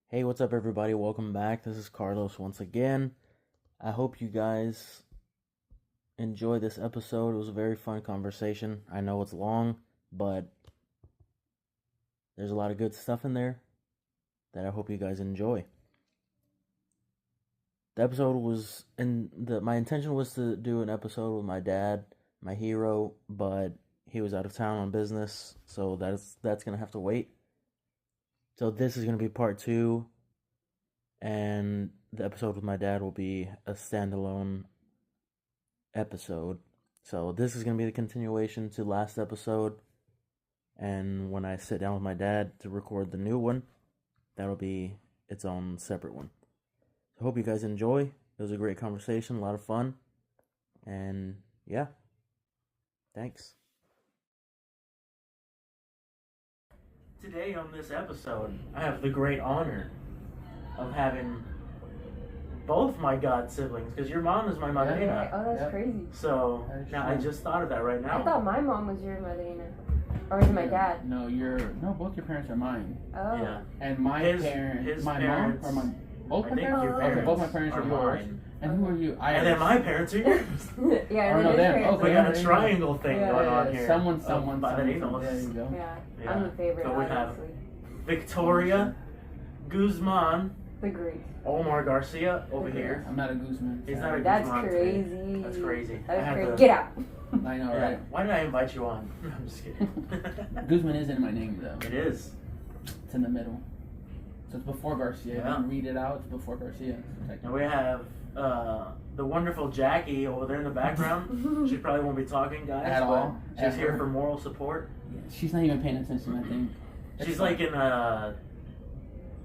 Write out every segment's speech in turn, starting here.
Hey, what's up, everybody? Welcome back. This is Carlos once again. I hope you guys enjoy this episode. It was a very fun conversation. I know it's long, but there's a lot of good stuff in there that I hope you guys enjoy. The episode was my intention was to do an episode with my dad, my hero, but he was out of town on business, so that's gonna have to wait. So this is gonna be part two, and the episode with my dad will be a standalone episode. So this is gonna be the continuation to last episode, and when I sit down with my dad to record the new one, that'll be its own separate one. So hope you guys enjoy. It was a great conversation, a lot of fun, and yeah, thanks. Today on this episode, I have the great honor of having both my god siblings, because your mom is my madrina. Oh, that's crazy. So now I just thought of that right now. I thought my mom was your madrina. Or was it my dad? No, both your parents are mine. Oh. Yeah. And my His mom, or my both my parents. Okay, both my parents are yours. mine. And who are you? And then my parents are yours. Yeah, Oh, no, them. parents. Okay. We got a triangle thing going on here. Someone. Padrinos. There you go. Yeah. I'm the favorite, So we have honestly. Victoria Guzman, The great. Omar Garcia over Okay. here. I'm not a Guzman. He's not a That's Guzman crazy. today. That's crazy. I That's had crazy. to- Get out. I know, Yeah. right? Why did I invite you on? I'm just kidding. Guzman is in my name though. It is. It's in the middle. So it's before Garcia. Yeah. If you read it out, it's before Garcia. And we have the wonderful Jackie over there in the background. She probably won't be talking, guys. At but all. She's here Ever. for moral support. She's not even paying attention, I think. She's like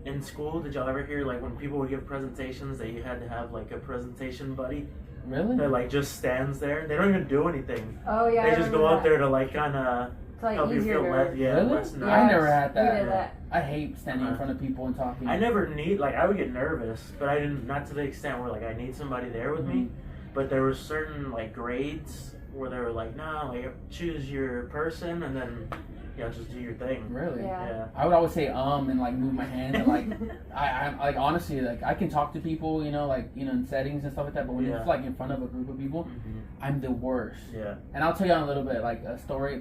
in school. Did y'all ever hear like when people would give presentations that you had to have like a presentation buddy Really? that like just stands there? They don't even do anything. Oh, yeah. They I just go remember up that. there to like kind of To, like, help you ease your feel nerves. Really? less I nervous. never had We that. did that. I hate standing in Uh-huh. front of people and talking. I never I would get nervous, but I didn't, not to the extent where like I need somebody there with me. But there were certain like grades where they were like, no, like choose your person and then just do your thing. Really? Yeah. I would always say and like move my hand and like I like honestly like I can talk to people in settings and stuff like that, but when Yeah. it's like in front of a group of people, Mhm. I'm the worst. Yeah. And I'll tell you on a little bit like a story.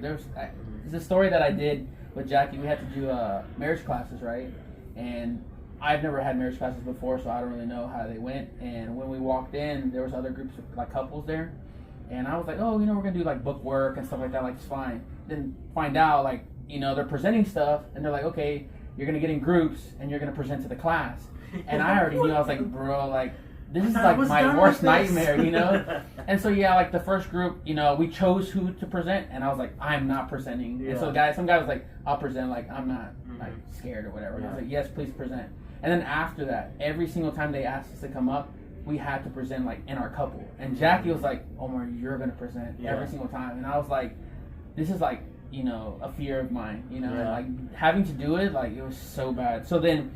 It's a story that I did with Jackie. We had to do marriage classes, right? And I've never had marriage classes before, so I don't really know how they went. And when we walked in, there was other groups of like couples there, and I was like, oh, we're gonna do like book work and stuff like that. Like it's fine. Then find out like they're presenting stuff, and they're like, okay, you're gonna get in groups and you're gonna present to the class. And I already knew. I was like, bro, like this is like my worst nightmare, And so like the first group, we chose who to present, and I was like, I'm not presenting. Yeah. And so some guy was like, I'll present. Like I'm not like scared or whatever. And I was like, yes, please present. And then after that, every single time they asked us to come up, we had to present like in our couple. And Jackie was like, Omar, you're gonna present every single time. And I was like, this is like a fear of mine. Like having to do it, like it was so bad. So then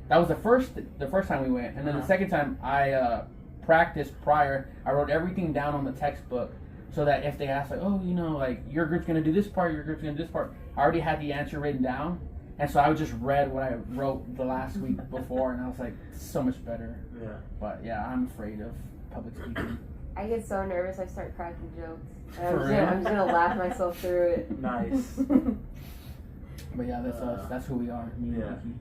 that was the first time we went, and then the second time I practiced prior. I wrote everything down on the textbook so that if they asked like, oh, like your group's gonna do this part, your group's gonna do this part, I already had the answer written down. And so I just read what I wrote the last week before, and I was like, so much better. Yeah. But yeah, I'm afraid of public speaking. I get so nervous I start cracking jokes. And For I'm just gonna laugh myself through it. Nice. But yeah, that's us. That's who we are. Me and Yeah. Nikki.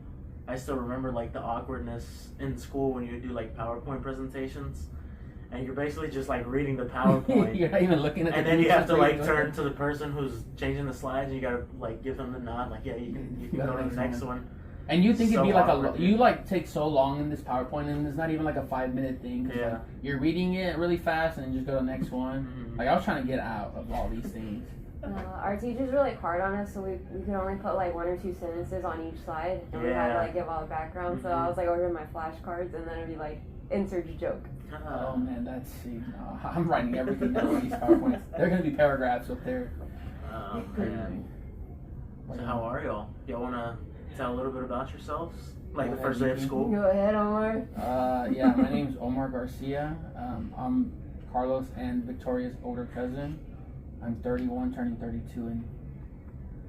I still remember like the awkwardness in school when you do like PowerPoint presentations, and you're basically just like reading the PowerPoint. You're not even looking at the And then you have to like pictures. turn to the person who's changing the slides, and you gotta like give them the nod, like you can go to the next one. And you think it'd So be like awkward, you like take so long in this PowerPoint, and it's not even like a 5-minute thing. 'Cause, Yeah. like, you're reading it really fast, and then just go to the next one. Mhm. Like I was trying to get out of all these things. Our teachers were like hard on us, so we could only put like 1 or 2 sentences on each slide, and we had to Yeah. like give all the background. So I was like ordering my flashcards, and then it'd be like insert your joke. Oh man, that's I'm writing everything down on these PowerPoints. They're gonna be paragraphs up there. Oh, man. So how are y'all? Y'all wanna tell a little bit about yourselves? Like the first day of school? Go ahead, Omar. Yeah, my name's Omar Garcia. I'm Carlos and Victoria's older cousin. I'm 31, turning 32 in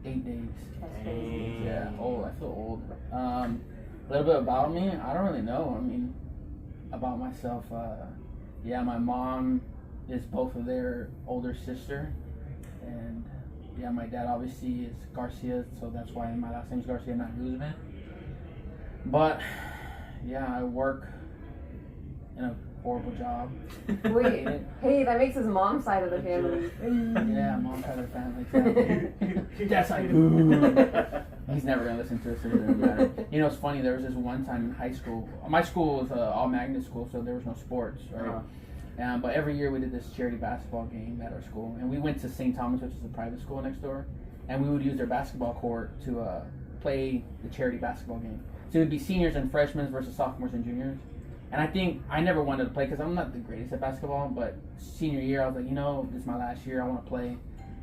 8 days. That's crazy. Yeah, old. I feel old. A little bit about me. I don't really know. I mean, about myself. Yeah, my mom is both of their older sister, and yeah, my dad obviously is Garcia, so that's why my last name is Garcia, not Guzman. But yeah, I work in a horrible job. Wait, hey, that makes his mom's side of the family. Yeah, mom's side of the family. Exactly. That's like, ooh. He's never gonna listen to us, so it doesn't matter. You know, it's funny. There was this one time in high school. My school was all magnet school, so there was no sports, right? But every year we did this charity basketball game at our school, and we went to St. Thomas, which is a private school next door, and we would use their basketball court to play the charity basketball game. So it would be seniors and freshmen versus sophomores and juniors. And I think I never wanted to play because I'm not the greatest at basketball, but senior year I was like, you know, this is my last year, I want to play.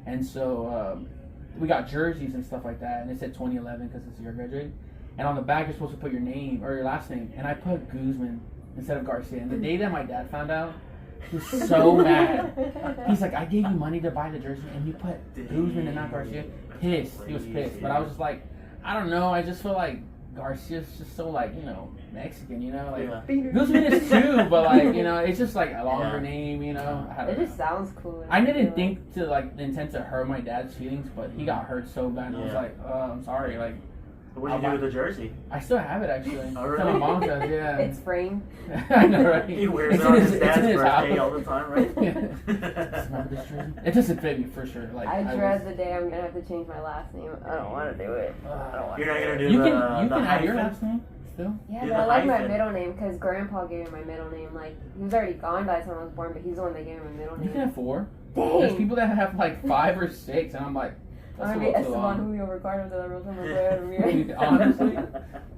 And so we got jerseys and stuff like that, and it said 2011 because it's the year I graduated. And on the back you're supposed to put your name or your last name, and I put Guzman instead of Garcia. And the day that my dad found out, he was so mad. He's like, I gave you money to buy the jersey, and you put Guzman and not Garcia. Pissed. He was pissed. But I was just like, I don't know. I just feel like Garcia's just so, like, you know, Mexican, you know? Like, Guzman is too, but, like, you know, it's just, like, a longer name, you know? It just sounds cool. I didn't think to, like, the intent to hurt my dad's feelings, but he got hurt so bad, and I was like, I'm sorry, like. What did you do with the jersey? I still have it, actually. Oh, really? So my mom does, yeah. It's framed. I know, right? He wears it on his dad's birthday house all the time, right? Remember this jersey? It doesn't fit me for sure. Like I dread the day I'm gonna have to change my last name. I don't want to do it. I don't want You're not to gonna do do You the can the have your hyphen? last name still. Yeah, Do but the I like my hyphen. middle name because Grandpa gave me my middle name. Like, he was already gone by the time I was born, but he's the one that gave me my middle You can name. have 4. Dang! There's people that have like 5 or 6, and I'm like, that's I'm a gonna be little too Esteban long. Julio Ricardo de la Rosa Manuel. Honestly,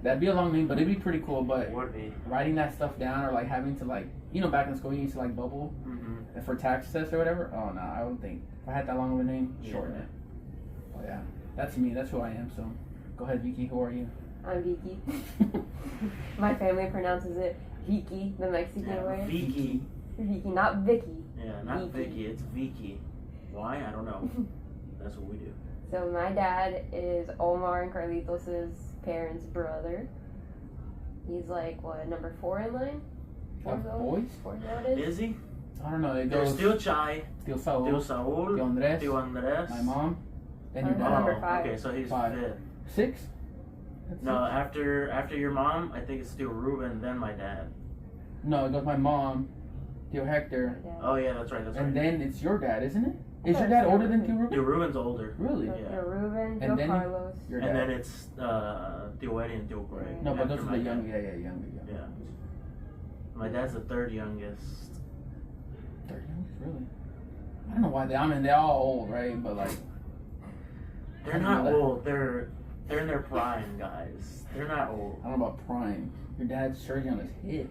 that'd be a long name, but it'd be pretty cool. But Would be. writing that stuff down or like having to like, you know, back in school you used to like bubble Mm-hmm. for tax tests or whatever. Oh no, I don't think if I had that long of a name, shorten Yeah. it. Oh yeah, that's me. That's who I am. So go ahead, Vicky. Who are you? I'm Vicky. My family pronounces it Vicky, the Mexican way. Vicky. Vicky, not Vicky. Yeah, not Vicky. Vicky. It's Vicky. Why? I don't know. That's what we do. So my dad is Omar and Carlitos' parents' brother. He's like, what, number 4 in line? Of boys? 4 it is? Is he? I don't know. It There's goes still Chai, Tio Saul, Tio Saul, Tio Andres, Tio Andres. my mom, then your I'm dad. number 5. Okay, so he's 5. 5th. 6? That's No, 6? after your mom, I think it's Tio Ruben, then my dad. No, it goes my mom, Tio Hector, Yeah. Oh yeah, that's right. That's and right. then it's your dad, isn't it? Is thought your it dad was older Tio than Tio Ruben. Tio Ruben? Ruben's older. Really? Yeah. Tio Ruben, And Tio then- Carlos. Your And dad. then it's Tio Eddie and Tio Greg. No, but after those are my the dad. young. Yeah, younger. Yeah. My dad's the 3rd youngest. Third youngest, really? I don't know why they're all old, right? But like, They're not old. They're in their prime, guys. They're not old. I don't know about prime. Your dad's surgery on his hip.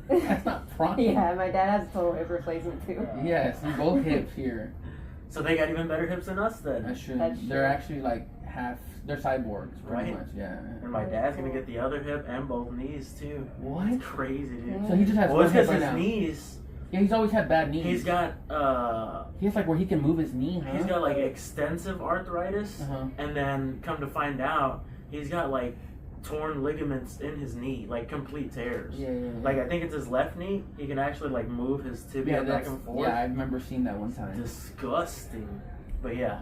That's not prime. Yeah, my dad has a total hip replacement too. Yes, both hips here. So they got even better hips than us then. That's true. That's They're true. actually like half. They're cyborgs, pretty Right. much. Yeah. And my dad's gonna get the other hip and both knees too. What? It's crazy, dude. So he just has Well, one it's hip because right his now. knees. Yeah, he's always had bad knees. He's got He has like where he can move his knee. Huh? he's got like extensive arthritis, Uh-huh. and then come to find out, he's got like torn ligaments in his knee, like complete tears. Yeah, yeah, yeah. Like I think it's his left knee. He can actually like move his tibia yeah, back that's, and forth. yeah, I remember seeing that one time. Disgusting. But yeah,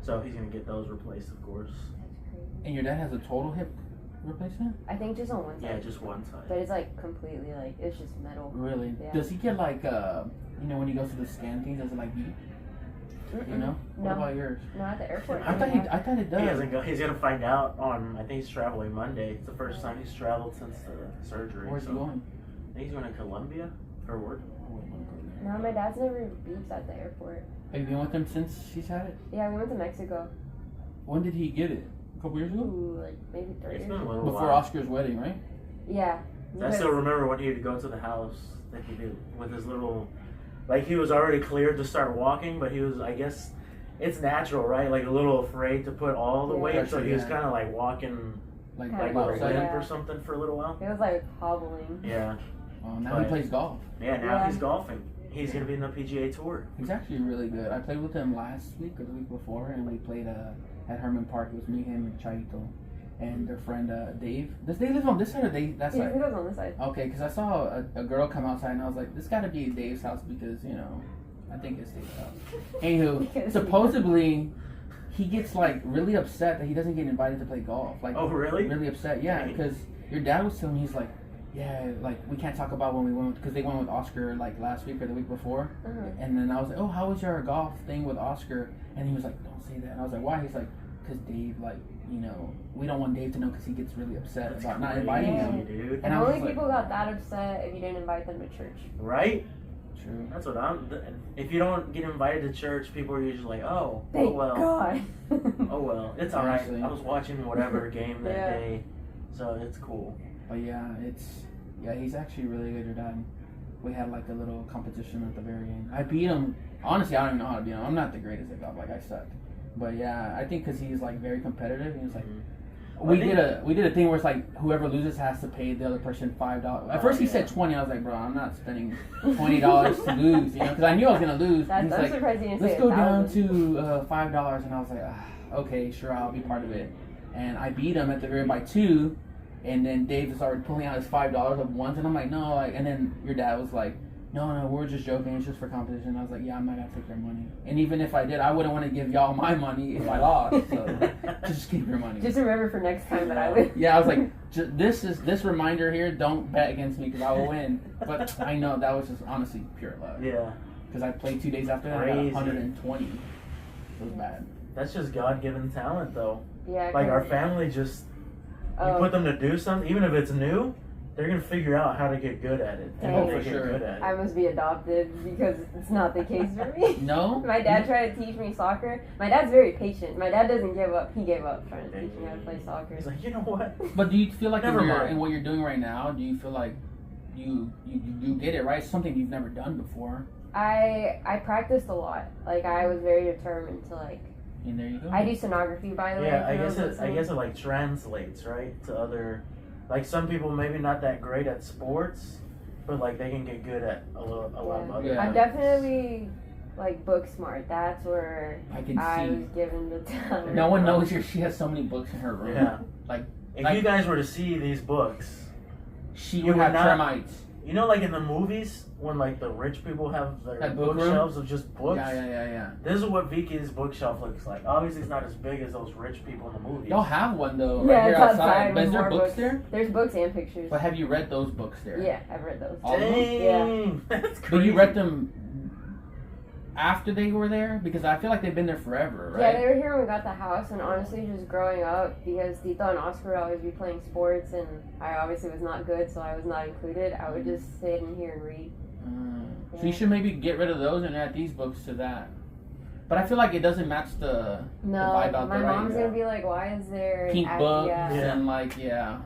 so he's gonna get those replaced, of course. That's crazy. And your dad has a total hip replacement? I think just on one Yeah, side. just one side. But it's like completely like, it's just metal. Really? Yeah. Does he get like you know, when he goes to the scan things, does it like beep? You know? What No. about yours? No, at the airport. I thought it does. He hasn't go. He's gonna find out on. I think he's traveling Monday. It's the first time he's traveled since the surgery. Where's so. he going? I think he's going to Colombia for work. No, my dad's never beeps at the airport. Have you been with him since she's had it? Yeah, we went to Mexico. When did he get it? A couple years ago? Ooh, like maybe 3 It's years been a ago. little Before while. Oscar's wedding, right? Yeah. I because- still remember when he would go to the house that he did with his little, like he was already cleared to start walking, but he was, I guess, it's natural, right? Like a little afraid to put all the Yeah. weight, so he was Yeah. kind of like walking Like Kinda like like with a Yeah. limp or something for a little while. It was like hobbling. Yeah, Now he But- plays golf. yeah. Now Yeah. he's golfing. He's gonna be in the PGA Tour. He's actually really good. I played with him last week or the week before, and we played at Herman Park. It was me, him, and Chaito. and their friend Dave. Does Dave live on this side or that He side? lives on this side. Okay, because I saw a girl come outside and I was like, this got to be Dave's house because, you know, I think it's Dave's house. Anywho, Because- supposedly he gets like really upset that he doesn't get invited to play golf. Like, Oh, really? really upset, yeah, Dang. because your dad was telling me, he's like, yeah, like we can't talk about when we went because they went with Oscar like last week or the week before, Uh-huh. and then I was like, oh, how was your golf thing with Oscar? And he was like, don't say that. And I was like, why? He's like, because Dave, like, you know, we don't want Dave to know because he gets really upset That's about not crazy, inviting Yeah. him. dude. And And I was only like, people got that upset if you didn't invite them to church. Right? True. That's what I'm. If you don't get invited to church, people are usually like, "Oh, Thank oh well, God. oh well, it's all right." Honestly. I was watching whatever game that Yeah. day, so it's cool. But yeah, he's actually really good, your dad. We had like a little competition at the very end. I beat him. Honestly, I don't even know how to beat him. I'm not the greatest at golf. Like, I suck. But yeah, I think because he's like very competitive. He was like, we did a thing where it's like whoever loses has to pay the other person $5. At first he said 20. I was like, bro, I'm not spending $20 to lose, you know, because I knew I was gonna lose. That's He's I'm like, surprised you didn't say let's go down 1,000. to $5, and I was like, okay, sure, I'll be part of it. And I beat him at the very end by 2, and then Dave was already pulling out his $5 at once, and I'm like, no, like, and then your dad was like, no, we're just joking, it's just for competition. I was like, yeah, I'm not gonna take your money, and even if I did, I wouldn't want to give y'all my money if I lost, so just keep your money. Just remember for next time that I would. Yeah, I was like, this reminder here, don't bet against me because I will win. But I know that was just honestly pure luck. Yeah, Because I played 2 days after that, I got Crazy. 120. It was bad. that's just God-given talent, though. Yeah. Like our 'cause- family, just you Oh. put them to do something, even if it's new, they're gonna figure out how to get good at it, and Oh, they for get sure. good at it. I must be adopted because it's not the case for me. No? My dad tried to teach me soccer. My dad's very patient. My dad doesn't give up. He gave up trying to teach me how to play soccer. He's like, you know what? But do you feel like Never mind. in what you're doing right now, do you feel like you get it, right? It's something you've never done before. I practiced a lot. Like I was very determined to like. And there you go. I do sonography, by the way. Yeah, if you know I listening. guess it like translates, right, to other. Like some people maybe not that great at sports, but like they can get good at a lot of other. Yeah. I'm definitely like book smart. That's where I can I see. was given the talent. No one knows she has so many books in her room. Yeah. Like, If like- you guys were to see these books, she You would would have not- termites. you know, like in the movies when like the rich people have their That book room? bookshelves of just books. Yeah. This is what Vicky's bookshelf looks like. Obviously, it's not as big as those rich people in the movies. Y'all have one though, Yeah, right here it's outside. outside. But is with there more books there? There's books and pictures. But have you read those books there? Yeah, I've read those. All of them? Dang, that's But crazy. you read them after they were there? Because I feel like they've been there forever, Yeah, right? they were here when we got the house, and honestly, just growing up, because Tito and Oscar would always be playing sports, and I obviously was not good, so I was not included. I would just sit in here and read. So you should maybe get rid of those and add these books to that. But I feel like it doesn't match the No, vibe out my there, right? mom's gonna be like, "Why is there an Pink ad-" books Yeah. and like, yeah.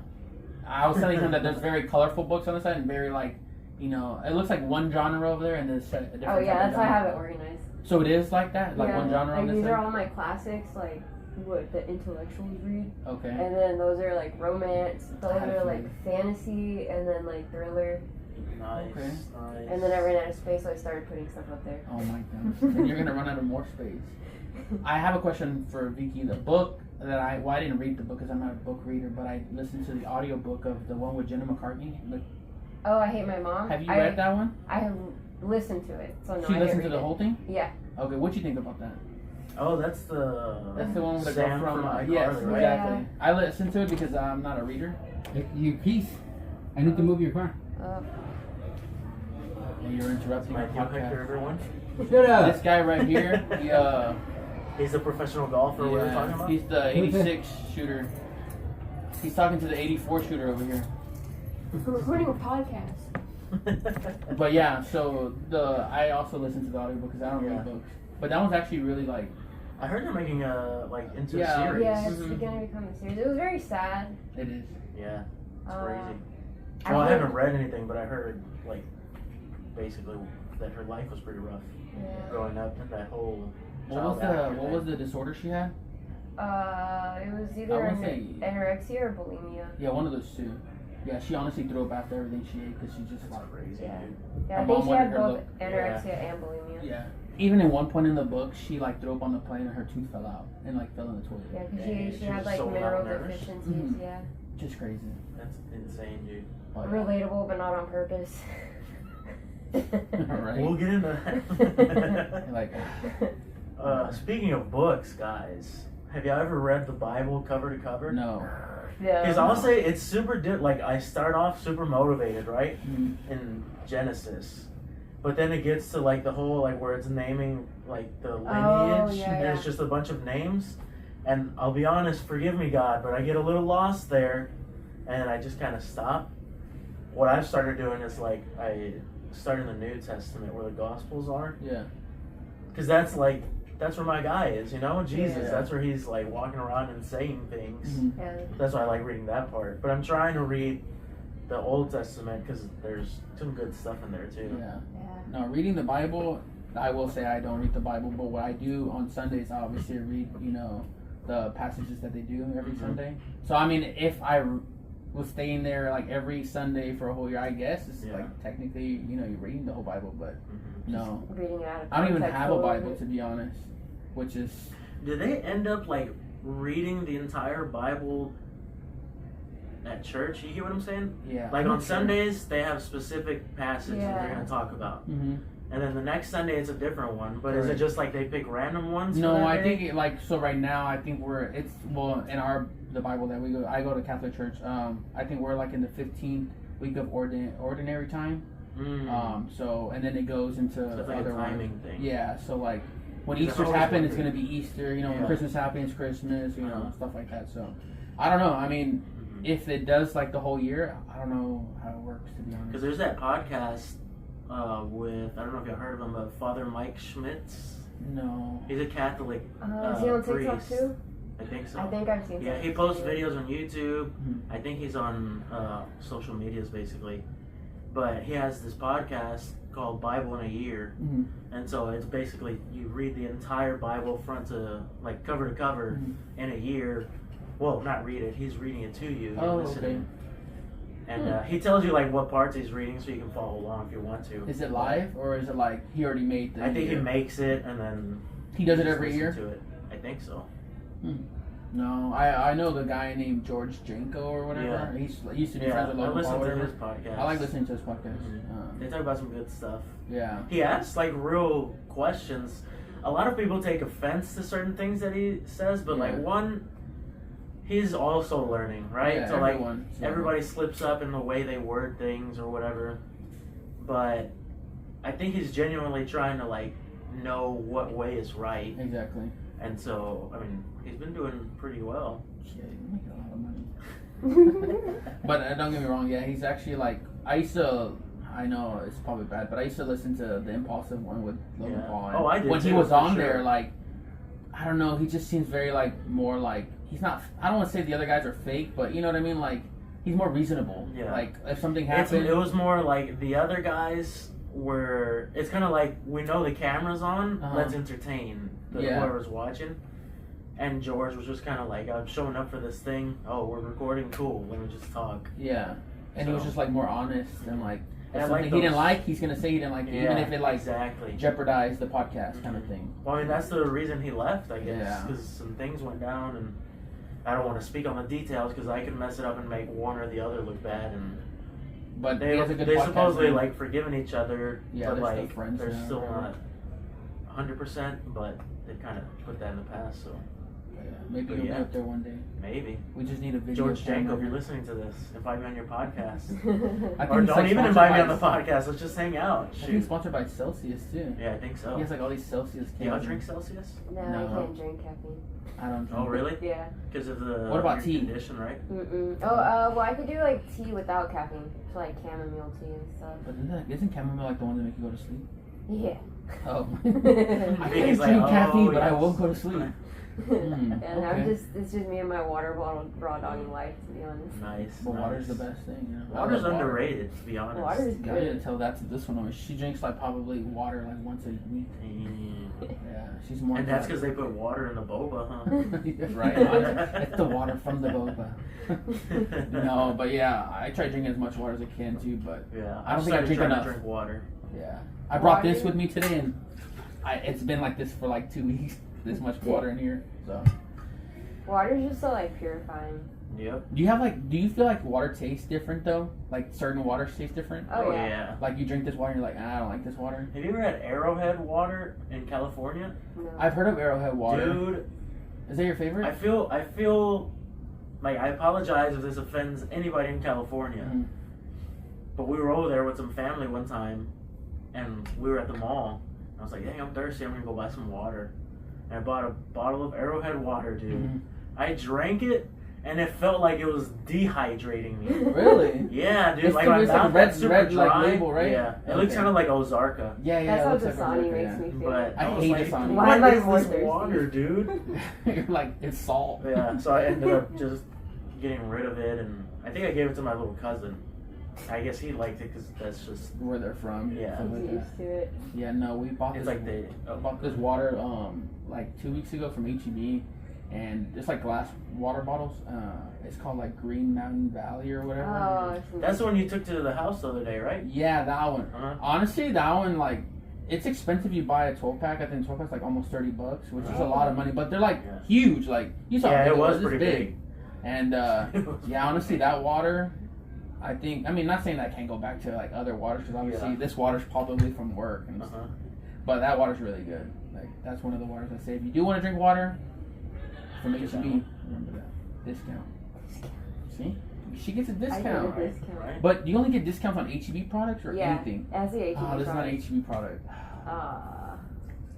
I was telling him that there's very colorful books on the side and very like, you know, it looks like one genre over there and there's a different Oh yeah, type of that's how I have genre. it organized. So it is like that? Like yeah. one genre like on this these are side? all my classics, like what the intellectuals read, Okay. and then those are like romance. Those I had a are like fantasy, and then like thriller. Nice, Okay. nice. And then I ran out of space, so I started putting stuff up there. Oh my goodness. And you're gonna run out of more space. I have a question for Vicky. The book that I didn't read the book because I'm not a book reader, but I listened to the audiobook of the one with Jenna McCartney. Like, Oh, I Hate My Mom. have you read that one? I have listened to it, so no, She I didn't listened to read the it. whole thing? Yeah. Okay, what'd you think about that? Oh, that's the. That's the one with the Sam girl from iCarly, yes, right? exactly. I listened to it because I'm not a reader. You peace. I need to move your car. And you're interrupting My my deal picker, podcast. everyone. Shut up. This guy right here, He's the professional golfer we were talking about. he's the 86 shooter. He's talking to the 84 shooter over here. We're recording a podcast. But yeah, so I also listen to the audiobook because I don't Yeah. read books. But that one's actually really like, I heard they're making a like into Yeah. a series. Yeah, it's Mhm. gonna become a series. It was very sad. it is. Yeah, it's Uh, crazy. I Well, I heard- haven't read anything, but I heard like basically that her life was pretty rough Yeah. growing up and that whole. What was the disorder she had? It was either I wanna say- anorexia or bulimia. Yeah, one of those two. Yeah, she honestly threw up after everything she ate because she just That's like crazy, Yeah. dude. Yeah, My I think mom she wanted had her both look- anorexia and bulimia. yeah. even in one point in the book, she like threw up on the plane and her tooth fell out and like fell in the toilet. Yeah, because Dang, she she had was like so mineral malnourished. deficiencies. Mhm. Yeah, Just crazy. That's insane, dude. Oh, yeah. relatable but not on purpose. Right. We'll get into that. Like, Speaking of books, guys, have you ever read the Bible cover to cover? no. Because Yeah. I'll say it's super like I start off super motivated, right? Mhm. In Genesis. But then it gets to like the whole like where it's naming like the lineage yeah, and it's yeah. just a bunch of names. And I'll be honest, forgive me God, but I get a little lost there and I just kind of stop. What I've started doing is like I start in the New Testament where the Gospels are. Yeah. Because that's like that's where my guy is, you know? Jesus. Yeah. That's where he's like walking around and saying things. Mhm. Yeah. That's why I like reading that part. But I'm trying to read the Old Testament because there's some good stuff in there too. Yeah. Yeah. No, reading the Bible, I will say I don't read the Bible, but what I do on Sundays, I obviously read, the passages that they do every Mhm. Sunday. So, I mean, if I was staying there like every Sunday for a whole year, I guess it's Yeah. like technically, you're reading the whole Bible, but Mhm. no. Reading it out of I don't even context have a little Bible, bit. to be honest, which is, Do they end up like reading the entire Bible at church? You hear what I'm saying? yeah. Like I'm on not sure. Sundays, they have specific passages that they're Yeah. going to talk about. Mhm. And then the next Sunday, it's a different one. But is it Right. just like they pick random ones? for No, that I day? think so right now I think in the Bible that we go, I go to Catholic church. I think we're like in the 15th week of ordinary time. Mm. So and then it goes into So it's like a other timing ones. thing. Yeah, so like when Because Easter's I've always happen, it's wondered. gonna be Easter. When Yeah. Christmas happens, Christmas. Uh-huh. Stuff like that. So I don't know. I mean, Mhm. if it does like the whole year, I don't know how it works, to be Because honest. there's that podcast with, I don't know if you heard of him, but Father Mike Schmitz. No. He's a Catholic Is he on TikTok priest. too? I think so. I think I've seen. Yeah, some he posts videos. videos on YouTube. Mhm. I think he's on social medias basically. But he has this podcast called Bible in a Year. Mhm. And so it's basically you read the entire Bible front to like cover to cover Mhm. in a year. Well, not read it. He's reading it to you. You're Oh, listening. okay. And he tells you like what parts he's reading so you can follow along if you want to. Is it live or is it like he already made the? I think he year? makes it and then He does you it just every listen year. To it. I think so. No, I know the guy named George Janko or whatever. Yeah. He used to be Yeah, friends with I Logan Paul listen or to whatever. his podcast. I like listening to his podcast. They talk about some good stuff. Yeah. He asks like real questions. A lot of people take offense to certain things that he says, but like Yeah. one, he's also learning, right? Yeah, so like everyone. everybody slips up in the way they word things or whatever. But I think he's genuinely trying to like know what way is right, Exactly. and so I mean he's been doing pretty well. Yeah, you make a lot of money. But don't get me wrong. Yeah, he's actually like I know it's probably bad, but I used to listen to the Impulsive One with Logan Yeah. Paul. and Oh, I did when he too, was for on sure. there, like I don't know, he just seems very like more like he's not. I don't want to say the other guys are fake, but you know what I mean. Like he's more reasonable. Yeah. Like if something It happened, was more like the other guys were. It's kind of like we know the camera's on. Uh-huh. Let's entertain Yeah. whoever's watching. And George was just kind of like, I'm showing up for this thing. Oh, we're recording. Cool. Let me just talk. yeah. And he was So- just like more honest and like And I if like something he didn't those- like, he's gonna say he didn't like it, even if it like exactly. jeopardized the podcast kind of Mhm. thing. Well, I mean, that's the reason he left, I guess, Yeah. because some things went down, and I don't want to speak on the details because I could mess it up and make one or the other look bad. And But they he has a good they podcast supposedly now. like forgiven each other, Yeah, but they're still like friends they're now, still whatever. not 100%. But they kind of put that in the past, so Yeah, maybe But he'll yeah. be up there one day. maybe. We just need a video. George Janko, camera. if you're listening to this, invite me on your podcast. I think Or he's, don't like, even sponsored invite me by- on the podcast. Let's just hang out. I think he's Shoot. sponsored by Celsius too. Yeah, I think so. He has like all these Celsius Do y'all cans. drink Celsius? No, No. I can't drink caffeine. I don't drink. Oh, really? Yeah. Because of the What about your tea? condition, right? Mm-mm. Oh, well, I could do like tea without caffeine, so like chamomile tea and stuff. But isn't chamomile like the one that make you go to sleep? Yeah. Oh. I I think can't he's drink like, caffeine, oh, but I yes. won't go to sleep. And I'm okay. it's just me and my water bottle raw dogging life, to be honest. Nice. But nice. water's the best thing. You know? I Water's love water. underrated, to be honest. Water is I didn't good. tell that to this one. She drinks like probably water like once a week. Mm. Yeah, she's more. And that's into, because they put water in the boba, huh? like- right. It's the water from the boba. No, but yeah, I try drinking as much water as I can too. But Yeah, I don't think I started drink trying enough. to drink water. yeah, I brought this Water? with me today, and it's been like this for like 2 weeks. This much water in here. So Water's just so like purifying. Yep. do you feel like water tastes different though? Like certain waters taste different? Oh yeah. Like you drink this water and you're like, I don't like this water. Have you ever had Arrowhead water in California? No. I've heard of Arrowhead water. Dude, Is that your favorite? I feel like I apologize if this offends anybody in California. Mhm. But we were over there with some family one time, and we were at the mall. I was like, "Hey, I'm thirsty. I'm gonna go buy some water." And I bought a bottle of Arrowhead water, dude. Mhm. I drank it, and it felt like it was dehydrating me. Really? Yeah, dude. It's Like still- my it's like mouth red- got super red, like, dry. label, right? Yeah, it looks Okay. kind of like Ozarka. Yeah, That's how it looks like Dasani Ozarka, makes yeah. me feel. But I I was hate like, Dasani. Why what am I is more this thirsty? water, dude? You're like, it's salt. Yeah, so I ended up just getting rid of it, and I think I gave it to my little cousin. I guess he liked it because that's just, Where they're from. Yeah. stuff I'm like that. used to it. Yeah, no, we bought it's this. like the, bought this water like 2 weeks ago from HEB, and it's like glass water bottles. It's called like Green Mountain Valley or whatever. Oh, it's that's the one you took to the house the other day, right? Yeah, that one. Uh-huh. Honestly, that one like it's expensive. You buy a 12-pack. I think 12-pack's like almost $30, which is a lot of money. But they're like Yeah. huge. Like you saw, Yeah, how big it was It's pretty big. And yeah, honestly, that water. I think. I mean, not saying that I can't go back to like other waters because obviously Yeah. this water's probably from work and Uh-huh. stuff. But that water's really good. Like that's one of the waters I say if you do want to drink water from Get that HEB, one. remember that discount. See, she gets a I get discount. a discount. Right? But do you only get discounts on HEB products or Yeah, anything? as the HEB Oh, this is not an product. HEB product.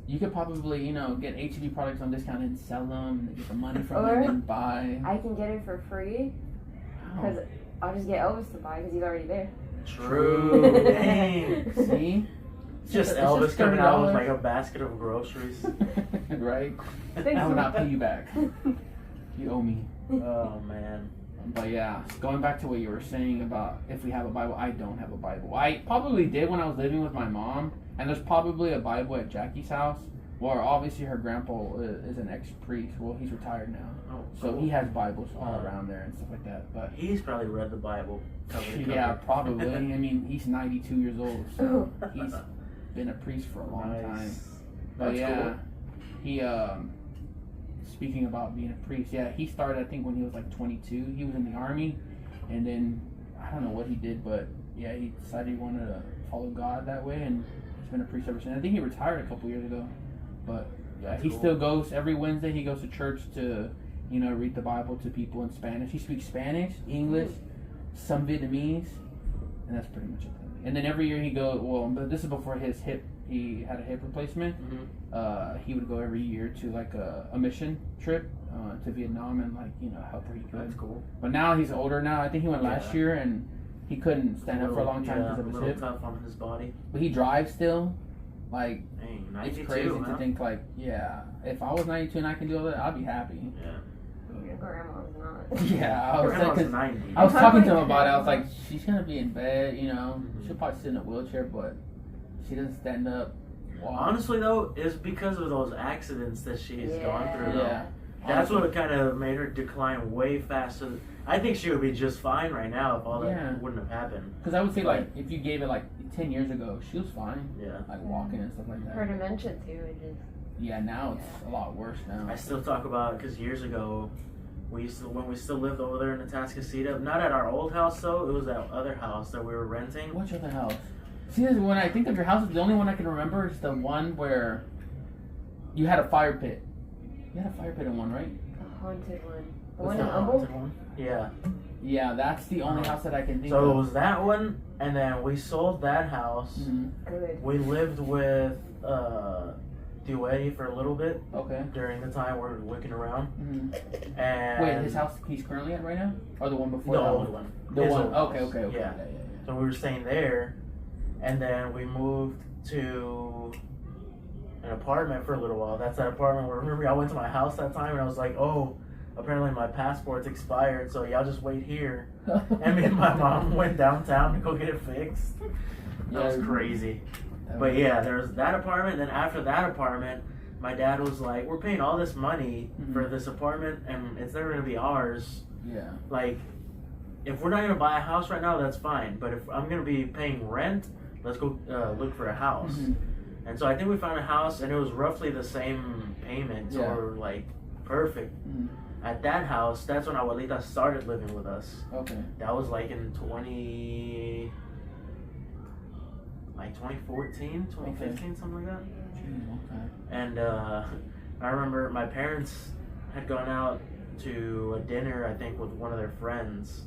You could probably, get HEB products on discount and sell them and get the money from Or it and buy. I can get it for free Wow. because I'll just get Elvis to buy because he's already there. True. Dang. See? It's just It's Elvis just coming out with $30. like a basket of groceries. Right? Thanks. I will not pay you back. You owe me. Oh man. But yeah, going back to what you were saying about if we have a Bible, I don't have a Bible. I probably did when I was living with my mom, and there's probably a Bible at Jackie's house, where obviously her grandpa is an ex-priest. Well, he's retired now, Oh, so cool. he has Bibles all around there and stuff like that. But He's probably read the Bible. Cover to cover. yeah, probably. I mean, he's 92 years old, so he's been a priest for a long time. Nice. But That's yeah, cool. he speaking about being a priest, yeah, he started I think when he was like 22. He was in the army, and then I don't know what he did, but yeah, he decided he wanted to follow God that way, and he's been a priest ever since. I think he retired a couple years ago, but yeah, That's he cool. still goes every Wednesday. He goes to church to read the Bible to people in Spanish. He speaks Spanish, English, some Vietnamese, and that's pretty much it. And then every year he goes. Well, but this is before his hip. He had a hip replacement. Mhm. He would go every year to like a mission trip to Vietnam and help where he could. That's cool. But now he's older now. I think he went last Yeah. year and he couldn't stand up for a long time because Yeah, of a his little hip. tough on his body. But he drives still. Like Dang, it's 92, crazy huh? to think like, yeah, if I was 92 and I can do all that, I'd be happy. Yeah. Your grandma's not. Yeah, I was Grandma's saying, 'cause 90. I was talking to him about it. I was like, she's gonna be in bed, She'll probably sit in a wheelchair, but she doesn't stand up. Walk. Honestly, though, it's because of those accidents that she's gone through. though. Yeah. That's what kind of made her decline way faster. I think she would be just fine right now if all that Yeah. wouldn't have happened. Because I would say like if you gave it like 10 years ago, she was fine, Yeah. like walking and stuff like Her that. dementia too. It just Yeah, now it's a lot worse now. I still talk about it because years ago, when we still lived over there in Atascocita, not at our old house though, it was that other house that we were renting. What's your other house? See, when I think of your house, the only one I can remember is the one where you had a fire pit. You had a fire pit in one, right? the haunted one. The What's one in that Humble. haunted one? Yeah. Yeah, that's the only house that I can think So it of. was that one, and then we sold that house. Mhm. Good. We lived with Duetti for a little bit Okay. during the time we were looking around. Mhm. And Wait, his house he's currently at right now, or the one before the that old one. The His one. old house. Okay. Yeah. Yeah. So we were staying there, and then we moved to an apartment for a little while. That's that apartment where, remember, I went to my house that time, and I was like, oh, apparently my passport's expired, so y'all just wait here. And me and my mom went downtown to go get it fixed. That was crazy. But yeah, there was that apartment. Then after that apartment, my dad was like, we're paying all this money for this apartment, and it's never going to be ours. Yeah. Like, if we're not gonna buy a house right now, that's fine. But if I'm gonna be paying rent, let's go look for a house. Mhm. And so I think we found a house, and it was roughly the same payment, Yeah. or like perfect. Mm. At that house, that's when Abuelita started living with us. Okay. That was like in 2014, 2015, something like that. Jeez, okay. And I remember my parents had gone out to a dinner, I think, with one of their friends.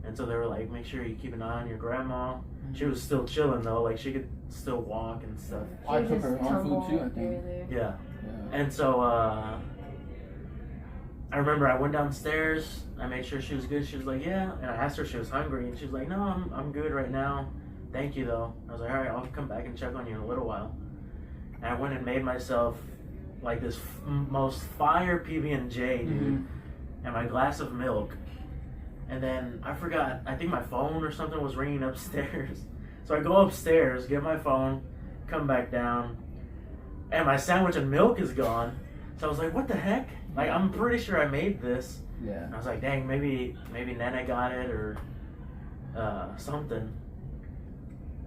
And so they were like, make sure you keep an eye on your grandma. She was still chilling though, like she could still walk and stuff. I She took just her own food tumbled too, I here think. and there. Yeah. Yeah. And so I remember I went downstairs. I made sure she was good. She was like, yeah. And I asked her if she was hungry, and she was like, no, I'm good right now. Thank you though. I was like, all right, I'll come back and check on you in a little while. And I went and made myself like this most fire PB&J, dude, Mhm. and my glass of milk. And then I forgot, I think my phone or something was ringing upstairs. So I go upstairs, get my phone, come back down, and my sandwich and milk is gone. So I was like, what the heck? Like, I'm pretty sure I made this. Yeah. And I was like, dang, maybe Nana got it or something.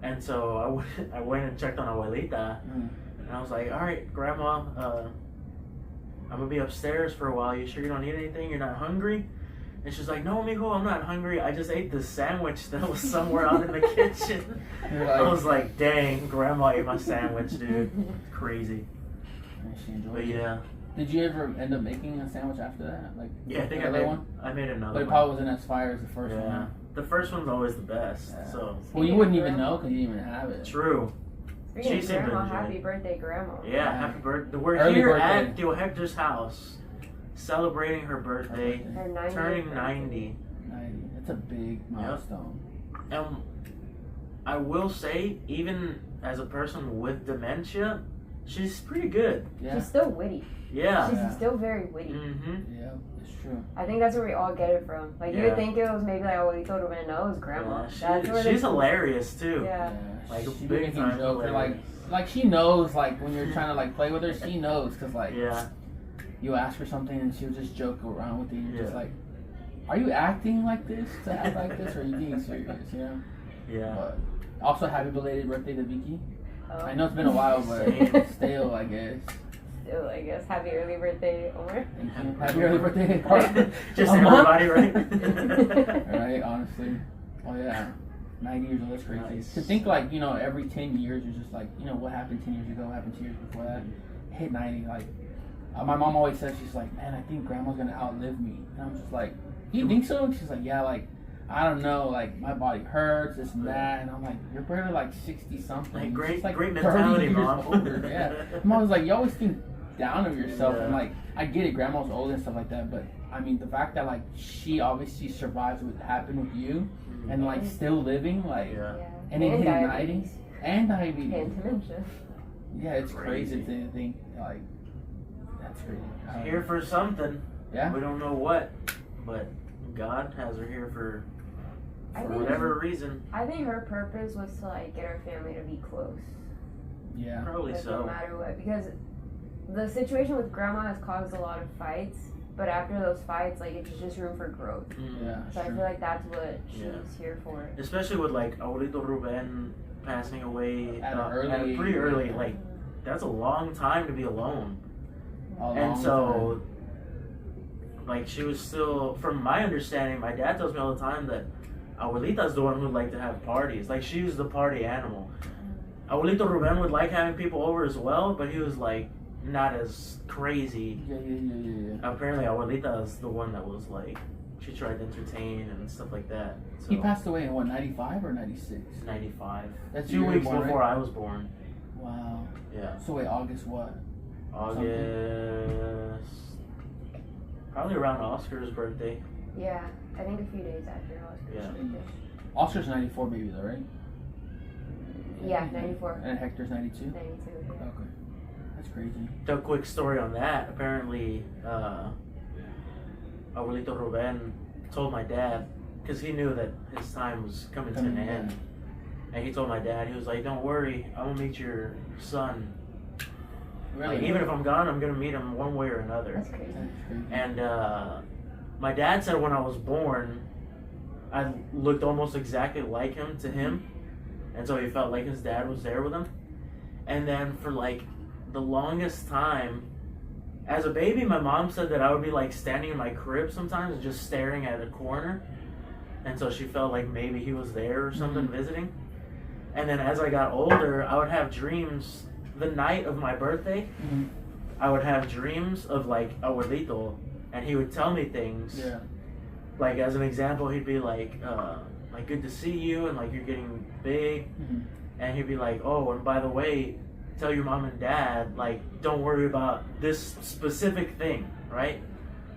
And so I went and checked on Abuelita, Mm. and I was like, all right, Grandma, I'm going to be upstairs for a while. You sure you don't need anything? You're not hungry? And she's like, no, mijo, I'm not hungry. I just ate this sandwich that was somewhere out in the kitchen. You're I like, was like, dang, Grandma ate my sandwich, dude. Crazy. and she enjoyed But it. yeah. Did you ever end up making a sandwich after that? Like, Yeah, I think I another made, one? I made But another it one. probably wasn't as fire as the first Yeah. one. The first one's always the best. Yeah. So, Well, you wouldn't even know because you didn't even have it. true. Speaking She of seemed to grandma, enjoy happy it. birthday, grandma. Yeah, happy birthday. We're Early here birthday. at Theo Hector's house celebrating her birthday, Her 90th turning birthday. 90. 90. That's a big milestone. And I will say, even as a person with dementia, she's pretty good. Yeah. She's still witty. Yeah. She's Yeah. still very witty. Mm-hmm. Yeah, it's true. I think that's where we all get it from. Like, you Yeah. would think it was maybe like, oh, you told her, man, no, it was grandma. That's where she's they- hilarious too. Yeah. Like a she be big making time jokes. Or hilarious. like she knows, like, when you're trying to, like, play with her, she knows. Because, like, Yeah. you ask her something and she'll just joke around with you. And you're just Yeah. like, are you acting like this to act like this? Or are you being serious, you know? Yeah. But also, happy belated birthday to Vicky. Oh. I know it's been a while, but Same. still, I guess. Still, I guess. Happy early birthday, Omar. Thank you. Happy early birthday. Just A month? everybody, right? Right, honestly. Oh, yeah. 90 years old, that's crazy. Nice. To think, like, you know, every 10 years, you're just like, you know, what happened 10 years ago, what happened 2 years before that. Hit 90, like, my mom always says, she's like, man, I think grandma's gonna outlive me. And I'm just like, you think so? And she's like, yeah, like, I don't know, like, my body hurts, this and that. And I'm like, you're barely like 60 something. Like, great, She's like great 30 mentality, years Mom. older. Yeah. Mom was like, you always think down of yourself. Yeah. And like, I get it, grandma's old and stuff like that. But I mean, the fact that like she obviously survives what happened with you and like still living, like, Yeah. Yeah. and then hitting diabetes. 90 and diabetes. And dementia. Yeah, it's crazy Crazy. to think, like, that's crazy. Here for something. Yeah. We don't know what, but God has her here for I for think- whatever reason. I think her purpose was to, like, get our family to be close. Yeah. Probably Like, no so. matter what. Because the situation with grandma has caused a lot of fights, but after those fights, like, it's just room for growth. Mm. So Yeah, I feel sure. like that's what she's Yeah. here for. Especially with like Abuelito Ruben passing away At an at early- a pretty early, like that's a long time to be alone. A long And so, time. like she was still, from my understanding, my dad tells me all the time that Abuelita's the one who'd like to have parties. Like she was the party animal. Abuelito Ruben would like having people over as well, but he was like not as crazy. Yeah. Apparently, Abuelita is the one that was like, she tried to entertain and stuff like that. So, He passed away in what, 95 or 96? 95. That's 2 you were weeks born, before right? I was born. Wow. Yeah. So wait, August what? August. Probably around Oscar's birthday. Yeah, I think a few days after Oscar's Yeah. birthday. Oscar's 94 baby though, right? Yeah, 94. And Hector's 92? 92, yeah. Okay. That's crazy. A quick story on that. Apparently, Abuelito Ruben told my dad, because he knew that his time was coming to an Coming, yeah. end. And he told my dad, he was like, don't worry, I'm going to meet your son. Really? Like, even if I'm gone, I'm going to meet him one way or another. That's crazy. That's crazy. And my dad said when I was born, I looked almost exactly like him to him. And so he felt like his dad was there with him. And then for like the longest time, as a baby, my mom said that I would be like standing in my crib sometimes and just staring at a corner. And so she felt like maybe he was there or something visiting. And then as I got older, I would have dreams the night of my birthday. I would have dreams of like abuelito, and he would tell me things. Yeah. Like as an example, he'd be like good to see you, and like you're getting big. And he'd be like, oh, and by the way, tell your mom and dad, like, don't worry about this specific thing, right?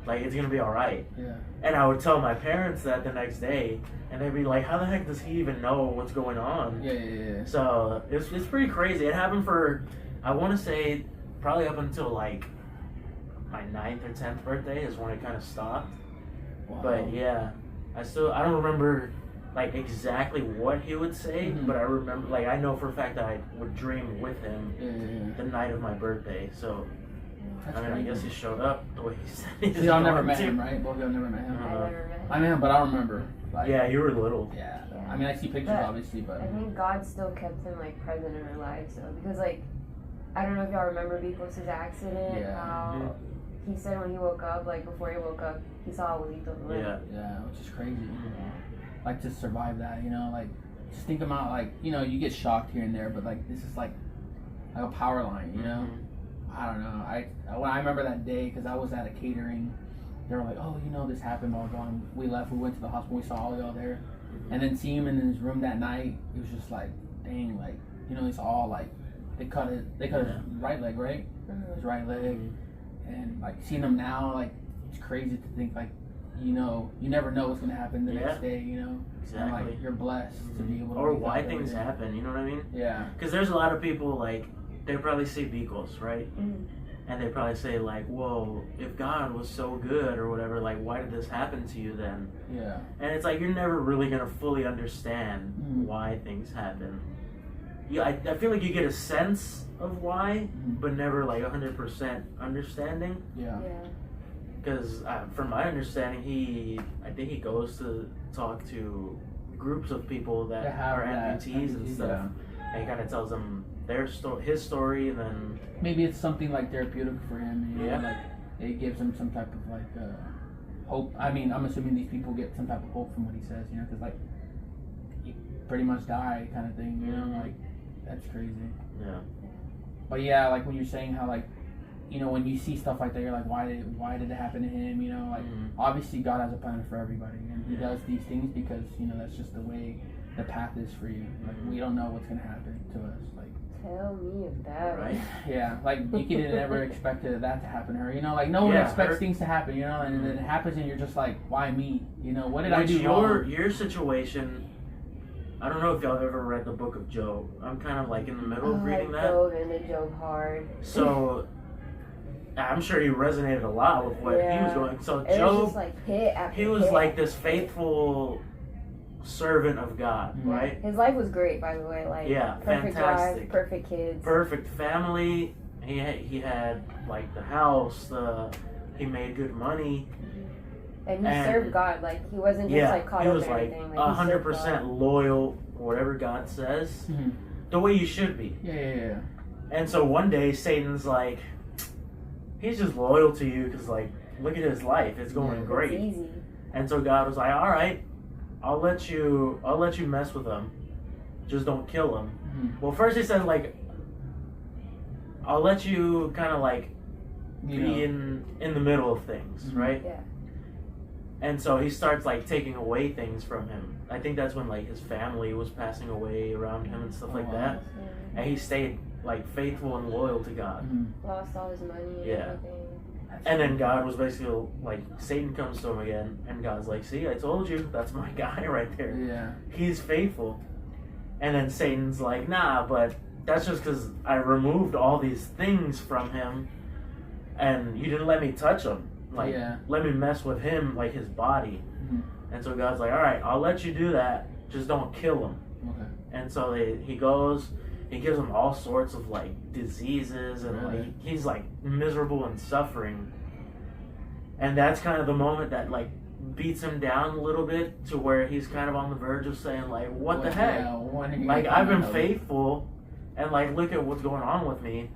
Like, it's gonna be all right. Yeah. And I would tell my parents that the next day, and they'd be like, how the heck does he even know what's going on? Yeah. So it's pretty crazy. It happened for, I want to say, probably up until like my 9th or 10th birthday is when it kind of stopped. Wow. But yeah, I don't remember like exactly what he would say, but I remember, like, I know for a fact that I would dream with him the night of my birthday. So That's I mean, I guess he showed up the way he said he So y'all was never going met to. him, right? Both of y'all never met him. I never met him. I met him, but I remember. Like, Yeah, you were little. Yeah. Yeah. I mean, I see pictures, But obviously, but I think God still kept him like present in our lives, though, because like I don't know if y'all remember Bicos' accident. Yeah. How he said when he woke up, like before he woke up, he saw Abuelito. yeah, which is crazy. Yeah. Like to survive that, you know, like just think about like, you know, you get shocked here and there, but like this is like a power line, you know. I don't know. When I remember that day, because I was at a catering, they were like, oh, you know, this happened, blah, blah, and we left, we went to the hospital, we saw all y'all there, and then see him in his room that night, it was just like, dang, like, you know, it's all like, they cut his right leg, right? His right leg, and like seeing him now, like, it's crazy to think, like, you know, you never know what's gonna happen the next day, you know? Exactly. And like, you're blessed to be able to Or wake why up things every day. happen, you know what I mean? Yeah. Because there's a lot of people, like, they probably see Bicos, right? And they probably say, like, whoa, if God was so good or whatever, like, why did this happen to you then? Yeah. And it's like, you're never really going to fully understand why things happen. I feel like you get a sense of why, but never, like, 100% understanding. Yeah. Because from my understanding, I think he goes to talk to groups of people that are amputees and stuff. Yeah. And he kind of tells them his story, and then Maybe it's something like therapeutic for him. You know? Yeah. Like it gives him some type of like hope. I mean, I'm assuming these people get some type of hope from what he says. You know, because like you pretty much die kind of thing. You know, like that's crazy. yeah. But yeah, like when you're saying how like, you know, when you see stuff like that, you're like, why did it happen to him? You know, like obviously God has a plan for everybody, and He does these things because you know that's just the way the path is for you. Like we don't know what's gonna happen to us. Like Tell me of that. Right? yeah, like Nikki didn't ever expect that to happen to her. You know, like no one expects things to happen. You know, and then it happens, and you're just like, why me? You know, what did I do wrong? Your situation, I don't know if y'all have ever read the book of Job. I'm kind of like in the middle of reading that. I dove into Job hard. So I'm sure he resonated a lot with what he was going. So It was Job, just like hit after he was hit like after this faithful servant of God, Yeah. right? His life was great, by the way. Like, Yeah, perfect fantastic. wife, perfect kids. Perfect family. He had like the house. He made good money. And he served God. Like, he wasn't just like caught he up was in like everything. Like, he served 100% God. loyal, whatever God says, the way you should be. Yeah. And so one day Satan's like, he's just loyal to you because like, look at his life, it's going great. It's easy. And so God was like, all right, I'll let you mess with him, just don't kill him. Well, first he says like, I'll let you kind of like be in the middle of things, right? Yeah. And so he starts like taking away things from him. I think that's when like his family was passing away around him and stuff like that. And he stayed like faithful and loyal to God. Lost all his money and Yeah. everything. And then God was basically like, Satan comes to him again, and God's like, see, I told you, that's my guy right there. Yeah. He's faithful. And then Satan's like, nah, but that's just because I removed all these things from him, and you didn't let me touch him. Like, let me mess with him, like his body. And so God's like, all right, I'll let you do that, just don't kill him. Okay. And so he goes, he gives him all sorts of like diseases, and Really? like he's like miserable and suffering. And that's kind of the moment that like beats him down a little bit to where he's kind of on the verge of saying like, what the heck? Yeah, when are you Like gonna I've been come out? faithful And like, look at what's going on with me.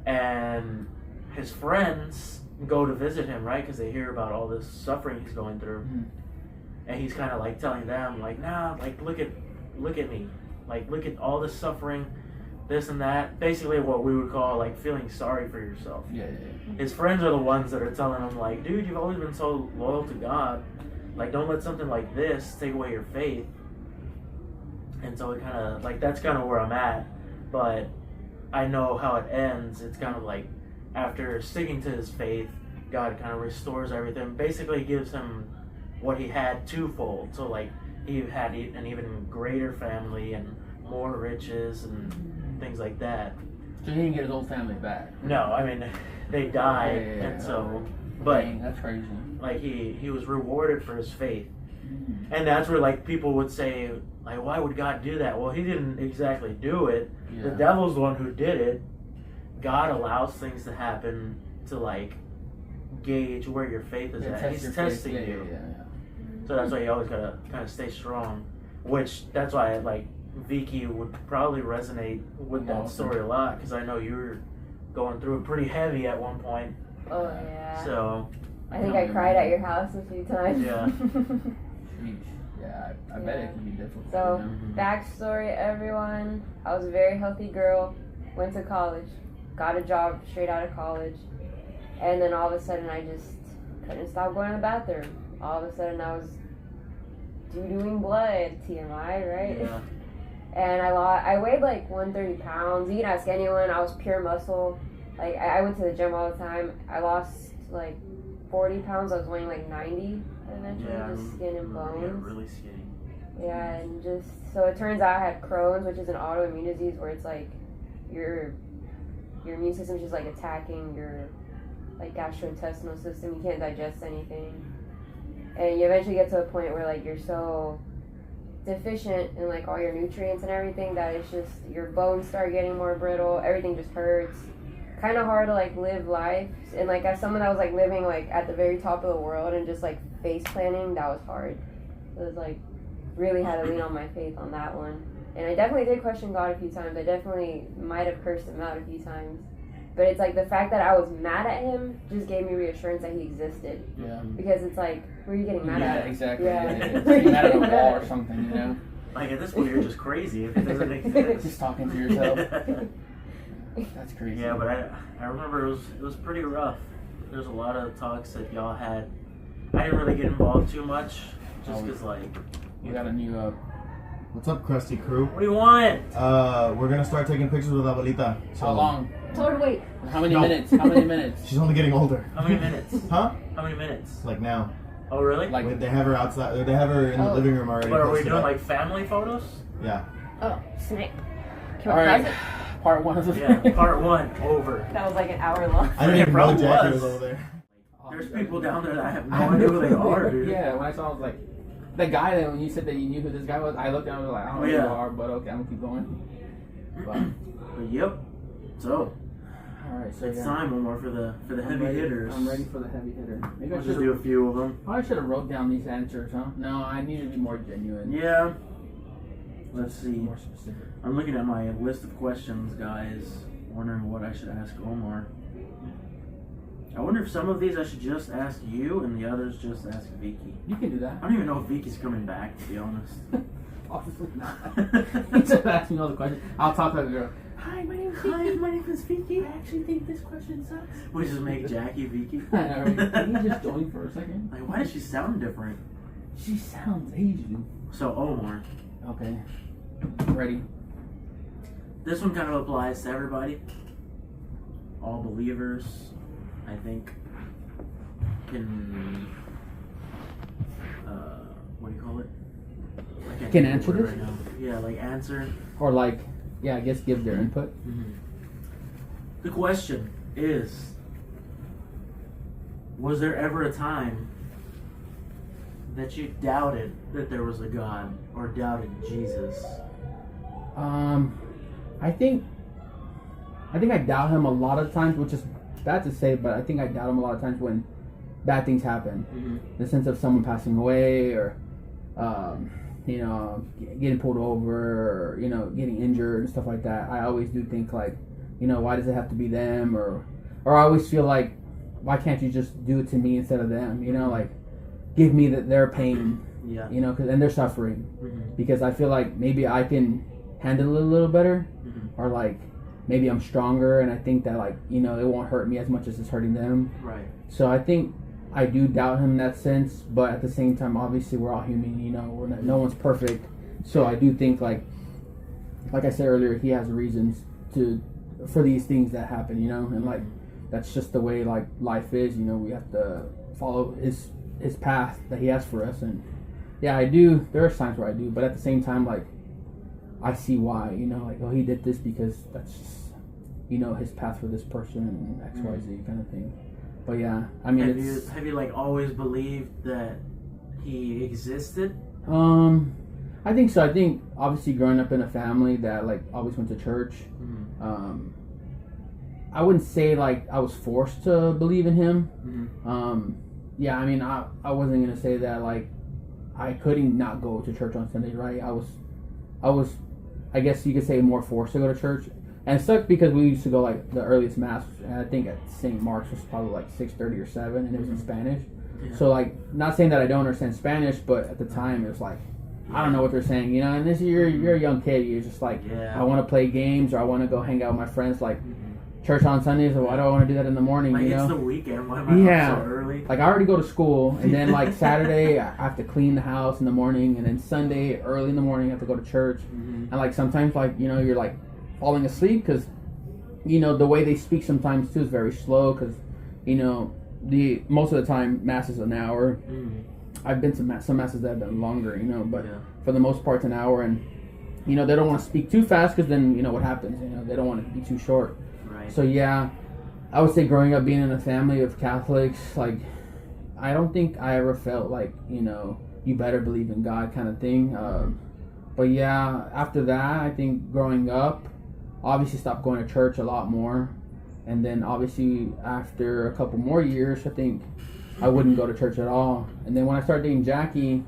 And his friends go to visit him, right? Because they hear about all this suffering he's going through. Mm-hmm. And he's kind of like telling them, like, nah, like, look at me. Like, look at all this suffering, this and that. Basically what we would call, like, feeling sorry for yourself. Yeah. His friends are the ones that are telling him, like, dude, you've always been so loyal to God. Like, don't let something like this take away your faith. And so it kind of, like, that's kind of where I'm at. But I know how it ends. It's kind of like, after sticking to his faith, God kind of restores everything. Basically gives him what he had twofold. So, like, he had an even greater family and more riches and things like that. So he didn't get his old family back. No, I mean, they died, Yeah. and so, but Dang, that's crazy. like he was rewarded for his faith, Mm-hmm. and that's where like people would say, like, why would God do that? Well, he didn't exactly do it. Yeah. The devil's the one who did it. God allows things to happen to like gauge where your faith is at. He's testing you. Yeah. So that's why you always gotta kind of stay strong. Which that's why like Vicky would probably resonate with that Awesome. story a lot, because I know you were going through it pretty heavy at one point. Oh yeah. So I think I cried at your house a few times. Yeah. Sheesh. Yeah, I bet it can be difficult. So, you know? backstory, everyone. I was a very healthy girl. Went to college. Got a job straight out of college. And then all of a sudden, I just couldn't stop going to the bathroom. All of a sudden, I was doo-dooing blood. TMI, right? yeah. And I weighed like 130 pounds. You can ask anyone. I was pure muscle. Like, I went to the gym all the time. I lost like 40 pounds. I was weighing like 90 eventually, Yeah, just skin and bones. Yeah, really skinny. Yeah, and just so it turns out I had Crohn's, which is an autoimmune disease where it's like your immune system's just like attacking your like gastrointestinal system. You can't digest anything, and you eventually get to a point where like you're so deficient in like all your nutrients and everything that it's just your bones start getting more brittle. Everything just hurts. Kind of hard to like live life, and like as someone that was like living like at the very top of the world and just like face planning, that was hard. It was like really had to lean on my faith on that one, and I definitely did question God a few times. I definitely might have cursed him out a few times, but it's like the fact that I was mad at him just gave me reassurance that he existed, Yeah. because it's like, who are you getting mad Yeah, at? exactly. Yeah. You're mad at a wall or something, you know? Like at this point, you're just crazy if it doesn't exist. Just talking to yourself. That's crazy. Yeah, but I remember it was pretty rough. There's a lot of talks that y'all had. I didn't really get involved too much, just because like. We got a new What's up, Krusty Crew? What do you want? We're gonna start taking pictures with Abuelita. So how long? Total wait. How many No. minutes? How many minutes? She's only getting older. How many minutes? Huh? How many minutes? Like now. Oh, really? Like Wait, they have her outside. They have her in the Oh. living room already. But are we posted doing up. like family photos? Yeah. Oh, snake. Can all we right. pause it? Part one of the Yeah, part one over. That was like an hour long. I didn't It even know probably Jackie was. was over there. There's people down there that I have no idea who they are, dude. Yeah, when I saw, I was like, the guy that when you said that you knew who this guy was, I looked down and was like, I don't know who you Yeah. are, but okay, I'm gonna keep going. But, But yep. So all right, so it's yeah. time, Omar, for the I'm heavy ready. hitters. I'm ready for the heavy hitter. Maybe I We'll should just do a have. few of them. I should have wrote down these answers, huh? No, I need to be more genuine. Yeah. Let's see. More specific. I'm looking at my list of questions, guys. Wondering what I should ask Omar. I wonder if some of these I should just ask you and the others just ask Vicky. You can do that. I don't even know if Vicky's coming back, to be honest. Obviously not. He just asked me all the questions. I'll talk to the girl. Hi, my name's Vicky. Hi, my name is Vicky. I actually think this question sucks. We just make Jackie Vicky. I know, right? Can you just join for a second? Like, why does she sound different? She sounds Asian. So, Omar, Okay. Ready? this one kind of applies to everybody. All believers, I think, can, what do you call it? I can't Can think of the answer word this? right now. Yeah, like answer. Or like, yeah, I guess give their input. The question is, was there ever a time that you doubted that there was a God or doubted Jesus? I think I doubt him a lot of times, which is bad to say, but I think I doubt him a lot of times when bad things happen. Mm-hmm. The sense of someone passing away or getting pulled over, or, getting injured and stuff like that, I always do think like, why does it have to be them? Or I always feel like, why can't you just do it to me instead of them? Like, give me their pain. Yeah. And they're suffering. Mm-hmm. Because I feel like maybe I can handle it a little better, or like maybe I'm stronger, and I think that like it won't hurt me as much as it's hurting them. Right. So I think I do doubt him in that sense, but at the same time, obviously we're all human. No one's perfect. So I do think like I said earlier, he has reasons for these things that happen. And like that's just the way like life is. We have to follow his path that he has for us, and yeah, I do. There are times where I do, but at the same time, like I see why. Like, oh, he did this because that's just his path for this person and X, Y, Z kind of thing. But yeah, I mean, have you like always believed that he existed? I think so. I think obviously growing up in a family that like always went to church, I wouldn't say like I was forced to believe in him. Yeah, I mean, I wasn't gonna say that like I couldn't not go to church on Sunday, right? I was, I guess you could say, more forced to go to church. And it sucked because we used to go like the earliest mass, and I think at St. Mark's was probably like 6:30 or 7, and it was in Spanish. Yeah. So like, not saying that I don't understand Spanish, but at the time it was like, I don't know what they're saying, And this you're a young kid, you're just like, I want to play games, or I want to go hang out with my friends, like church on Sundays, or why do I want to do that in the morning? Like it's the weekend. Why am I up so early? Like I already go to school, and then like Saturday I have to clean the house in the morning, and then Sunday early in the morning I have to go to church, and like sometimes like you're like falling asleep because the way they speak sometimes too is very slow because the most of the time mass is an hour. I've been to some masses that have been longer, but for the most part it's an hour, and they don't want to speak too fast because then what happens, they don't want it to be too short. Right. So yeah, I would say growing up being in a family of Catholics, like I don't think I ever felt like you better believe in God kind of thing. But yeah, after that, I think growing up, obviously stopped going to church a lot more, and then obviously after a couple more years, I think I wouldn't go to church at all. And then when I started dating Jackie,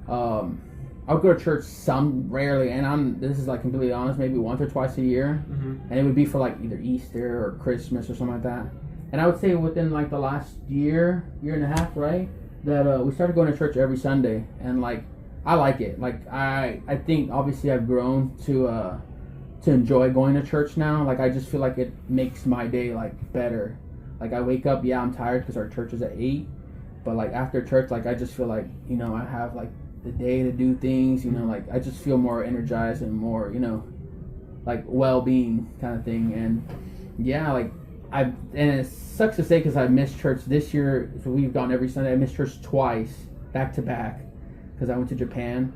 I would go to church some rarely, and this is like completely honest, maybe once or twice a year, and it would be for like either Easter or Christmas or something like that. And I would say within like the last year and a half, right, that we started going to church every Sunday, and like I like it. Like I think obviously I've grown to enjoy going to church now. Like I just feel like it makes my day like better. Like I wake up, I'm tired because our church is at 8, but like after church, like I just feel like I have like the day to do things, like I just feel more energized and more like well-being kind of thing. And yeah, like and it sucks to say because I missed church this year, so we've gone every Sunday. I missed church twice back to back because I went to Japan,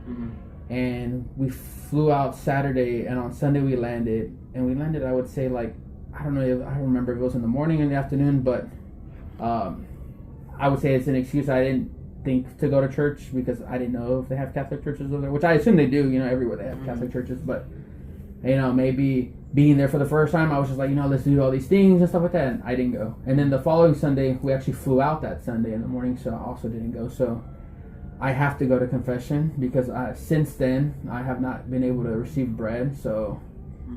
and we flew out Saturday, and on Sunday we landed, I would say like I don't remember if it was in the morning or in the afternoon, but I would say it's an excuse. I didn't think to go to church because I didn't know if they have Catholic churches over there, which I assume they do, everywhere they have Catholic churches, but maybe being there for the first time, I was just like, let's do all these things and stuff like that, and I didn't go. And then the following Sunday, we actually flew out that Sunday in the morning, so I also didn't go. So I have to go to confession because since then, I have not been able to receive bread, so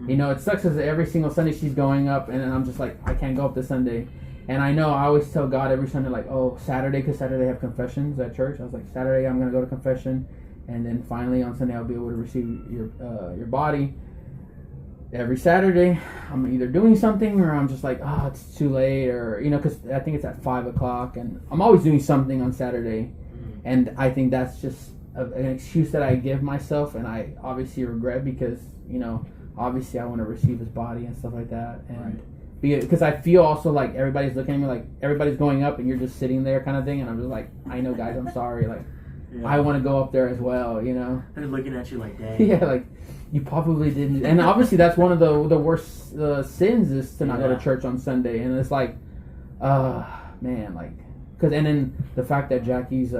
it sucks because every single Sunday she's going up, and then I'm just like, I can't go up this Sunday. And I know I always tell God every Sunday, like, oh, Saturday, because Saturday they have confessions at church. I was like, Saturday I'm going to go to confession, and then finally on Sunday I'll be able to receive your body. Every Saturday I'm either doing something or I'm just like, oh, it's too late, or, because I think it's at 5 o'clock, and I'm always doing something on Saturday. And I think that's just an excuse that I give myself, and I obviously regret because, obviously I want to receive his body and stuff like that. And because I feel also like everybody's looking at me like everybody's going up and you're just sitting there kind of thing, and I'm just like, I know, guys, I'm sorry, like I want to go up there as well, They're looking at you like, dang. Yeah, like you probably didn't. And obviously that's one of the worst sins is to not go to church on Sunday. And it's like, man, like, and then the fact that Jackie's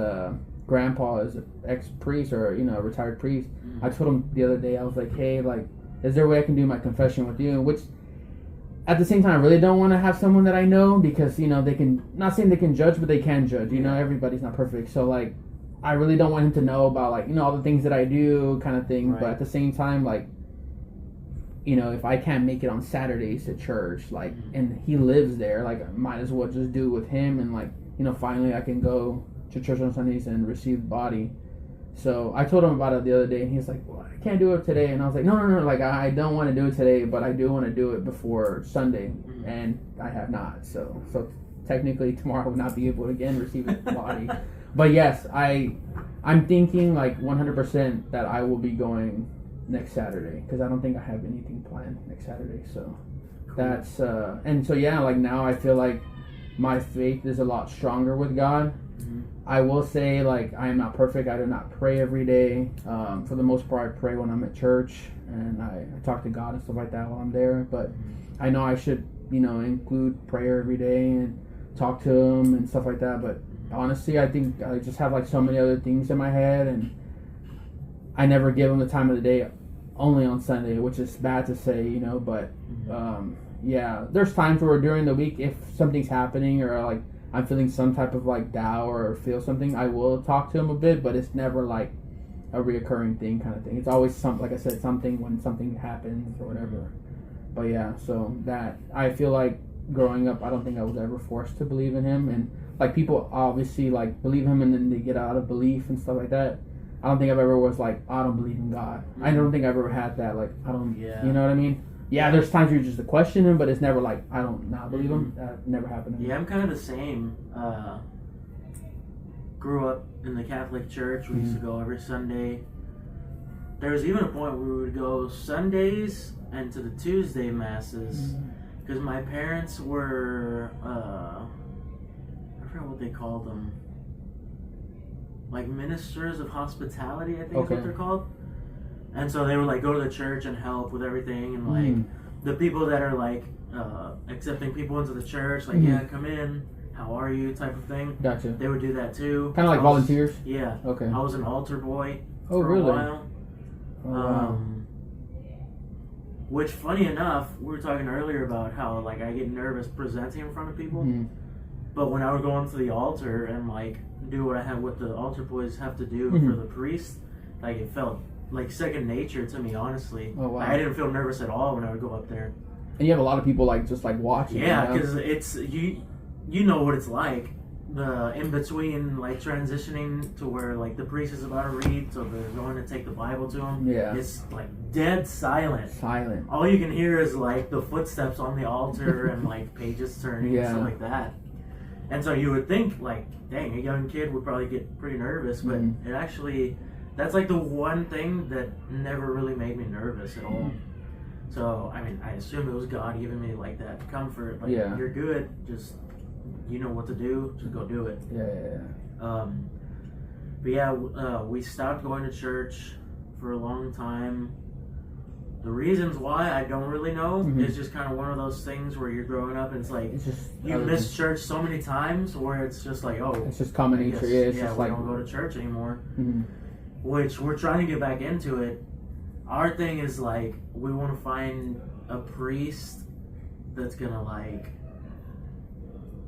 grandpa is an ex-priest or a retired priest. I told him the other day, I was like, hey, like, is there a way I can do my confession with you? Which at the same time, I really don't want to have someone that I know because, they can, not saying they can judge, but they can judge. Everybody's not perfect. So, like, I really don't want him to know about like, you know, all the things that I do kind of thing. Right. But at the same time, like, you know, if I can't make it on Saturdays to church, like, and he lives there, like, I might as well just do it with him. And like, you know, finally I can go to church on Sundays and receive the body. So I told him about it the other day, and he's like, well, I can't do it today. And I was like, no, like, I don't want to do it today, but I do want to do it before Sunday. And I have not. So technically tomorrow I will not be able to again receive the body. But yes, I'm thinking like 100% that I will be going next Saturday, because I don't think I have anything planned next Saturday. So that's and so yeah, like now I feel like my faith is a lot stronger with God. I will say, like, I am not perfect. I do not pray every day. For the most part, I pray when I'm at church, and I talk to God and stuff like that while I'm there. But I know I should, you know, include prayer every day and talk to Him and stuff like that. But honestly, I think I just have like so many other things in my head, and I never give Him the time of the day, only on Sunday, which is bad to say, you know. But yeah, there's times where during the week, if something's happening or like I'm feeling some type of like doubt or feel something, I will talk to Him a bit, but it's never like a reoccurring thing kind of thing. It's always like I said, something when something happens or whatever. But yeah, so that I feel like growing up, I don't think I was ever forced to believe in Him. And like people obviously like believe Him and then they get out of belief and stuff like that. I don't think I've ever was like, I don't believe in God. I don't think I've ever had that, like, I don't, you know what I mean? Yeah, there's times where you just question Him, but it's never like, I don't not believe Him. That never happened to me. Yeah, I'm kind of the same. Grew up in the Catholic Church. We used to go every Sunday. There was even a point where we would go Sundays and to the Tuesday masses, because my parents were, I forgot what they called them, like ministers of hospitality, I think is what they're called. And so they would like go to the church and help with everything, and like the people that are like accepting people into the church, like yeah, come in, how are you, type of thing. Gotcha. They would do that too. Kind of like volunteers. Yeah. Okay. I was an altar boy Oh, for really? a while. Oh, wow. Which, funny enough, we were talking earlier about how like I get nervous presenting in front of people, but when I would go into the altar and like do what the altar boys have to do for the priest, like it felt like second nature to me, honestly. Oh, wow. I didn't feel nervous at all when I would go up there. And you have a lot of people like just like watching. Yeah, you know? because it's you know what it's like, the in between, like transitioning to where like the priest is about to read, so they're going to take the Bible to him. Yeah. It's like dead silent. Silent. All you can hear is like the footsteps on the altar and like pages turning and stuff like that. And so you would think like, dang, a young kid would probably get pretty nervous, but it actually, that's like the one thing that never really made me nervous at all. So, I mean, I assume it was God giving me like that comfort, like you're good, just, you know what to do, just go do it. But yeah, we stopped going to church for a long time. The reasons why, I don't really know. It's just kind of one of those things where you're growing up and it's like, you miss church so many times where it's just like, oh, it's just common nature. It's just we like, don't go to church anymore. Which we're trying to get back into it. Our thing is like, we want to find a priest that's gonna like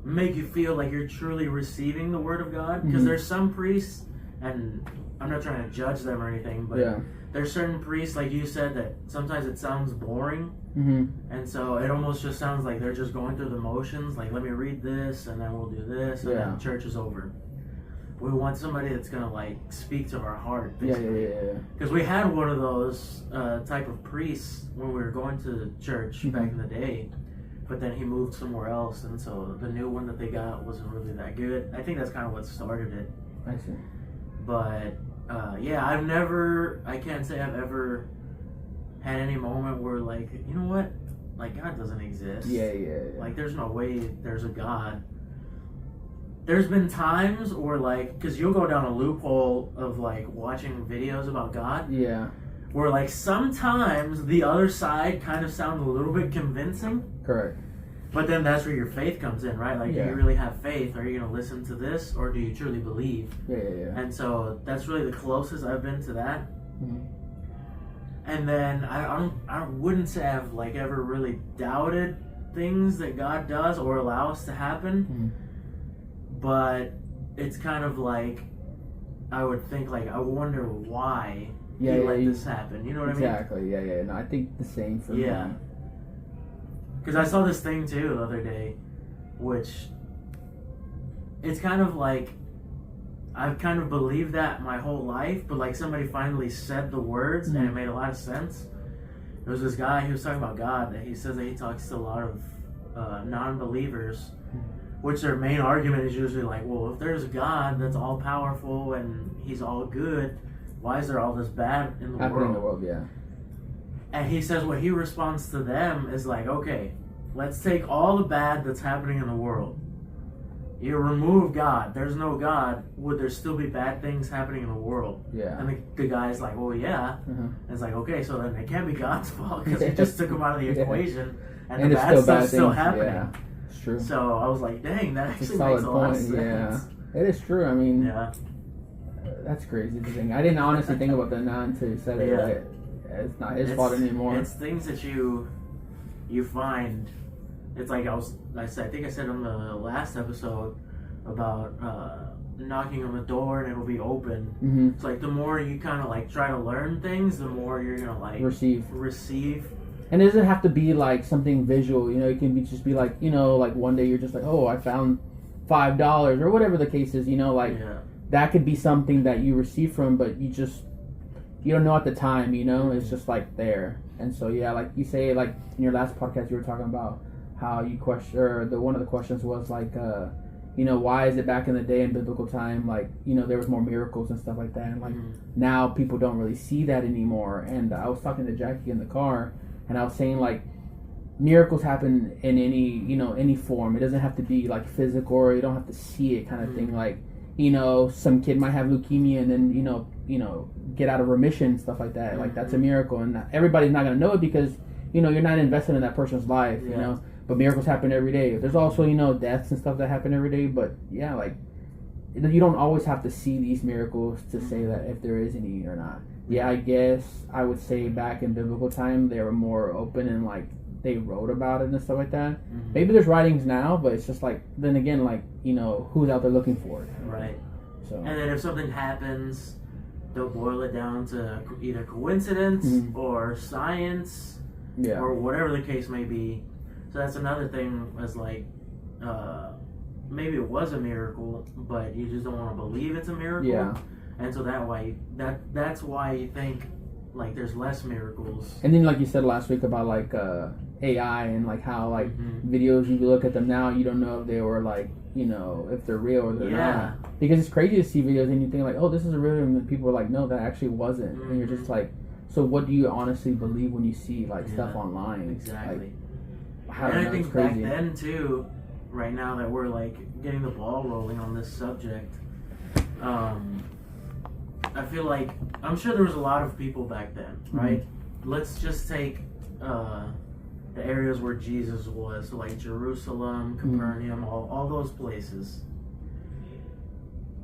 make you feel like you're truly receiving the word of God. Because there's some priests, and I'm not trying to judge them or anything, but there's certain priests, like you said, that sometimes it sounds boring. And so it almost just sounds like they're just going through the motions, like, let me read this and then we'll do this and then church is over. We want somebody that's gonna like speak to our heart, basically. Because we had one of those type of priests when we were going to church back in the day, but then he moved somewhere else, and so the new one that they got wasn't really that good. I think that's kind of what started it. I see. But yeah, I can't say I've ever had any moment where like, you know what, like God doesn't exist. Like there's no way there's a God. There's been times where like, because you'll go down a loophole of like watching videos about God. Where like sometimes the other side kind of sounds a little bit convincing. Correct. But then that's where your faith comes in, right? Like, do you really have faith? Are you going to listen to this, or do you truly believe? And so that's really the closest I've been to that. And then I wouldn't say I've like ever really doubted things that God does or allows to happen. But it's kind of like I would think like, I wonder why Yeah, he yeah, let you- this happen. You know what I mean? Exactly. Yeah. No, I think the same for Yeah. me. Because I saw this thing too the other day, which it's kind of like I've kind of believed that my whole life, but like somebody finally said the words and it made a lot of sense. There was this guy who was talking about God, that he says that he talks to a lot of non-believers, which their main argument is usually like, well, if there's a God that's all powerful and he's all good, why is there all this bad in the Happening world? in the world, yeah. And he says what he responds to them is like, okay, let's take all the bad that's happening in the world. You remove God. There's no God. Would there still be bad things happening in the world? Yeah. And the guy's like, well, yeah. Uh-huh. And it's like, okay, so then it can't be God's fault because he just took him out of the Yeah. equation, and And the it's bad still stuff's bad still things. happening. Yeah. It's true. So I was like, dang, that It's a actually solid makes a lot of point. sense. Yeah. It is true. I mean, Yeah. that's crazy to think. I didn't honestly think about that now until you said it. Yeah. Like, it's not his fault anymore. It's things that you find. It's like I think I said on the last episode about knocking on the door and it'll be open. Mm-hmm. It's like the more you kind of like try to learn things, the more you're gonna like receive. And it doesn't have to be like something visual, you know. It can be just be like, you know, like one day you're just like, oh, I found $5 or whatever the case is, you know, like Yeah. that could be something that you receive from, but you don't know at the time, you know. It's just like there. And so yeah, like you say, like in your last podcast, you were talking about how you question, or one of the questions was like, you know, why is it back in the day in biblical time, like, you know, there was more miracles and stuff like that, and like now people don't really see that anymore. And I was talking to Jackie in the car, and I was saying like miracles happen in any form. It doesn't have to be like physical, or you don't have to see it kind of thing. Like, you know, some kid might have leukemia and then you know get out of remission and stuff like that. Like that's a miracle, and everybody's not gonna know it because you know you're not invested in that person's life. You know. But miracles happen every day. There's also, you know, deaths and stuff that happen every day. But yeah, like you don't always have to see these miracles to say that if there is any or not. Yeah, I guess I would say back in biblical time they were more open and like they wrote about it and stuff like that. Maybe there's writings now, but it's just like then again, like, you know, who's out there looking for it? Right. So. And then if something happens, they'll boil it down to either coincidence or science, or whatever the case may be. So that's another thing, as like, maybe it was a miracle, but you just don't want to believe it's a miracle. Yeah. And so that's why you think like there's less miracles. And then like you said last week about like AI and like how like videos, you look at them now, you don't know if they were like, you know, if they're real or they're not. Because it's crazy to see videos and you think like, oh, this is a real, and people are like, no, that actually wasn't. And you're just like, so what do you honestly believe when you see like stuff online? Exactly. Like, And I think back then too, right now that we're like getting the ball rolling on this subject, I feel like I'm sure there was a lot of people back then, right? Let's just take the areas where Jesus was, so like Jerusalem, Capernaum, all those places.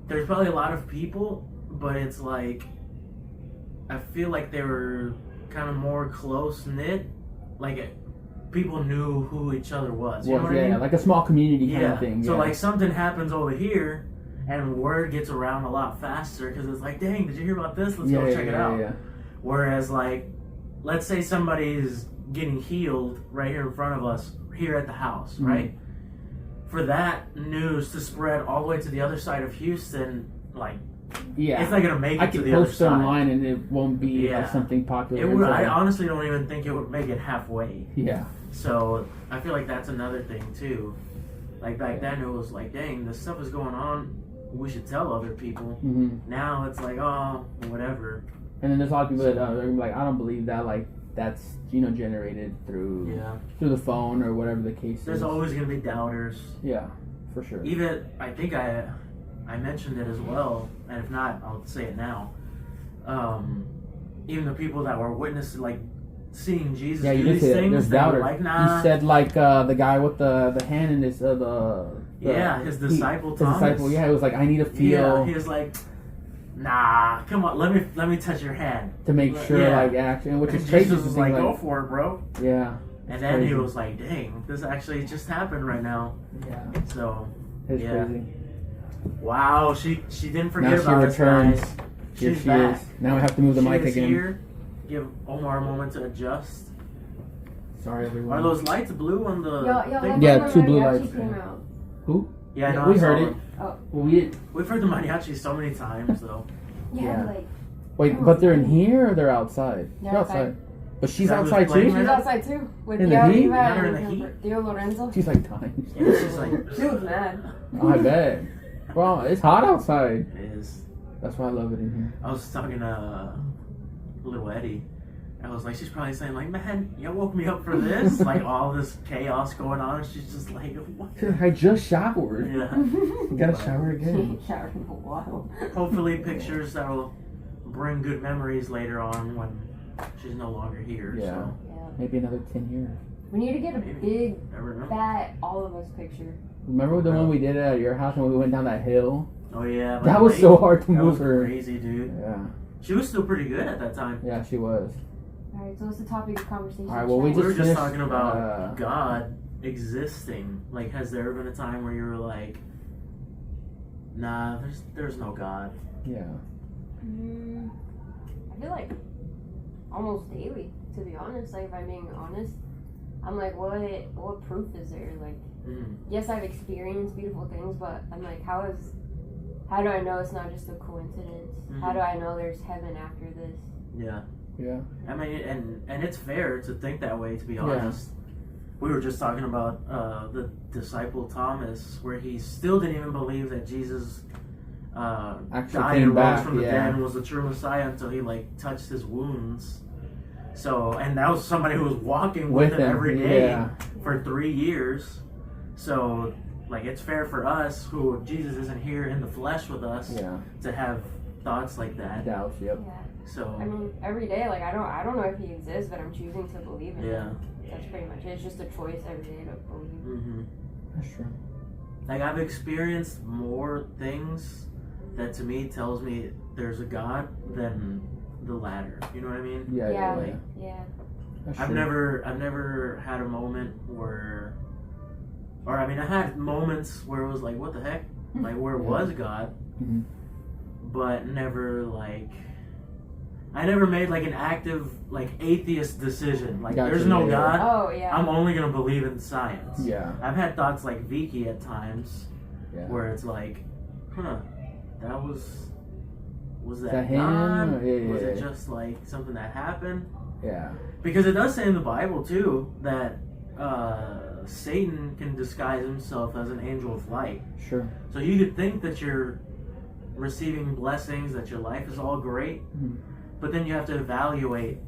There's probably a lot of people, but it's like I feel like they were kind of more close knit, like people knew who each other was. You know what I mean? Like a small community kind of thing. So like something happens over here, and word gets around a lot faster because it's like, dang, did you hear about this? Let's go check it out. Whereas like, let's say somebody's getting healed right here in front of us, here at the house, right? For that news to spread all the way to the other side of Houston, like, it's not gonna make it to the other side. I can post online and it won't be like something popular. It would. I honestly don't even think it would make it halfway. Yeah. So I feel like that's another thing too. Like back then, it was like, dang, this stuff is going on. We should tell other people. Now it's like, oh, whatever. And then there's a lot of people that are like, I don't believe that. Like that's, you know, generated through the phone or whatever the case is. There's always gonna be doubters. Yeah, for sure. Even I think I mentioned it as well, and if not, I'll say it now. Even the people that were witnessing, like seeing Jesus do these things, there's doubters. Like, nah. You said like the guy with the hand in his his disciple Thomas. His disciple, it was like, I need to feel. Yeah, he was like, nah, come on, let me touch your hand to make sure, like action, which is crazy. Jesus was like, go for it, bro. Yeah. And then crazy. He was like, dang, this actually just happened right now. Yeah. So it's crazy. Wow, she didn't forget Now she about us, returns. guys. Here She's she back. is. Now we have to move the She mic is again. here. Give Omar a moment to adjust. Sorry, everyone. Are those lights blue on the Yo, thing? Yeah, two blue mariachi lights. Came out. Who? Yeah, I know. we I saw heard it. them. Well, we We've heard the mariachi so many times, though. Yeah, Yeah. like wait, but they're in here or they're outside? They're outside. But she's That was outside playing too. right she's now? outside too with In the Dio heat? Riva Got her in and the heat? Dio Lorenzo. She's like times. Yeah, she's like, She was mad. I bet. Well, it's hot outside. it is. That's why I love it in here. I was talking to Little Eddie. I was like, she's probably saying, like, man, you woke me up for this? Like, all this chaos going on. And she's just like, what? I just showered. Yeah. Gotta shower again. Showered in a while. Hopefully, pictures that'll bring good memories later on when she's no longer here. Yeah. So, Yeah. Maybe another 10 years. We need to get a Maybe. big, never know. fat, all of us picture. Remember the one we did at your house when we went down that hill? Oh, yeah. That was so hard to That move was her. crazy, dude. Yeah. She was still pretty good at that time. Yeah, she was. Alright, so what's the topic of conversation? Alright, well, we Chat? We were just finished, talking about uh, God existing. Like, has there ever been a time where you were like, nah, there's no God? Yeah. I feel like almost daily, to be honest. Like, if I'm being honest, I'm like, what proof is there? Like, Mm. yes, I've experienced beautiful things, but I'm like, how do I know it's not just a coincidence? How Mhm. do I know there's heaven after this? Yeah. Yeah. I mean, and it's fair to think that way, to be Yeah. honest. We were just talking about the disciple Thomas, where he still didn't even believe that Jesus Actually died came and rose back, from the yeah. dead and was the true Messiah until he like touched his wounds. So, and that was somebody who was walking with him every day Yeah. for 3 years. So, like, it's fair for us, who Jesus isn't here in the flesh with us, Yeah. to have thoughts like that. Doubts, yep. Yeah. So, I mean, every day, like, I don't know if he exists, but I'm choosing to believe in yeah. him. That's pretty much it. It's just a choice every day to believe. hmm That's true. Like, I've experienced more things that to me tells me there's a God than the latter. You know what I mean? Yeah, yeah, Yeah. yeah. Yeah. That's I've true. never had a moment where, or I mean, I had moments where it was like, what the heck? Like, where Yeah. was God? Mhm. But never like, I never made like an active like atheist decision. Like, Gotcha, there's no yeah. God. Oh, yeah. I'm only gonna believe in science. Yeah. I've had thoughts like Vicky at times Yeah. where it's like, huh, that was that that him? God? Yeah, Was it yeah. just like something that happened? Yeah. Because it does say in the Bible too that Satan can disguise himself as an angel of light. Sure. So you could think that you're receiving blessings, that your life is all great, Mhm. but then you have to evaluate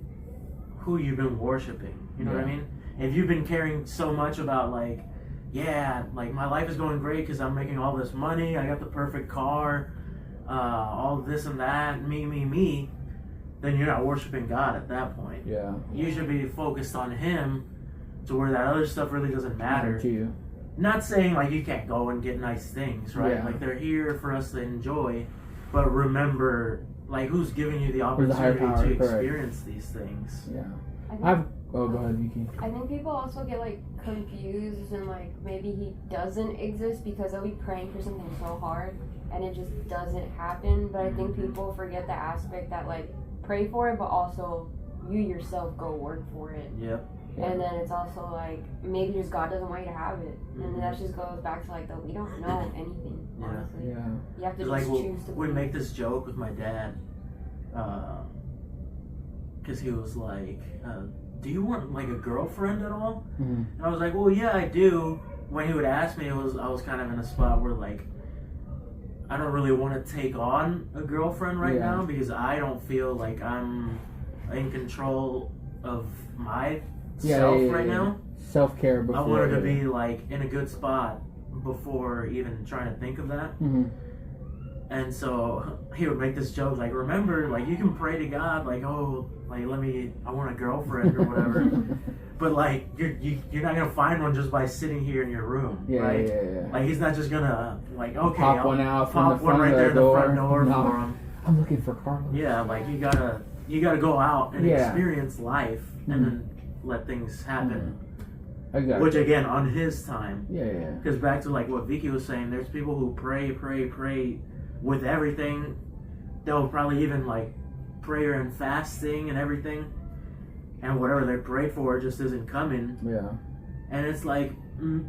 who you've been worshiping. You know what I Yeah. mean? If you've been caring so much about like, yeah, like my life is going great because I'm making all this money, I got the perfect car, all this and that, me, then you're not worshiping God at that point. Yeah. You should be focused on Him to where that other stuff really doesn't matter. To you. Not saying like you can't go and get nice things, right? Yeah. Like they're here for us to enjoy, but remember, like who's giving you the There's a higher opportunity power, to correct. experience these things? Yeah. I think, Oh, go ahead, Vicky. I think people also get like confused and like maybe he doesn't exist because they'll be praying for something so hard and it just doesn't happen. But I think people forget the aspect that like pray for it, but also you yourself go work for it. Yep. And then it's also like maybe just God doesn't want you to have it, Mhm. and that just goes back to like we don't know anything. Yeah. Honestly, Yeah. you have to It's just like choose to. we believe. make this joke with my dad, because he was like, "Do you want like a girlfriend at all?" Mhm. And I was like, "Well, yeah, I do." When he would ask me, I was kind of in a spot where like, I don't really want to take on a girlfriend right Yeah. now because I don't feel like I'm in control of myself right now. Self care before. I wanted to be like in a good spot before even trying to think of that. Mhm. And so he would make this joke like, remember, like you can pray to God like, oh, like I want a girlfriend or whatever. But like you're not gonna find one just by sitting here in your room, Yeah, right? yeah. Like he's not just gonna like, okay, Pop I'll one out from pop the one front right of there the in the front door. door No. for him. I'm looking for Carlos. Yeah, like you gotta go out and Yeah. experience life Mhm. and then let things happen. Exactly. Which again, on his time. Yeah. Because back to like what Vicky was saying, there's people who pray with everything. They'll probably even like prayer and fasting and everything, and whatever they prayed for just isn't coming. Yeah. And it's like,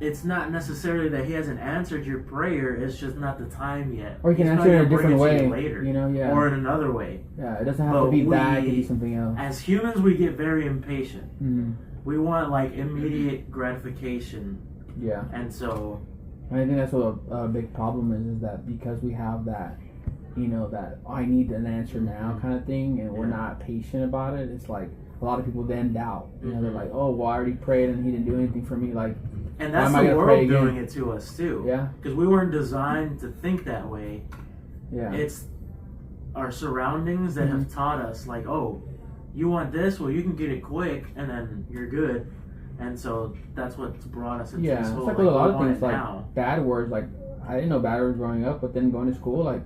it's not necessarily that he hasn't answered your prayer, it's just not the time yet. Or you can He's answer it in a probably different gonna bring it to way. you later, You know, yeah. or in another way. Yeah, it doesn't have But to be that. It we- can be something else. As humans, we get very impatient. Mm-hmm. We want like immediate gratification, Yeah. and so And I think that's what a big problem is that because we have that, you know, that I need an answer now kind of thing, and we're Yeah. not patient about it, it's like a lot of people then doubt. You know, they're Mhm. like, oh, well, I already prayed and he didn't do anything for me. Like, and Why that's am I the gonna world pray again? doing it to us too. yeah, Because we weren't designed to think that way. yeah. It's our surroundings that Mm-hmm. have taught us, like, oh, you want this? Well, you can get it quick, and then you're good. And so that's what's brought us into Yeah, this it's whole, like like, with a lot we of want things, it like now. bad words. Like, I didn't know bad words growing up, but then going to school, like,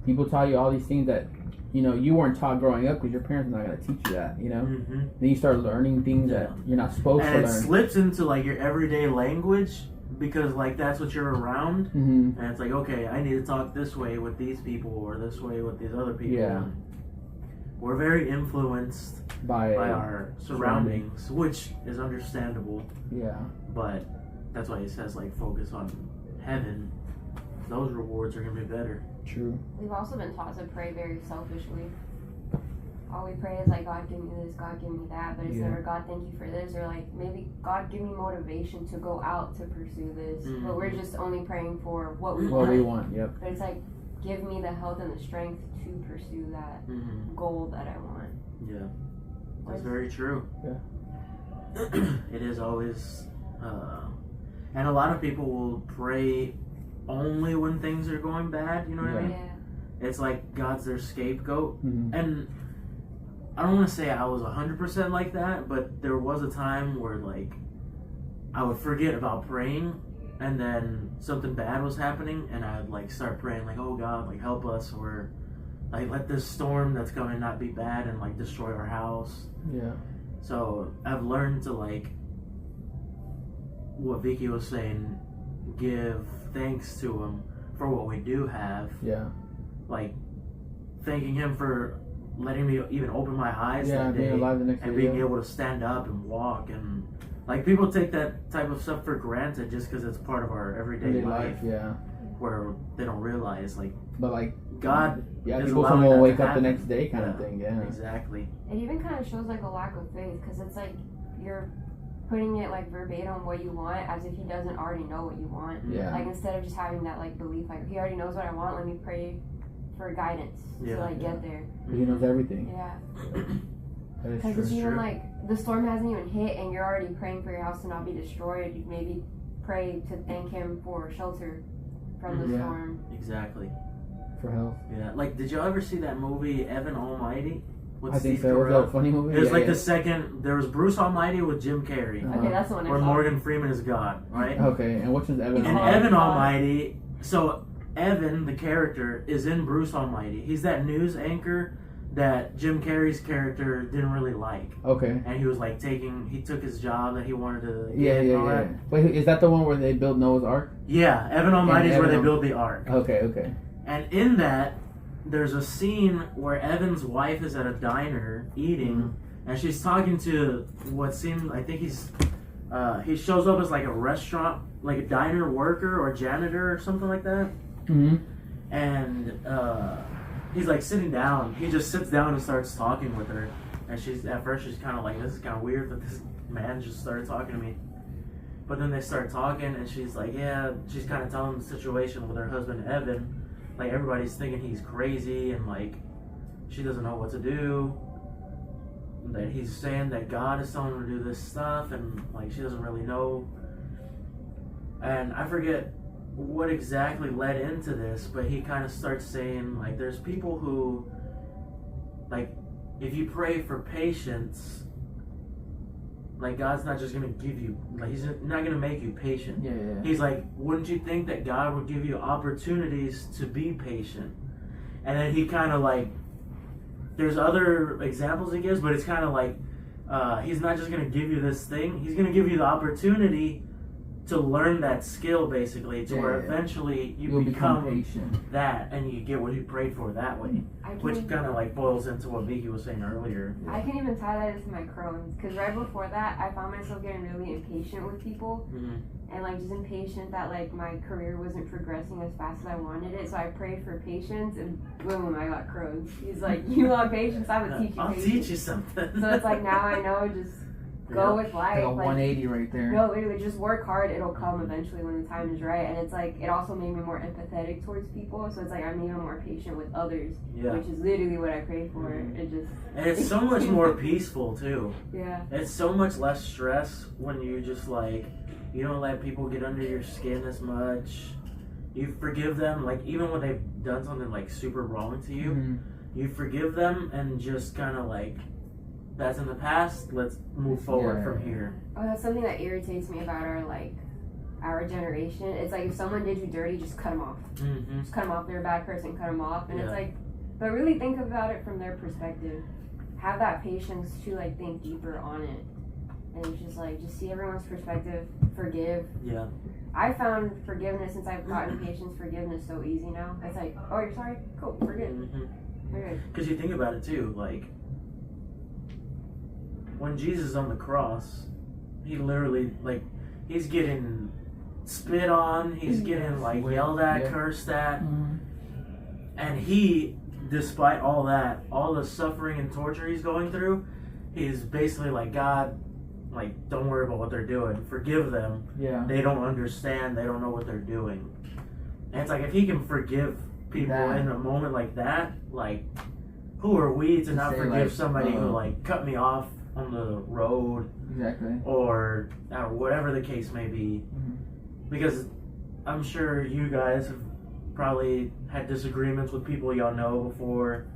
people taught you all these things that, you know, you weren't taught growing up because your parents are not going to teach you that, you know? Mm-hmm. Then you start learning things that you're not supposed And to it learn. slips into like your everyday language because like that's what you're around. Mm-hmm. And it's like, okay, I need to talk this way with these people or this way with these other people. Yeah. And we're very influenced By our surroundings, which is understandable. yeah. But that's why it says like focus on heaven. Those rewards are gonna be better. True. We've also been taught to pray very selfishly. All we pray is like, God, give me this, God, give me that, but it's Yeah. never, God, thank you for this, or like, maybe, God, give me motivation to go out to pursue this, but we're just only praying for what we What want. we want. Yep. But it's like, give me the health and the strength to pursue that Mm-hmm. goal that I want. Yeah, that's very true. Yeah. It is always, and a lot of people will pray only when things are going bad. You know what I Yeah. mean? It's like God's their scapegoat, Mm-hmm. and I don't want to say I was 100% like that, but there was a time where like I would forget about praying, and then something bad was happening, and I would like start praying like, "Oh God, like help us," or like let this storm that's coming not be bad and like destroy our house. Yeah. So I've learned to like what Vicky was saying, give thanks to him for what we do have, Yeah. like thanking him for letting me even open my eyes Yeah. that day Being alive the next and day. being Yeah. able to stand up and walk, and like people take that type of stuff for granted just because it's part of our everyday Everyday life, Yeah. where they don't realize like But like God yeah, is people allowing will that to wake up the happen. next day kind of Yeah. thing. Yeah. Exactly. It even kind of shows like a lack of faith, because it's like you're putting it like verbatim what you want as if he doesn't already know what you want. Yeah. Like instead of just having that like belief, like he already knows what I want, let me pray for guidance Yeah. to like get there. He knows everything. Yeah. That is Because true. it's even true. like the storm hasn't even hit and you're already praying for your house to not be destroyed. You maybe pray to thank him for shelter from the Yeah. storm. Exactly. For health. Yeah. Like, did y'all ever see that movie Evan Almighty? With I think Steve so. Was that a Carell? funny movie? It was Yeah, like yeah. the second. There was Bruce Almighty with Jim Carrey, Uh-huh. Okay, that's the one I where saw. Morgan Freeman is God, right? Okay, and which one's Evan? And Oh, Evan God. Almighty. So Evan, the character, is in Bruce Almighty. He's that news anchor that Jim Carrey's character didn't really like, Okay. and he was like he took his job that he wanted to get Yeah, and all yeah, yeah. that. Wait, is that the one where they build Noah's Ark? Yeah, Evan Almighty is where Evan they Al- build the ark. Okay, okay. And in that, there's a scene where Evan's wife is at a diner eating, and she's talking to what seemed, I think he shows up as like a restaurant, like a diner worker or janitor or something like that. Mm-hmm. And he's like sitting down. He just sits down and starts talking with her. And at first she's kind of like, this is kind of weird that this man just started talking to me. But then they start talking, and she's like, yeah, she's kind of telling the situation with her husband Evan. Like, everybody's thinking he's crazy, and like she doesn't know what to do. That he's saying that God is telling her to do this stuff, and like she doesn't really know. And I forget what exactly led into this, but he kind of starts saying like there's people who, like, if you pray for patience, like God's not just gonna give you, like he's not gonna make you patient. Yeah, yeah. He's like, wouldn't you think that God would give you opportunities to be patient? And then he kind of like, there's other examples he gives, but it's kind of like He's not just going to give you this thing. He's going to give you the opportunity to learn that skill, basically, to where eventually You'll become patient. that, and you get what you prayed for that way. Which kind of like boils into what Vicky was saying earlier. I can even tie that into my Crohn's, because right before that, I found myself getting really impatient with people, and like just impatient that like my career wasn't progressing as fast as I wanted it. So I prayed for patience, and boom, I got Crohn's. He's like, "You want patience? I'm gonna teach you I'll patience." teach you something. So it's like now I know, just go with life. Like a Like, 180 right there. no, literally, just work hard. It'll come eventually when the time is right. And it's like, it also made me more empathetic towards people. So it's like, I'm even more patient with others, which is literally what I pray for. It just. And it's so much more peaceful, too. Yeah. It's so much less stress when you just like, you don't let people get under your skin as much. You forgive them, like, even when they've done something like super wrong to you, you forgive them and just kind of like, that's in the past, let's move forward from here. Oh, that's something that irritates me about our generation. It's like if someone did you dirty, just cut them off. Just cut them off. They're a bad person, cut them off. And it's like, but really think about it from their perspective. Have that patience to like think deeper on it. And it's just like, just see everyone's perspective, forgive. Yeah. I found forgiveness, since I've gotten patience, forgiveness so easy now. It's like, oh, you're sorry? Cool, forgive. We're good. Because you think about it too, like, when Jesus is on the cross, he literally, like, he's getting spit on, he's getting, like, yelled at, cursed at, and he, despite all that, all the suffering and torture he's going through, he's basically like, God, like, don't worry about what they're doing, forgive them. Yeah. They don't understand, they don't know what they're doing. And it's like, if he can forgive people in a moment like that, like, who are we to not forgive like, somebody who, like, cut me off on the road, or whatever the case may be, because I'm sure you guys have probably had disagreements with people y'all know before,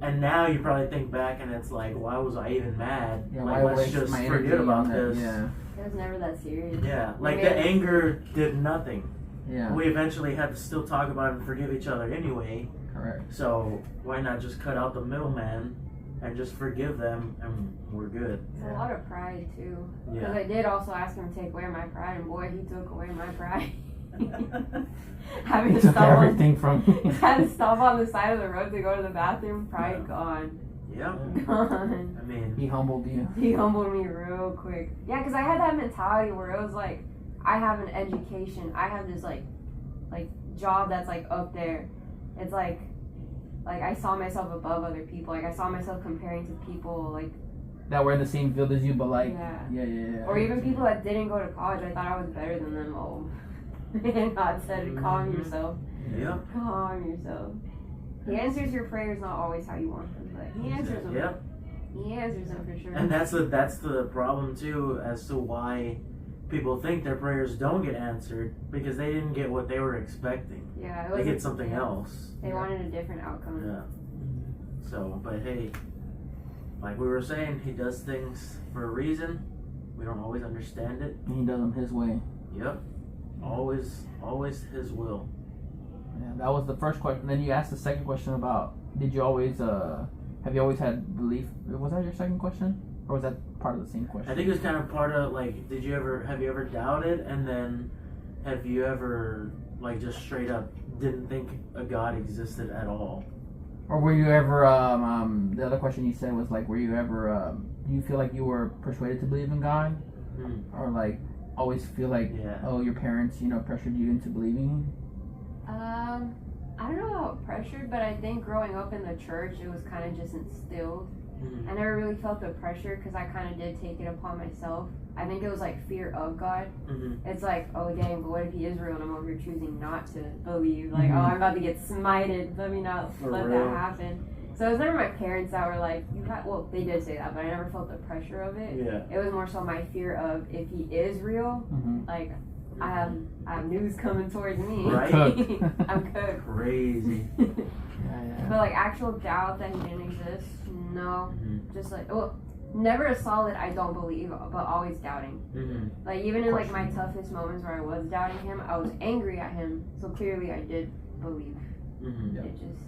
and now you probably think back and it's like, why was I even mad? Yeah, like, let's just forget about this. It was never that serious. Yeah, like the anger did nothing. Yeah. We eventually had to still talk about it and forgive each other anyway. Correct. So why not just cut out the middleman and just forgive them, and we're good. It's a lot of pride too. Because Yeah. I did also ask him to take away my pride, and boy, he took away my pride. Having to Took stop everything from me. had to stop on the side of the road to go to the bathroom. Pride gone. Yeah. Gone. I mean, He humbled you. He humbled me real quick. Yeah, because I had that mentality where it was like, I have an education. I have this like job that's like up there. It's like I saw myself above other people. Like I saw myself comparing to people like that were in the same field as you, but like yeah. Or even people that didn't go to college. I thought I was better than them. Oh, and God said, calm yourself. yeah. Calm yourself. He answers your prayers, not always how you want them, but he answers them. Yeah. He answers them for sure. And that's the problem too, as to why people think their prayers don't get answered, because they didn't get what they were expecting. Yeah, They get something else. They wanted a different outcome. Yeah. So, but hey, like we were saying, he does things for a reason. We don't always understand it. And he does them his way. Yep. Always his will. Yeah, that was the first question. Then you asked the second question about, have you always had belief? Was that your second question? Or was that part of the same question? I think it was kind of part of, like, have you ever doubted, and then have you ever, like, just straight up didn't think a God existed at all? Or were you ever, the other question you said was like, were you ever, do you feel like you were persuaded to believe in God? Or like, always feel like, oh, your parents, pressured you into believing? I don't know about pressured, but I think growing up in the church, it was kind of just instilled. I never really felt the pressure because I kind of did take it upon myself. I think it was like fear of God. It's like, oh dang, but what if he is real and I'm over here choosing not to believe? Like, oh, I'm about to get smited. Let me not let that happen. So it was never my parents that were like, well, they did say that, but I never felt the pressure of it. Yeah. It was more so my fear of if he is real, like, I have news coming towards me. Right. I'm cooked. Crazy. But like actual doubt that he didn't exist, no. Just like, well, never a solid I don't believe, but always doubting. Like even in like my toughest moments where I was doubting him, I was angry at him. So clearly I did believe. It just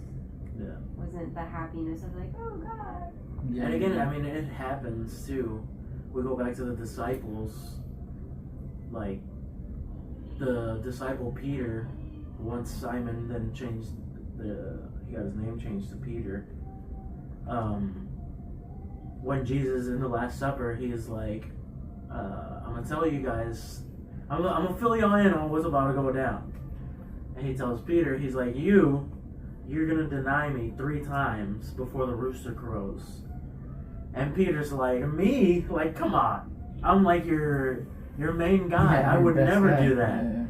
wasn't the happiness of like, oh God. Yeah. And again, I mean, it happens too. We go back to the disciples. Like, the disciple Peter, once Simon then changed he got his name changed to Peter. When Jesus in the Last Supper, he's like, I'm gonna tell you guys, I'm gonna fill you all in on what's about to go down. And he tells Peter, he's like, you're gonna deny me 3 times before the rooster crows. And Peter's like, me? Like, come on. I'm like your main guy. Yeah, I would best never guy. do that. Yeah.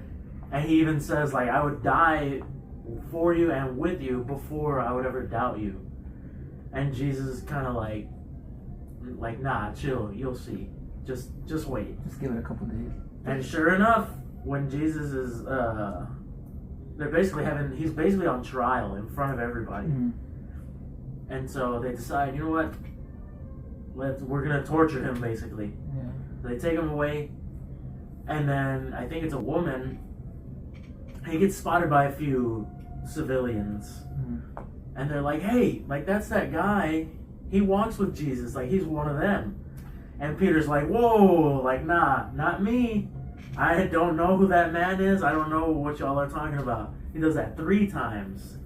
And he even says, like, I would die for you and with you before I would ever doubt you. And Jesus is kind of like, nah, chill, you'll see. Just wait. Just give it a couple days. And sure enough, when Jesus is, he's basically on trial in front of everybody. Mm-hmm. And so they decide, you know what? We're gonna torture him, basically. Yeah. So they take him away, and then I think it's a woman. He gets spotted by a few civilians, Mm-hmm. and they're like, "Hey, like that's that guy. He walks with Jesus. Like he's one of them." And Peter's like, "Whoa, like nah, not me. I don't know who that man is. I don't know what y'all are talking about." He does that 3 times,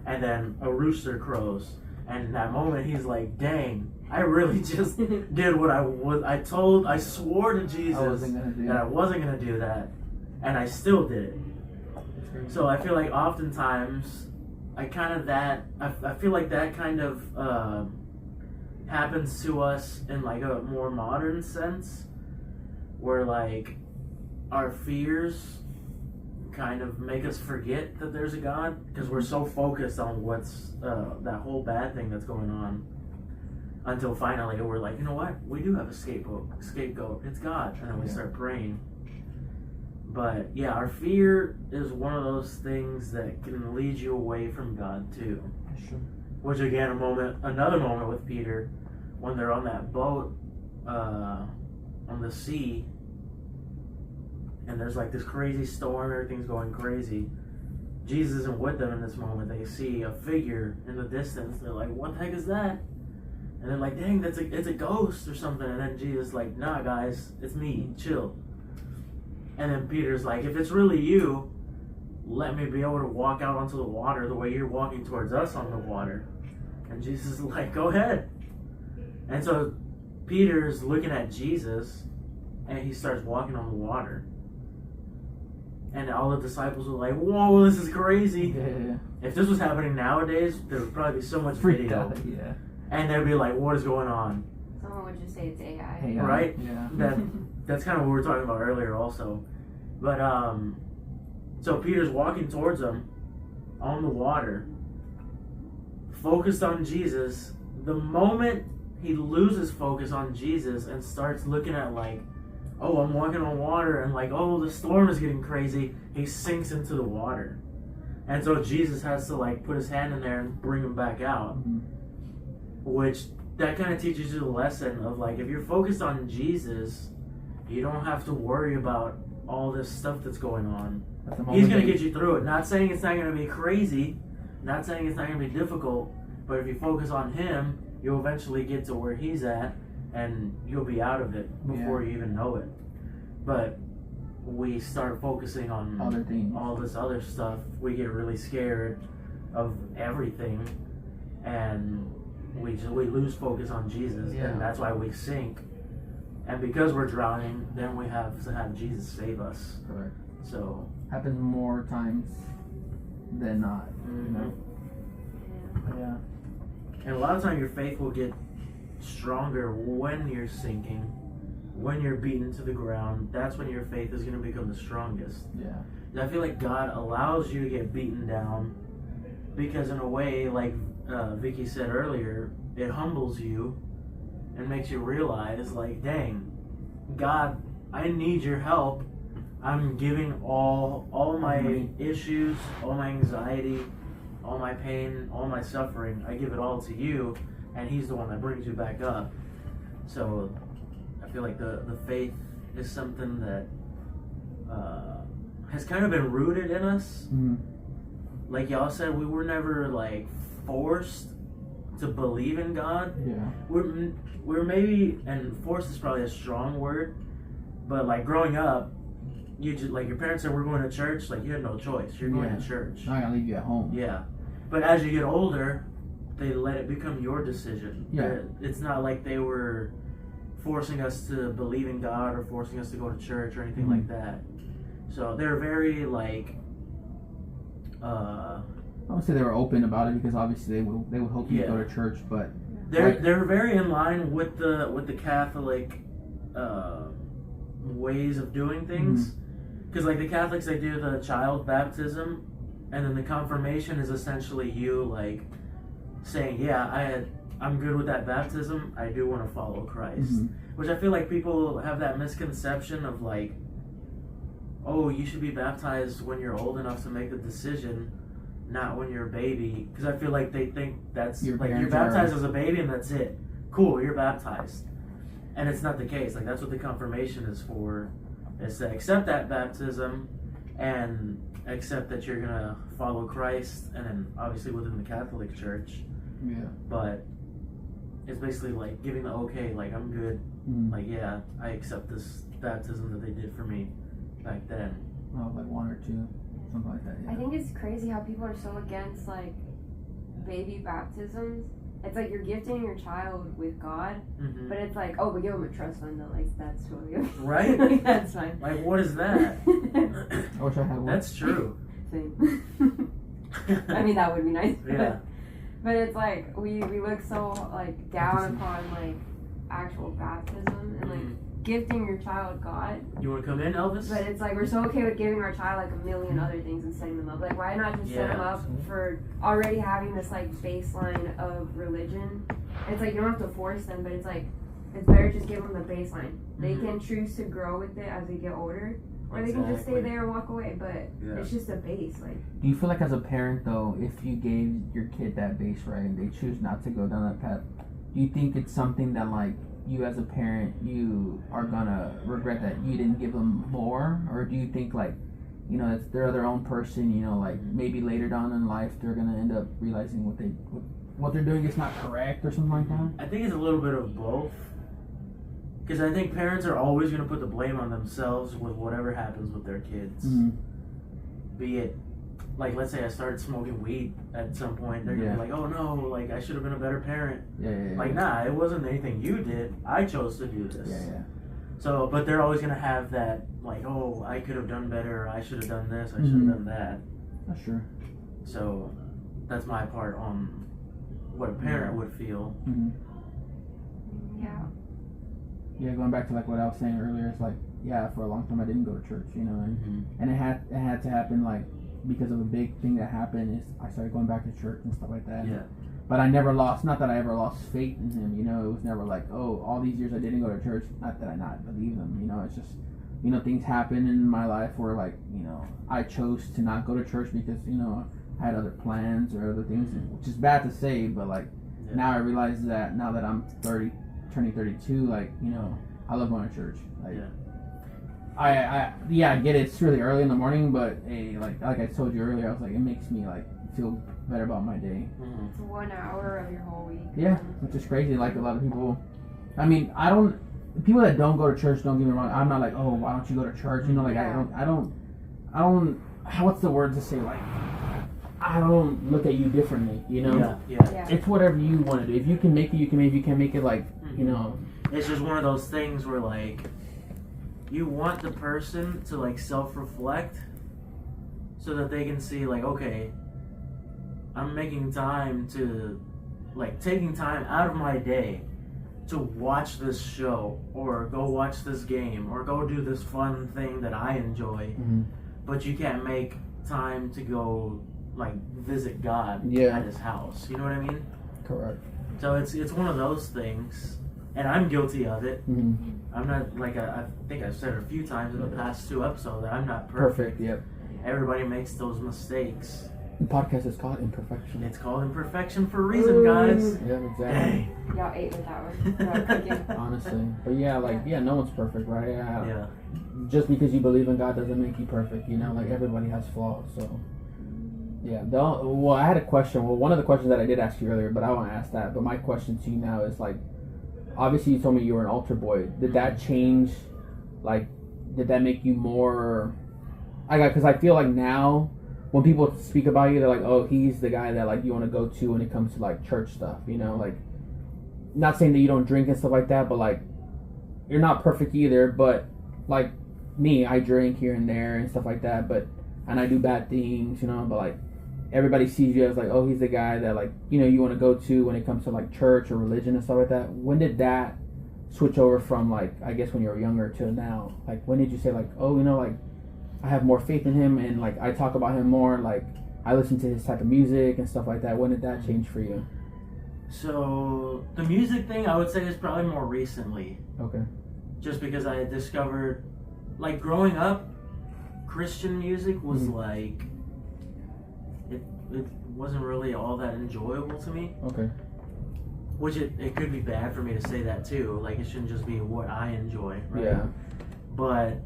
and then a rooster crows. And in that moment, he's like, "Dang, I really just did what I swore to Jesus I wasn't gonna do that I wasn't gonna do that, and I still did it." So I feel like oftentimes, I feel like that kind of happens to us in like a more modern sense, where like our fears kind of make us forget that there's a God because we're so focused on what's that whole bad thing that's going on, until finally we're like, you know what, we do have a scapegoat, it's God, and then we start praying. But yeah, our fear is one of those things that can lead you away from God too. Sure. Which again, another moment with Peter, when they're on that boat on the sea, and there's like this crazy storm, everything's going crazy. Jesus isn't with them in this moment. They see a figure in the distance. They're like, "What the heck is that?" And they're like, "Dang, it's a ghost or something." And then Jesus is like, "Nah, guys, it's me. Chill." And then Peter's like, "If it's really you, let me be able to walk out onto the water the way you're walking towards us on the water." And Jesus is like, "Go ahead." And so Peter's looking at Jesus, and he starts walking on the water. And all the disciples were like, "Whoa, this is crazy." Yeah. If this was happening nowadays, there would probably be so much Freaked video. out. Yeah. And they'd be like, "What is going on?" Someone would just say it's AI. Hey, Right? Yeah. That's kind of what we were talking about earlier also. But so Peter's walking towards them on the water, focused on Jesus. The moment he loses focus on Jesus and starts looking at like, "Oh, I'm walking on water," and like, "Oh, the storm is getting crazy," he sinks into the water. And so Jesus has to like put his hand in there and bring him back out. Mhm. Which that kind of teaches you the lesson of like, if you're focused on Jesus, you don't have to worry about all this stuff that's going on. At the He's moment going to that- get you through it. Not saying it's not going to be crazy, not saying it's not going to be difficult, but if you focus on him, you'll eventually get to where he's at, and you'll be out of it before you even know it. But we start focusing on Other things. all this other stuff, we get really scared of everything, and we lose focus on Jesus, Yeah. and that's why we sink. And because we're drowning, then we have to have Jesus save us. Correct. So, Happens more times than not. You know? Yeah. Yeah. and a lot of time your faith will get stronger when you're sinking, when you're beaten to the ground. That's when your faith is going to become the strongest. Yeah. And I feel like God allows you to get beaten down because, in a way, like Vicky said earlier, it humbles you and makes you realize, like, dang, God, I need your help. I'm giving all my issues, all my anxiety, all my pain, all my suffering, I give it all to you, and He's the one that brings you back up. So I feel like the faith is something that has kind of been rooted in us. Mhm. Like y'all said, we were never like forced to believe in God. Yeah. We're maybe, and forced is probably a strong word, but like growing up, you just like your parents said we're going to church, like you had no choice. You're going to church. I'm not gonna leave you at home. Yeah, but as you get older, they let it become your decision. Yeah. It's not like they were forcing us to believe in God or forcing us to go to church or anything like that. So they're very like. I would say they were open about it because obviously they would hope you go to church, but they're very in line with the Catholic ways of doing things. Because like the Catholics, they do the child baptism, and then the confirmation is essentially you like saying, yeah, I'm good with that baptism. I do want to follow Christ. Which I feel like people have that misconception of like, oh, you should be baptized when you're old enough to make the decision, not when you're a baby. Because I feel like they think that's Your like you're parents baptized are- as a baby and that's it. Cool, you're baptized. And it's not the case. Like that's what the confirmation is for, is to accept that baptism and accept that you're gonna follow Christ, and then obviously within the Catholic Church. yeah. But it's basically like giving the okay, like I'm good. Like yeah, I accept this baptism that they did for me back then. Well, like one or two, something like that. Yeah. I think it's crazy how people are so against like baby baptisms. It's like you're gifting your child with God, Mm-hmm. but it's like, oh, we give them a trust fund though. Like that's totally okay. Right? Like, that's fine. Like what is that? I wish I had one. That's true. Same. I mean, that would be nice. Yeah. But it's like we look so like down upon like actual baptism and like gifting your child God. You want to come in, Elvis? But it's like we're so okay with giving our child like a million other things and setting them up. Like why not just set them up for already having this like baseline of religion? It's like you don't have to force them, but it's like it's better just give them the baseline. They can choose to grow with it as they get older, or they can just stay there and walk away. But it's just a base. Like, do you feel like as a parent though, if you gave your kid that base right and they choose not to go down that path, do you think it's something that like you as a parent you are gonna regret that you didn't give them more, or do you think like, you know, it's they're their own person, you know, like maybe later down in life they're gonna end up realizing what they're doing is not correct or something like that? I think it's a little bit of both. Because I think parents are always going to put the blame on themselves with whatever happens with their kids. Be it, like, let's say I started smoking weed at some point. They're going to be like, oh no, like, I should have been a better parent. Yeah. Like, nah, it wasn't anything you did. I chose to do this. Yeah. So, but they're always going to have that, like, oh, I could have done better. I should have done this. I should have done that. That's true. So, that's my part on what a parent would feel. yeah. Yeah, going back to like what I was saying earlier, it's like, yeah, for a long time I didn't go to church, you know, and it had to happen like because of a big thing that happened is I started going back to church and stuff like that. Yeah. But I never lost, not that I ever lost faith in him, you know, it was never like, oh, all these years I didn't go to church, not that I not believe him, you know, it's just, you know, things happen in my life where like, you know, I chose to not go to church because, you know, I had other plans or other things, which is bad to say, but like, now I realize that now that I'm 30, turning 32, like, you know, I love going to church. Like, I get it. It's really early in the morning, but hey, like I told you earlier, I was like, it makes me like feel better about my day. It's 1 hour of your whole week. Yeah, which is crazy. Like a lot of people, I mean, people that don't go to church, don't get me wrong. I'm not like, oh, why don't you go to church? You know, like I don't. What's the word to say? Like, I don't look at you differently. You know. Yeah. It's whatever you want to do. If you can make it, you can make it. If you can make it, like, you know. It's just one of those things where, like, you want the person to, like, self-reflect so that they can see, like, okay, I'm making time to, like, taking time out of my day to watch this show or go watch this game or go do this fun thing that I enjoy, but you can't make time to go, like, visit God at his house. You know what I mean? Correct. So it's one of those things. And I'm guilty of it. I'm not, like, I think I've said it a few times in the past 2 episodes that I'm not perfect. Yep. Everybody makes those mistakes. The podcast is called Imperfection. It's called imperfection for a reason, guys. Yeah, exactly. Dang. Y'all ate with that one. Y'all cooking. Honestly. But yeah, like, no one's perfect, right? Yeah. Just because you believe in God doesn't make you perfect, you know? Like, everybody has flaws, so. Yeah. Well, I had a question. Well, one of the questions that I did ask you earlier, but I won't ask that. But my question to you now is like, obviously you told me you were an altar boy. Did that change? Like, did that make you more? Because I feel like now when people speak about you, they're like, oh, he's the guy that like you want to go to when it comes to like church stuff. You know, like, not saying that you don't drink and stuff like that, but like, you're not perfect either. But like me, I drink here and there and stuff like that. And I do bad things, you know. But like, everybody sees you as like, oh, he's the guy that like, you know, you want to go to when it comes to like church or religion and stuff like that. When did that switch over from like, I guess when you were younger to now? Like, when did you say like, oh, you know, like, I have more faith in him and like I talk about him more, like I listen to his type of music and stuff like that? When did that change for you? So the music thing, I would say, is probably more recently. Okay. Just because I had discovered, like, growing up, Christian music was like, it wasn't really all that enjoyable to me. Okay. Which it could be bad for me to say that too. Like, it shouldn't just be what I enjoy, right? Yeah. But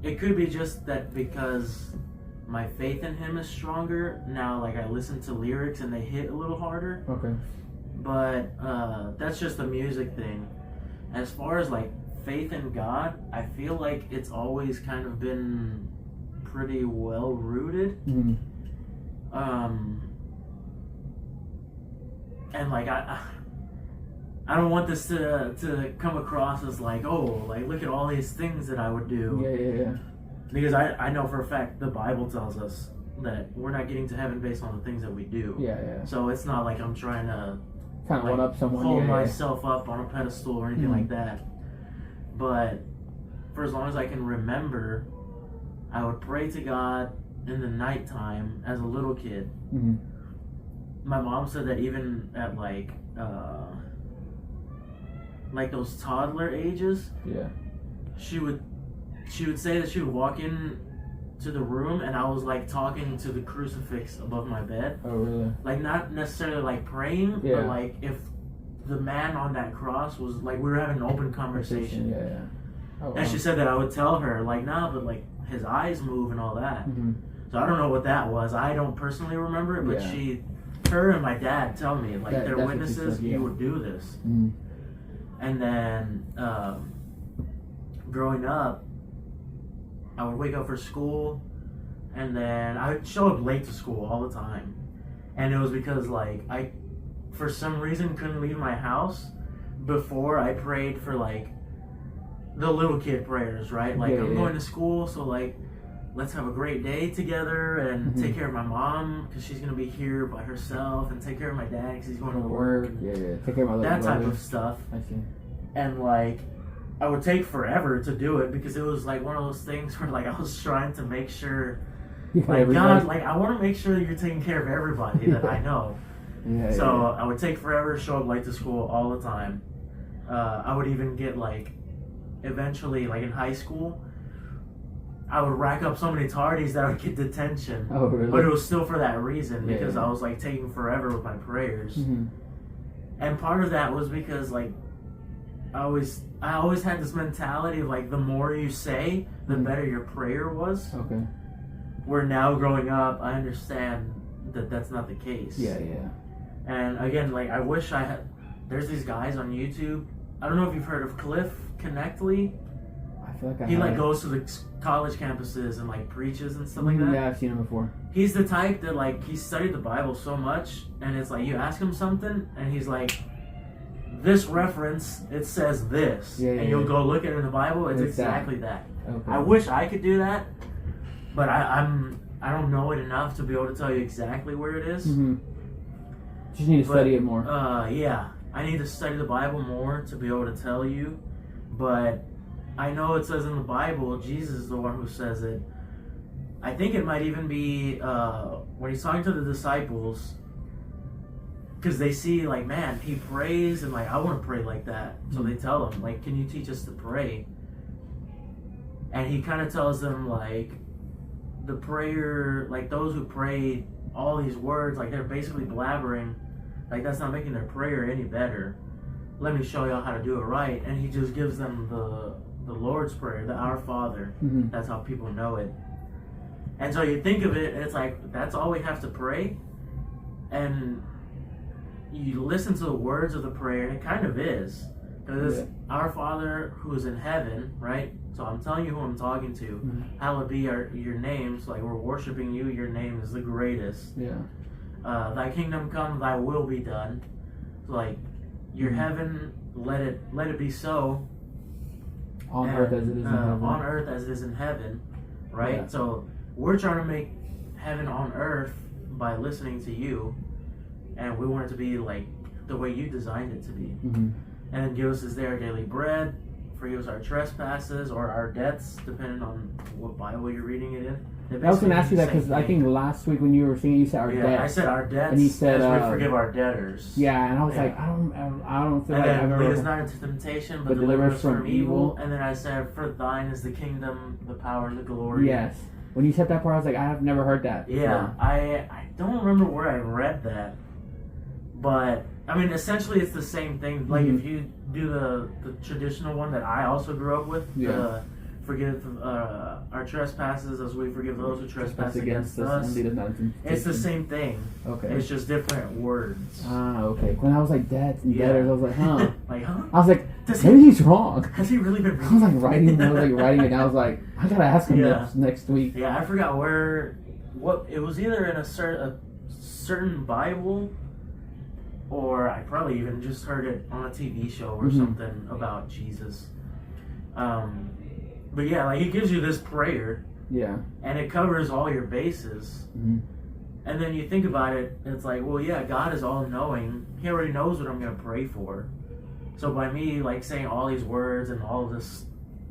it could be just that because my faith in him is stronger now. Like, I listen to lyrics and they hit a little harder. Okay. But that's just the music thing. As far as like faith in God, I feel like it's always kind of been pretty well rooted. Mm-hmm. And like I don't want this to come across as like, oh, like look at all these things that I would do. Yeah. Because I know for a fact the Bible tells us that we're not getting to heaven based on the things that we do. Yeah. So it's not like I'm trying to Kind of like, one up someone. hold myself up on a pedestal or anything like that. But for as long as I can remember, I would pray to God in the nighttime as a little kid. Mm-hmm. My mom said that even at like those toddler ages, Yeah. she would say that she would walk in to the room and I was like talking to the crucifix above my bed. Oh, really? Like, not necessarily like praying, Yeah. but like if the man on that cross was like, we were having an open conversation. Yeah. Oh, And she said that I would tell her like, nah, but like his eyes move and all that. Mm-hmm. So I don't know what that was. I don't personally remember it, but Yeah. her and my dad tell me like That's they're what she witnesses. said, yeah. You would do this. Mm-hmm. And then growing up, I would wake up for school, and then I would show up late to school all the time. And it was because like I, for some reason, couldn't leave my house before I prayed for like the little kid prayers, right? Like, I'm going to school, so like, let's have a great day together and take care of my mom because she's gonna be here by herself, and take care of my dad because he's going to work. Yeah. Take care of my little That type brother. of stuff. I see. And like, I would take forever to do it because it was like one of those things where like I was trying to make sure, like, God, like, I want to make sure that you're taking care of everybody that I know. So I would take forever to show up late to school all the time. I would even get like, eventually, like in high school, I would rack up so many tardies that I would get detention. Oh, really? But it was still for that reason, because Yeah. I was like taking forever with my prayers. Mm-hmm. And part of that was because like I always had this mentality of like, the more you say, the better your prayer was. Okay. Where now growing up, I understand that that's not the case. Yeah. And again, like, I wish I had. There's these guys on YouTube. I don't know if you've heard of Cliff Connectly. I feel like He like have. goes to the college campuses and like preaches and stuff like that. Yeah, I've seen him before. He's the type that like, he studied the Bible so much, and it's like you ask him something and he's like, this reference, it says this. Yeah, and you'll go look at it in the Bible, it's exactly that. Okay. I wish I could do that, but I don't know it enough to be able to tell you exactly where it is. Mm-hmm. Just need to study it more. Yeah, I need to study the Bible more to be able to tell you, but I know it says in the Bible, Jesus is the one who says it. I think it might even be when he's talking to the disciples, because they see like, man, he prays, and like, I want to pray like that. So they tell him like, can you teach us to pray? And he kind of tells them like, the prayer, like those who pray all these words, like they're basically blabbering, like that's not making their prayer any better. Let me show y'all how to do it right. And he just gives them the Lord's Prayer, the Our Father. Mm-hmm. That's how people know it. And so you think of it, and it's like, that's all we have to pray? And you listen to the words of the prayer, and it kind of is. Because it's our Father who is in heaven, right? So I'm telling you who I'm talking to. Mhm. Hallowed be your names. Like, we're worshiping you. Your name is the greatest. Yeah. Thy kingdom come, thy will be done. Like, your heaven, let it be so. On And, earth as it is in heaven. On earth as it is in heaven, right? Yeah. So we're trying to make heaven on earth by listening to you, and we want it to be like the way you designed it to be. Mm-hmm. And then give us this day our daily bread, forgive us our trespasses or our debts, depending on what Bible you're reading it in. I was going to ask you that because I think last week when you were singing, you said our yeah, debts. I said our debts, and you said, as we forgive our debtors. Yeah, and I was Yeah. like, I don't feel And like I've then lead us ever. not into temptation, but but deliver us from evil. evil. And then I said, for thine is the kingdom, the power, and the glory. Yes. When you said that part, I was like, I have never heard that. Yeah, I don't remember where I read that, but I mean, essentially, it's the same thing. Like, if you do the traditional one that I also grew up with, Yeah. Forgive our trespasses as we forgive those who trespass That's against and us. lead us not into It's the temptation. same thing. Okay. It's just different words. Okay. When I was like debts and Yeah. debtors, I was like, huh. Like, huh? I was like, Does maybe he, he's wrong. has he really been I was like reading? writing it down. I was like, I gotta ask him Yeah. next week. Yeah, I forgot what it was, either in a certain Bible, or I probably even just heard it on a TV show or Mhm. something about Jesus. But yeah, like, he gives you this prayer, Yeah. and it covers all your bases. Mhm. And then you think about it, it's like, well, yeah, God is all knowing. He already knows what I'm gonna pray for. So by me, like, saying all these words and all this,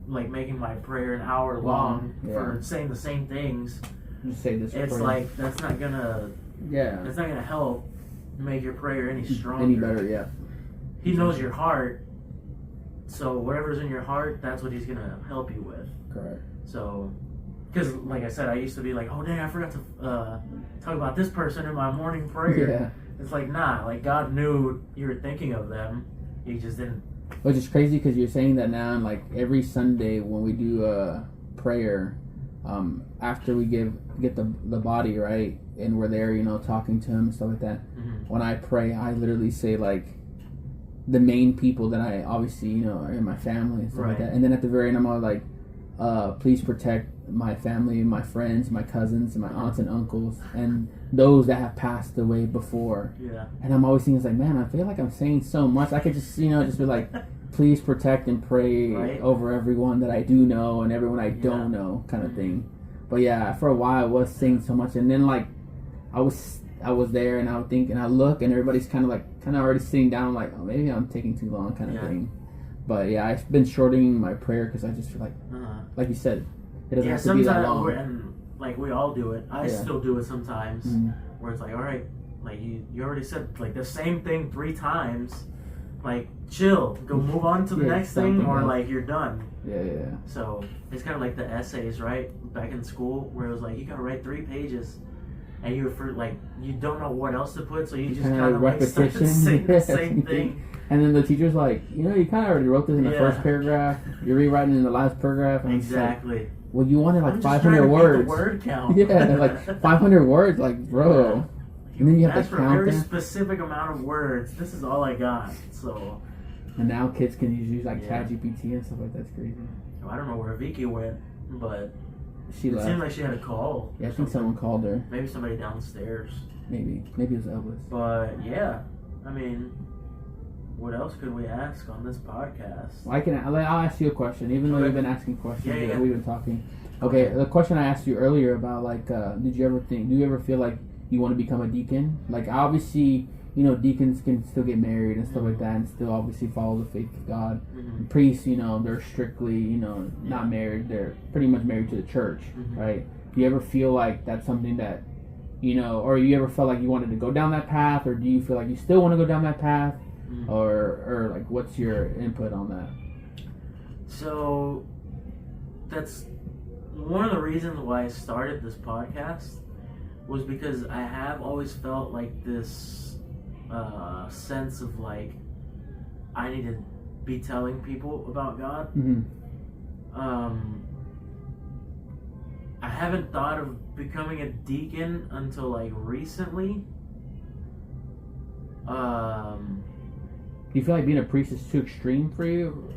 like, making my prayer an hour long Yeah. for saying the same things, Just say this. it's prayer. like, that's not gonna help make your prayer any stronger. Any better? Yeah. He knows your heart, so whatever's in your heart, that's what he's gonna help you with. Correct. So, because like I said, I used to be like, oh dang, I forgot to talk about this person in my morning prayer. Yeah. It's like, nah, like, God knew you were thinking of them, you just didn't. Which is crazy because you're saying that now, and like every Sunday when we do prayer, after we get the body right, and we're there, talking to him and stuff like that. Mhm. When I pray, I literally say like the main people that I obviously are in my family and stuff like Right. that. And then at the very end, I'm all like, please protect my family, my friends, my cousins, and my aunts and uncles, and those that have passed away before. Yeah. And I'm always thinking, like, man, I feel like I'm saying so much. I could just, just be like, please protect and pray Right. over everyone that I do know and everyone I don't know, kind of thing. But yeah, for a while I was saying so much, and then like I was there, and I would think, and I look, and everybody's kind of already sitting down. I'm like, oh, maybe I'm taking too long, kind of thing. But yeah, I've been shortening my prayer because I just feel like you said, it doesn't have to be that long. And like, we all do it. I Yeah. still do it sometimes, Mhm. where it's like, all right, like, you already said like the same thing 3 times. Like, chill, go move on to the Yeah, next thing, something or else. like, you're done. Yeah. So it's kind of like the essays, right? Back in school, where it was like, you gotta write 3 pages, and you don't know what else to put, so you just kind of like start to say the same thing. And then the teacher's like, you kind of already wrote this in the Yeah. first paragraph. You're rewriting it in the last paragraph. And it's like, Exactly. well, you wanted like I'm just 500 trying to words. make the word count. Yeah, like 500 words, like, bro. And then you have asked to for a count very them. specific amount of words. This is all I got. So And now kids can use like Yeah. ChatGPT and stuff like that. That's crazy. I don't know where Vicky went, but She it left. seemed like she had a call. Yeah, I or think something. someone called her. Maybe somebody downstairs. Maybe it was Elvis. But yeah, I mean, what else could we ask on this podcast? I'll ask you a question, even though Okay. you've been asking questions. Yeah, yeah. We've been talking. Okay, the question I asked you earlier about like, do you ever feel like you want to become a deacon? Like, obviously, deacons can still get married and stuff like that, and still obviously follow the faith of God. Mhm. And priests, they're strictly, not married. They're pretty much married to the church, Mhm. right? Do you ever feel like that's something that, or you ever felt like you wanted to go down that path, or do you feel like you still want to go down that path, Mhm. or like, what's your input on that? So that's one of the reasons why I started this podcast, was because I have always felt like this sense of like, I need to be telling people about God. Mm-hmm. I haven't thought of becoming a deacon until like recently. Do you feel like being a priest is too extreme for you?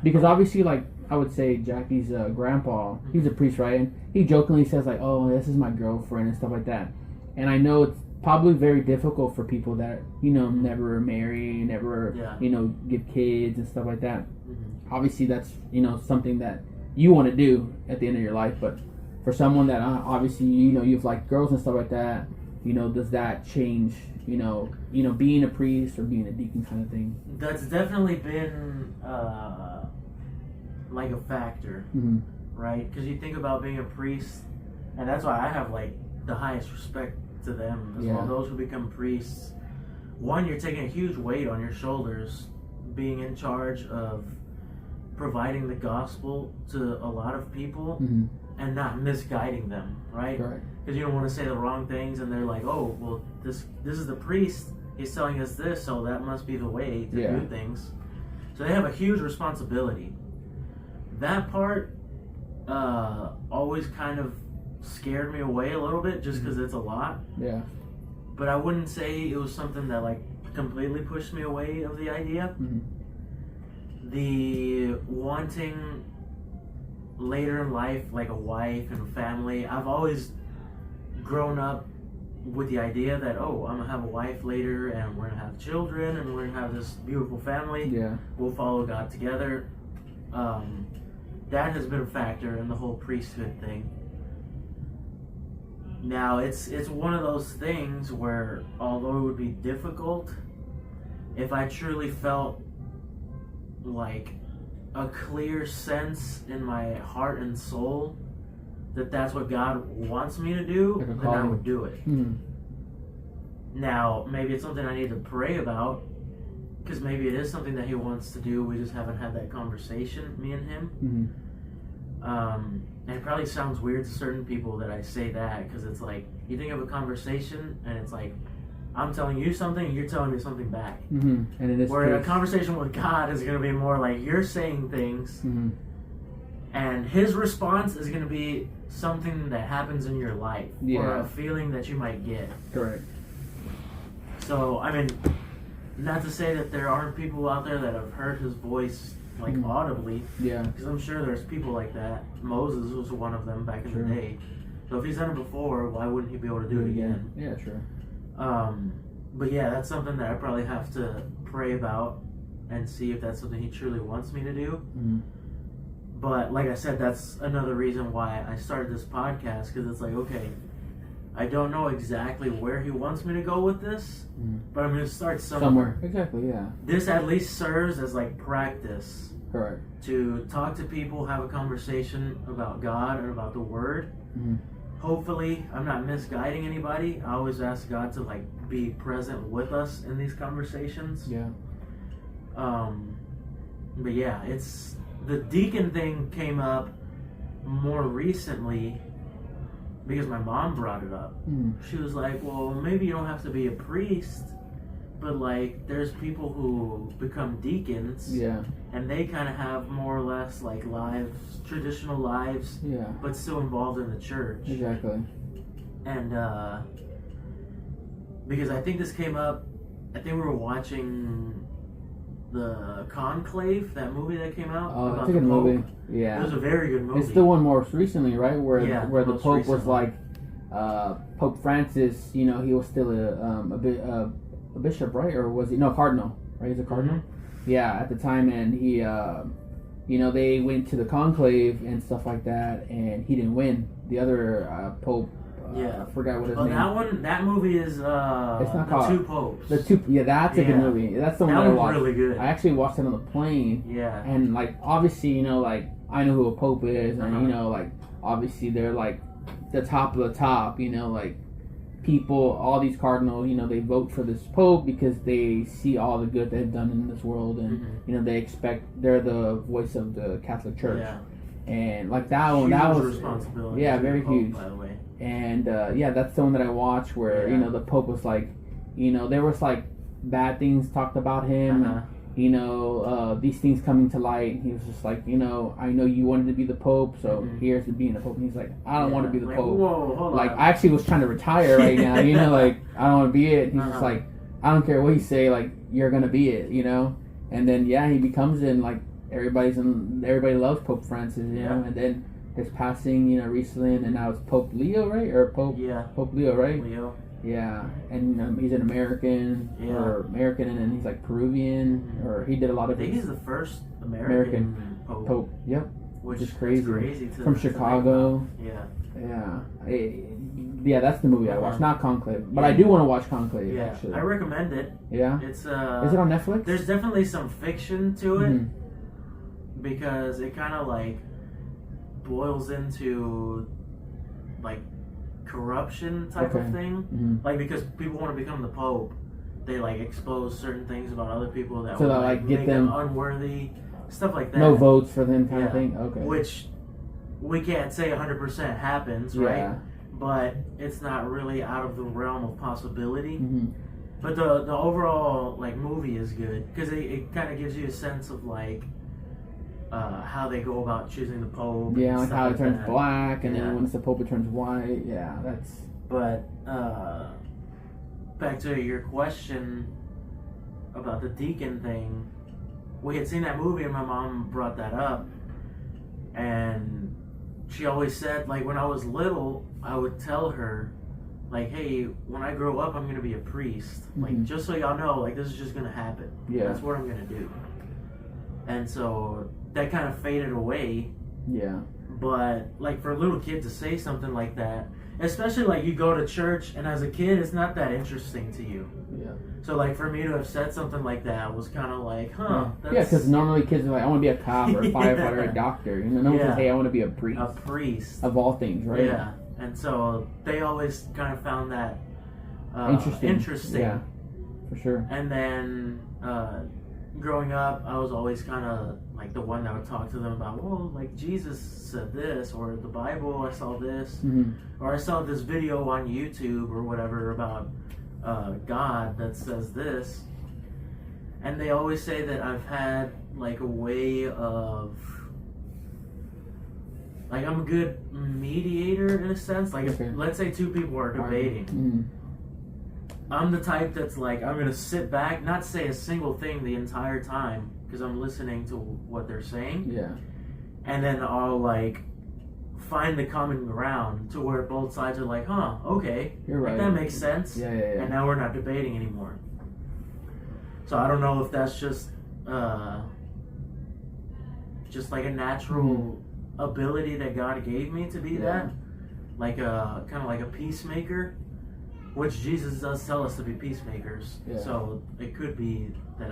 Because obviously, like, I would say Jackie's grandpa, he's a priest, right? And he jokingly says, like, oh, this is my girlfriend and stuff like that. And I know it's probably very difficult for people that, you know, never marry, never, you know, give kids and stuff like that. Mm-hmm. Obviously, that's, you know, something that you want to do at the end of your life. But for someone that obviously, you know, you've liked girls and stuff like that, you know, does that change, you know, being a priest or being a deacon kind of thing? That's definitely been like a factor, Mm-hmm. right? Because you think about being a priest, and that's why I have like the highest respect to them as well. Those who become priests, one, you're taking a huge weight on your shoulders, being in charge of providing the gospel to a lot of people, Mm-hmm. and not misguiding them, right? Right. Because you don't want to say the wrong things, and they're like, oh, well, this is the priest, he's telling us this, so that must be the way to do things. So they have a huge responsibility. That part always kind of scared me away a little bit, just because it's a lot. Yeah. But I wouldn't say it was something that like completely pushed me away of the idea. Mm-hmm. The wanting later in life, like a wife and a family, I've always grown up with the idea that, oh, I'm gonna have a wife later, and we're gonna have children, and we're gonna have this beautiful family. Yeah. We'll follow God together. That has been a factor in the whole priesthood thing. Now, it's one of those things where, although it would be difficult, if I truly felt like a clear sense in my heart and soul that that's what God wants me to do, Like a then I calling. would do it. Mm-hmm. Now, maybe it's something I need to pray about, because maybe it is something that He wants to do. We just haven't had that conversation, me and Him. Mm-hmm. And it probably sounds weird to certain people that I say that, because it's like, you think of a conversation, and it's like, I'm telling you something, and you're telling me something back. Mm-hmm. And in this Where a case, conversation with God is going to be more like you're saying things, mm-hmm. and His response is going to be something that happens in your life, or Yeah. a feeling that you might get. correct. So, I mean, not to say that there aren't people out there that have heard His voice, like, Mhm. audibly, Yeah. because I'm sure there's people like that. Moses was one of them back in True. the day. So if He's done it before, why wouldn't He be able to do it again? Yeah, sure. But yeah, that's something that I probably have to pray about and see if that's something He truly wants me to do. Mm-hmm. But like I said, that's another reason why I started this podcast, because it's like, okay, I don't know exactly where He wants me to go with this, Mm-hmm. but I'm going to start Somewhere. Exactly, yeah. This at least serves as like practice Correct. to talk to people, have a conversation about God and about the Word. Mm-hmm. Hopefully, I'm not misguiding anybody. I always ask God to like be present with us in these conversations. Yeah. But yeah, it's the deacon thing came up more recently because my mom brought it up. Mm-hmm. She was like, well, maybe you don't have to be a priest, but like there's people who become deacons, Yeah. and they kind of have more or less like lives, traditional lives, Yeah. but still involved in the church. Exactly. And because I think this came up, I think we were watching the Conclave, that movie that came out Oh, about it's a the good Pope. movie. It Yeah. was a very good movie. It's the one more recently, right? Where Yeah, the most Pope was recently. like, Pope Francis. You know, he was still a bishop, right? Or was he? No, cardinal. Right? He's a cardinal. Mm-hmm. Yeah, at the time, and he, you know, they went to the conclave and stuff like that, and he didn't win. The other Pope. Yeah. I forgot what his Well, name. that movie is It's not the called- Two Popes. The two. Yeah, that's a good Yeah. movie. That's the one That I one's watched. really good. I actually watched it on the plane. Yeah. And like obviously, you know, like I know who a pope is, and Uh-huh. you know, like obviously they're like the top of the top. You know, like people, all these cardinals, you know, they vote for this pope because they see all the good they've done in this world, and Mhm. you know they expect they're the voice of the Catholic Church. Yeah. And like that one, that Huge was responsibility. yeah, to the very Pope, huge. by the way. And yeah, that's the one that I watched where Yeah. you know the Pope was like, you know, there was like bad things talked about him. Uh-huh. these things coming to light. He was just like, I know you wanted to be the Pope, so Mhm. here's to being the Pope. And he's like, I don't want to be the Like, Pope. Whoa, hold Like, on. I actually was trying to retire right now, like, I don't want to be it. He's just Uh-huh. like, I don't care what you say, like, you're going to be it, And then, he becomes it, and, like, everybody loves Pope Francis, Yeah. And then his passing, recently, and now it's Pope Leo, right? Or Pope Leo, right? Leo. Yeah, and he's an American, Yeah. or American, and then he's like Peruvian, Mhm. or he did a lot I of think his he's the first American Pope. Yep, which is is crazy. crazy to, From to think Chicago. about. Yeah. Yeah, that's the movie I watched, not Conclave, but I do want to watch Conclave. Yeah. Actually, I recommend it. yeah. It's Is it on Netflix? There's definitely some fiction to it Mhm. because it kind of like boils into like corruption type Okay. of thing. Mhm. Like because people want to become the Pope, they like expose certain things about other people that So will that, like, get make them them- unworthy, stuff like that. No votes for them, kind Yeah. of thing. Okay. Which we can't say 100% happens, yeah. right? But it's not really out of the realm of possibility. Mhm. But the overall like movie is good because it kind of gives you a sense of like how they go about choosing the Pope. Yeah, and like stuff how it turns that. black, and Yeah. then when it's the Pope, it turns white. Yeah, that's. But back to your question about the deacon thing, we had seen that movie and my mom brought that up, and she always said like when I was little, I would tell her like, hey, when I grow up, I'm gonna be a priest. Like Mhm. just so y'all know, like this is just gonna happen. Yeah. That's what I'm gonna do. And so that kind of faded away. Yeah. But like for a little kid to say something like that, especially like you go to church and as a kid it's not that interesting to you. Yeah. So like for me to have said something like that was kind of like, huh? Yeah, because normally kids are like, I want to be a cop or a firefighter or Yeah. a doctor. No one Yeah. says, hey, I want to be a priest. a priest. Of all things, right? Yeah. And so they always kind of found that Interesting. Yeah, for sure. And then growing up, I was always kind of like the one that would talk to them about, well, like Jesus said this, or the Bible, I saw this, Hmm. or I saw this video on YouTube or whatever about God that says this. And they always say that I've had like a way of, like I'm a good mediator in a sense. Like Okay. if, let's say two people are debating. Mhm. I'm the type that's like, I'm gonna sit back, not say a single thing the entire time because I'm listening to what they're saying, Yeah. and then I'll like find the common ground to where both sides are like, huh, okay, You're like, right. that makes sense, Yeah, yeah, yeah. and now we're not debating anymore. So I don't know if that's just like a natural ability that God gave me to be Yeah. that, like a kind of like a peacemaker. Which Jesus does tell us to be peacemakers. Yeah. So it could be that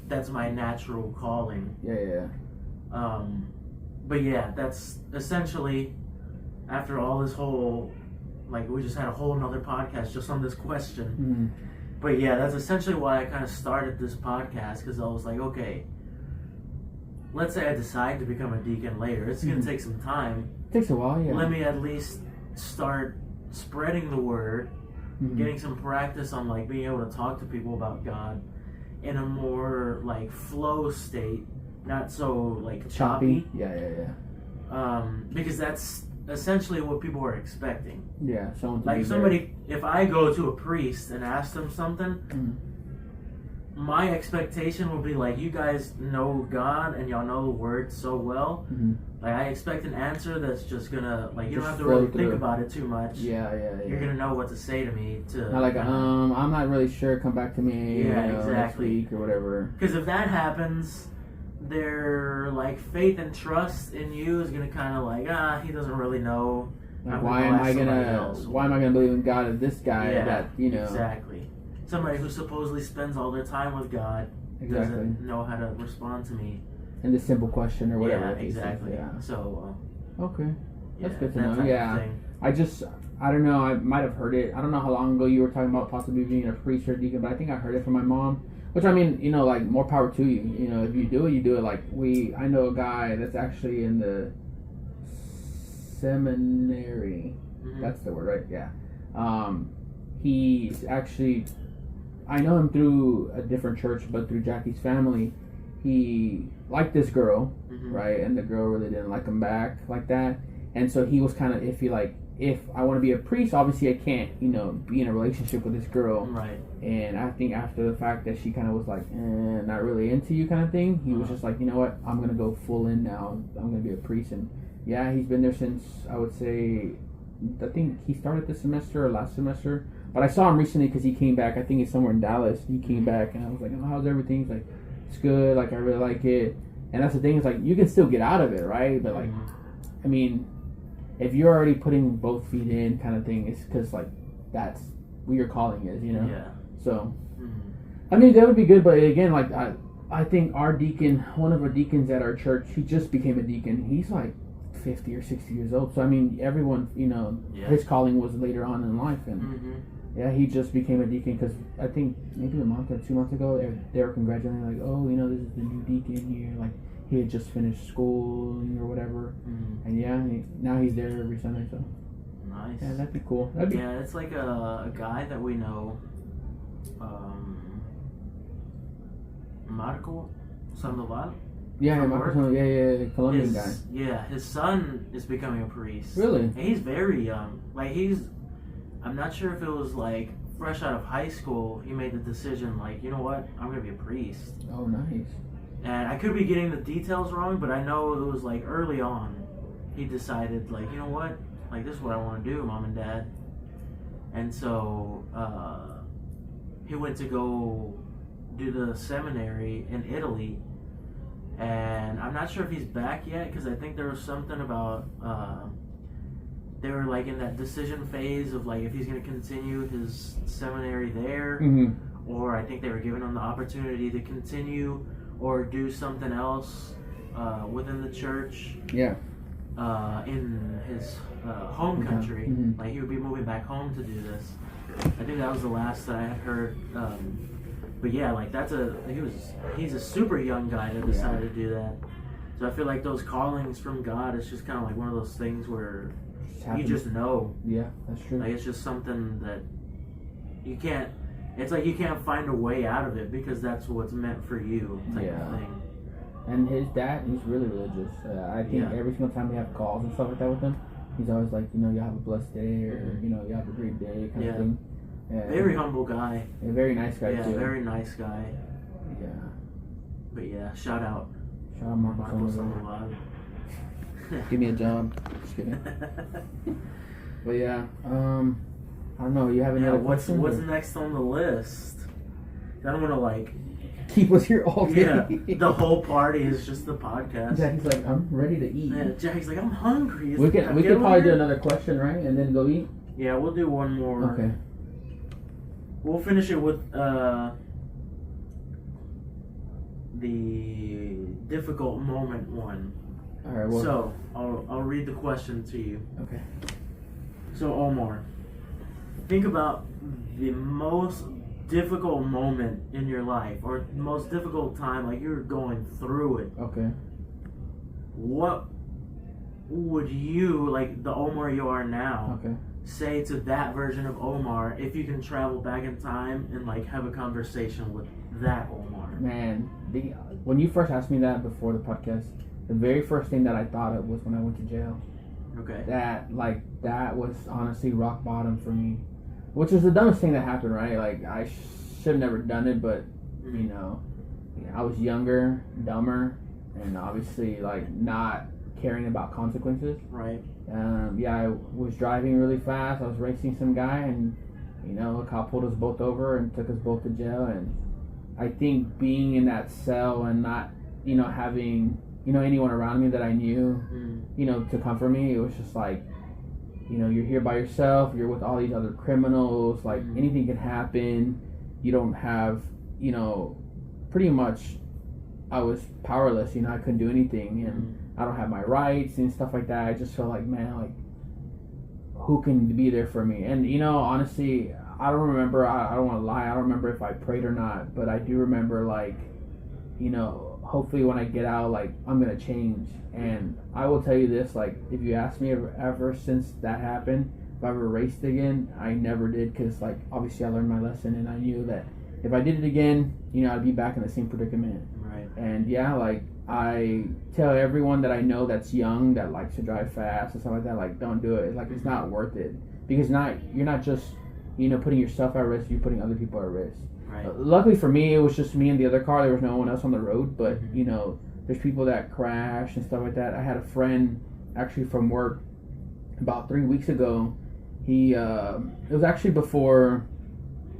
that's my natural calling. Yeah, yeah, yeah. But yeah, that's essentially, after all this whole, like we just had a whole nother podcast just on this question. Mhm. But yeah, that's essentially why I kind of started this podcast, because I was like, okay, let's say I decide to become a deacon later. It's going Mhm. to take some time. Takes a while, yeah. Let me at least start spreading the word, Mhm. getting some practice on like being able to talk to people about God in a more like flow state, not so like choppy. Yeah, yeah, yeah. Because that's essentially what people are expecting. Yeah, someone to Like be if somebody, if I go to a priest and ask them something, Mhm. my expectation would be like, you guys know God and y'all know the word so well. Mhm. Like I expect an answer that's just gonna like you don't Just have to flow really think through. about it too much. Yeah, yeah, yeah. You're gonna know what to say to me to. Not like, I'm not really sure. Come back to me. Yeah, next exactly. week or whatever. Because if that happens, their like faith and trust in you is gonna kind of like he doesn't really know. Like, I'm why gonna am ask I somebody gonna? else. Why am I gonna believe in God of this guy? Yeah, that exactly. Somebody who supposedly spends all their time with God Exactly. doesn't know how to respond to me. In this simple question or whatever. Yeah, the case is, exactly. Yeah. So. Okay. That's yeah, good to that know. type of Yeah. thing. I don't know. I might have heard it. I don't know how long ago you were talking about possibly being a priest or a deacon, but I think I heard it from my mom. Which I mean, like more power to you. If you do it, you do it. Like I know a guy that's actually in the seminary. Mhm. That's the word, right? Yeah. He's actually, I know him through a different church, but through Jackie's family, he liked this girl, Mhm. right? And the girl really didn't like him back like that. And so he was kind of iffy, like, if I want to be a priest, obviously I can't, be in a relationship with this girl. Right. And I think after the fact that she kind of was like, not really into you kind of thing, he was just like, you know what, I'm going to go full in now. I'm going to be a priest. And yeah, he's been there since, I would say, I think he started this semester or last semester. But I saw him recently because he came back. I think he's somewhere in Dallas. He came back and I was like, oh, how's everything? He's like, it's good. Like, I really like it. And that's the thing, is like, you can still get out of it, right? But like, I mean, if you're already putting both feet in kind of thing, it's because like, that's what your calling is, Yeah. So, Mhm. I mean, that would be good. But again, like, I think our deacon, one of our deacons at our church, he just became a deacon. He's like 50 or 60 years old. So, I mean, everyone, Yeah. his calling was later on in life. And Mhm. yeah, he just became a deacon because I think maybe a month or 2 months ago, they were congratulating, like, oh, this is the new deacon here. Like, he had just finished schooling or whatever. Mhm. And yeah, now he's there every Sunday. So Nice. yeah, that'd be cool. That'd be Yeah, it's like a guy that we know, Marco Sandoval. yeah, from Marcos, work. yeah, Colombian guy. Yeah, his son is becoming a priest. Really? And he's very young. Like, I'm not sure if it was like fresh out of high school, he made the decision, like, you know what, I'm going to be a priest. Oh, nice. And I could be getting the details wrong, but I know it was like early on, he decided, like, you know what, like, this is what I want to do, Mom and Dad. And so he went to go do the seminary in Italy. And I'm not sure if he's back yet, because I think there was something about they were like in that decision phase of like if he's going to continue his seminary there, Mm-hmm. or I think they were giving him the opportunity to continue or do something else within the church. Yeah. In his home Okay. country. Mhm. Like, he would be moving back home to do this. I think that was the last that I had heard. But yeah, like, he's a super young guy that decided to do that. So I feel like those callings from God, it's just kind of like one of those things where you just know. Yeah, that's true. Like, it's just something that you can't, it's like you can't find a way out of it because that's what's meant for you type Yeah. of thing. And his dad, he's really religious. I think Yeah. every single time we have calls and stuff like that with him, he's always like, you have a blessed day, or Mhm. you have a great day, kind Yeah. of thing. And Very humble guy. a very nice guy Yeah, too. very nice guy. Yeah. But yeah, shout out Shout out Marcos Marcos Sandoval. Sandoval. Give me a job. Just kidding. But yeah, I don't know. You have any Yeah, other what's questions? or- next on the list? I don't want to like. Keep us here all day. Yeah, the whole party is just the podcast. Jackie's like, I'm ready to eat. Yeah, Jack's like, I'm hungry. We Can can we get could over probably do here? another question, right? And then go eat. Yeah, we'll do one more. Okay. We'll finish it with the difficult moment one. All right. Well. So I'll read the question to you. Okay. So Omar, think about the most difficult moment in your life, or most difficult time, like you're going through it. Okay. What would you, like the Omar you are now, Okay. say to that version of Omar if you can travel back in time and like have a conversation with that Omar? Man, when you first asked me that before the podcast, the very first thing that I thought of was when I went to jail. Okay. That was honestly rock bottom for me, which is the dumbest thing that happened, right? Like, I should have never done it, but I was younger, dumber, and obviously like not caring about consequences. Right. I was driving really fast. I was racing some guy, and a cop pulled us both over and took us both to jail. And I think being in that cell and not having anyone around me that I knew to comfort me, it was just like, you're here by yourself, you're with all these other criminals, like anything can happen. You don't have, pretty much I was powerless, I couldn't do anything, and I don't have my rights and stuff like that. I just felt like, man, like, who can be there for me? And, honestly, I don't remember, I don't want to lie, I don't remember if I prayed or not, but I do remember, like, hopefully when I get out, like, I'm going to change. And I will tell you this, like, if you ask me ever since that happened, if I ever raced again, I never did, because, like, obviously I learned my lesson, and I knew that if I did it again, you know, I'd be back in the same predicament. Right. And yeah, like I tell everyone that I know that's young that likes to drive fast and stuff like that, like don't do it. It's like it's not worth it because you're not just, you know, putting yourself at risk. You're putting other people at risk. Right. Luckily for me, it was just me and the other car. There was no one else on the road. But you know, there's people that crash and stuff like that. I had a friend actually from work about 3 weeks ago. He it was actually before.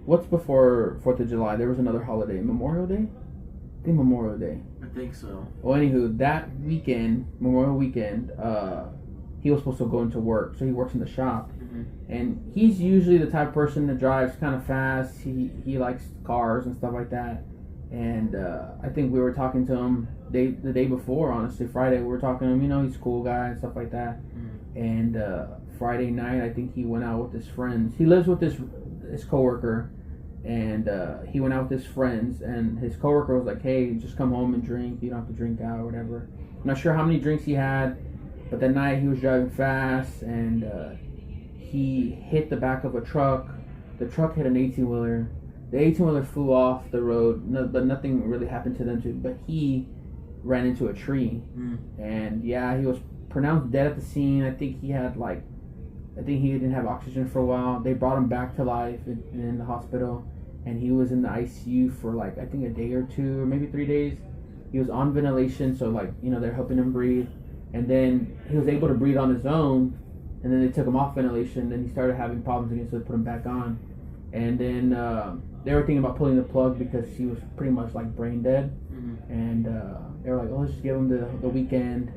What's before 4th of July? There was another holiday, Memorial Day. I think Memorial Day. I think so. Well, anywho, that weekend, Memorial Weekend, he was supposed to go into work, so he works in the shop, and he's usually the type of person that drives kind of fast. He likes cars and stuff like that, and I think we were talking to him the day before, honestly, Friday. We were talking to him, you know, he's a cool guy and stuff like that, and Friday night, I think he went out with his friends. He lives with his coworker. And he went out with his friends, and his coworker was like, "Hey, just come home and drink. You don't have to drink out or whatever." I'm not sure how many drinks he had, but that night he was driving fast, and he hit the back of a truck. The truck hit an 18-wheeler. The 18-wheeler flew off the road, but nothing really happened to them. But he ran into a tree, and yeah, he was pronounced dead at the scene. I think he didn't have oxygen for a while. They brought him back to life in the hospital, and he was in the ICU for like I think a day or 2 or maybe 3 days. He was on ventilation, so like, you know, they're helping him breathe, and then he was able to breathe on his own, and then they took him off ventilation. Then he started having problems again, so they put him back on, and then they were thinking about pulling the plug because he was pretty much like brain dead, and they were like, "Oh, let's just give him the weekend."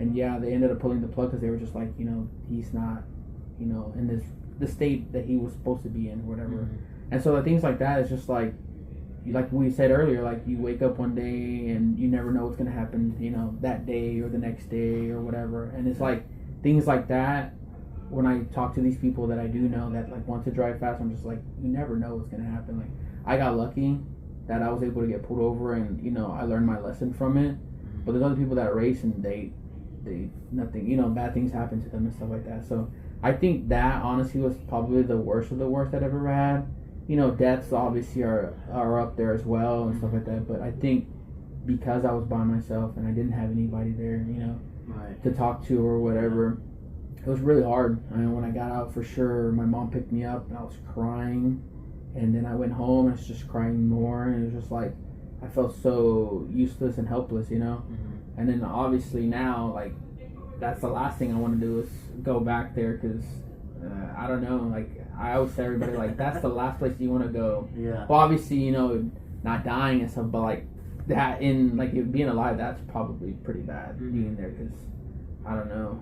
And yeah, they ended up pulling the plug because they were just like, you know, he's not, you know, in the state that he was supposed to be in or whatever. And so the things like that is just like we said earlier, like you wake up one day and you never know what's going to happen, you know, that day or the next day or whatever. And it's like things like that. When I talk to these people that I do know that like want to drive fast, I'm just like, you never know what's going to happen. Like I got lucky that I was able to get pulled over and, you know, I learned my lesson from it. But there's other people that race and they nothing, you know, bad things happen to them and stuff like that. So I think that honestly was probably the worst of the worst I'd ever had. You know, deaths obviously are up there as well and stuff like that. But I think because I was by myself and I didn't have anybody there, you know, to talk to or whatever, it was really hard. I mean, when I got out, for sure, my mom picked me up and I was crying, and then I went home and I was just crying more, and it was just like I felt so useless and helpless, you know. And then obviously now, like, that's the last thing I want to do is go back there because I don't know. Like, I always tell everybody, like, that's the last place you want to go. Yeah. Well, obviously, you know, not dying and stuff, but like that being alive, that's probably pretty bad being there because I don't know,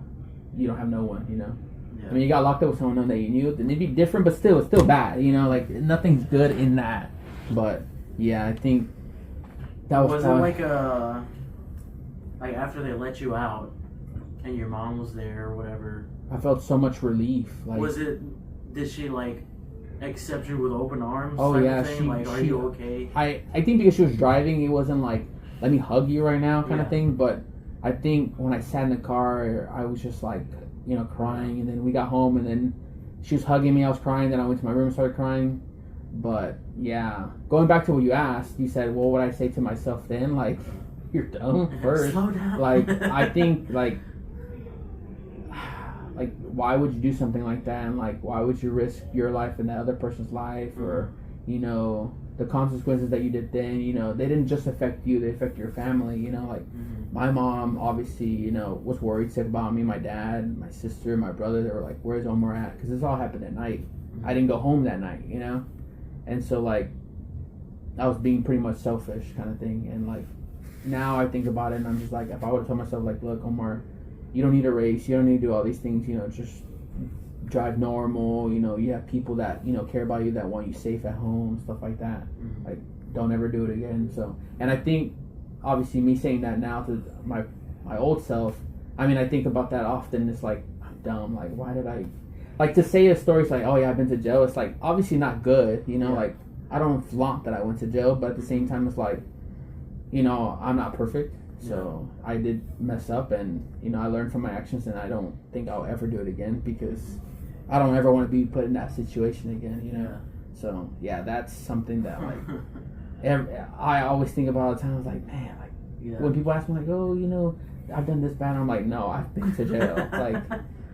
you don't have no one, you know. Yeah. I mean, you got locked up with someone that you knew, and it'd be different, but still, it's still bad, you know. Like nothing's good in that. But yeah, I think that was. Was it like a? Like after they let you out and your mom was there or whatever, I felt so much relief. Like, did she like accept you with open arms? Oh yeah, are you okay? I think because she was driving, it wasn't like, let me hug you right now kind of thing. But I think when I sat in the car, I was just like, you know, crying. And then we got home and then she was hugging me, I was crying. Then I went to my room and started crying. But yeah, going back to what you asked, you said, what would I say to myself then? Like, you're dumb first. Slow down. Like, I think, like, why would you do something like that? And, like, why would you risk your life and that other person's life? Or, you know, the consequences that you did then, you know, they didn't just affect you, they affect your family, you know? Like, my mom, obviously, you know, was worried, sick about me, my dad, my sister, my brother. They were like, where's Omar at? Because this all happened at night. I didn't go home that night, you know? And so, like, I was being pretty much selfish kind of thing. And, like, now I think about it and I'm just like, if I would have told myself, like, look, Omar, you don't need to race, you don't need to do all these things, you know, just drive normal, you know, you have people that, you know, care about you, that want you safe at home, stuff like that. Like, don't ever do it again. So, and I think, obviously, me saying that now to my old self, I mean, I think about that often. It's like, I'm dumb, like, why did I, like, to say a story, it's like, oh yeah, I've been to jail, it's like, obviously not good, you know, like, I don't flaunt that I went to jail, but at the same time, it's like, you know, I'm not perfect, so I did mess up, and, you know, I learned from my actions, and I don't think I'll ever do it again, because I don't ever want to be put in that situation again, you know. So yeah, that's something that like I always think about all the time. I was like, man, like Yeah. when people ask me like, oh, you know, I've done this bad, I'm like, no, I've been to jail. Like,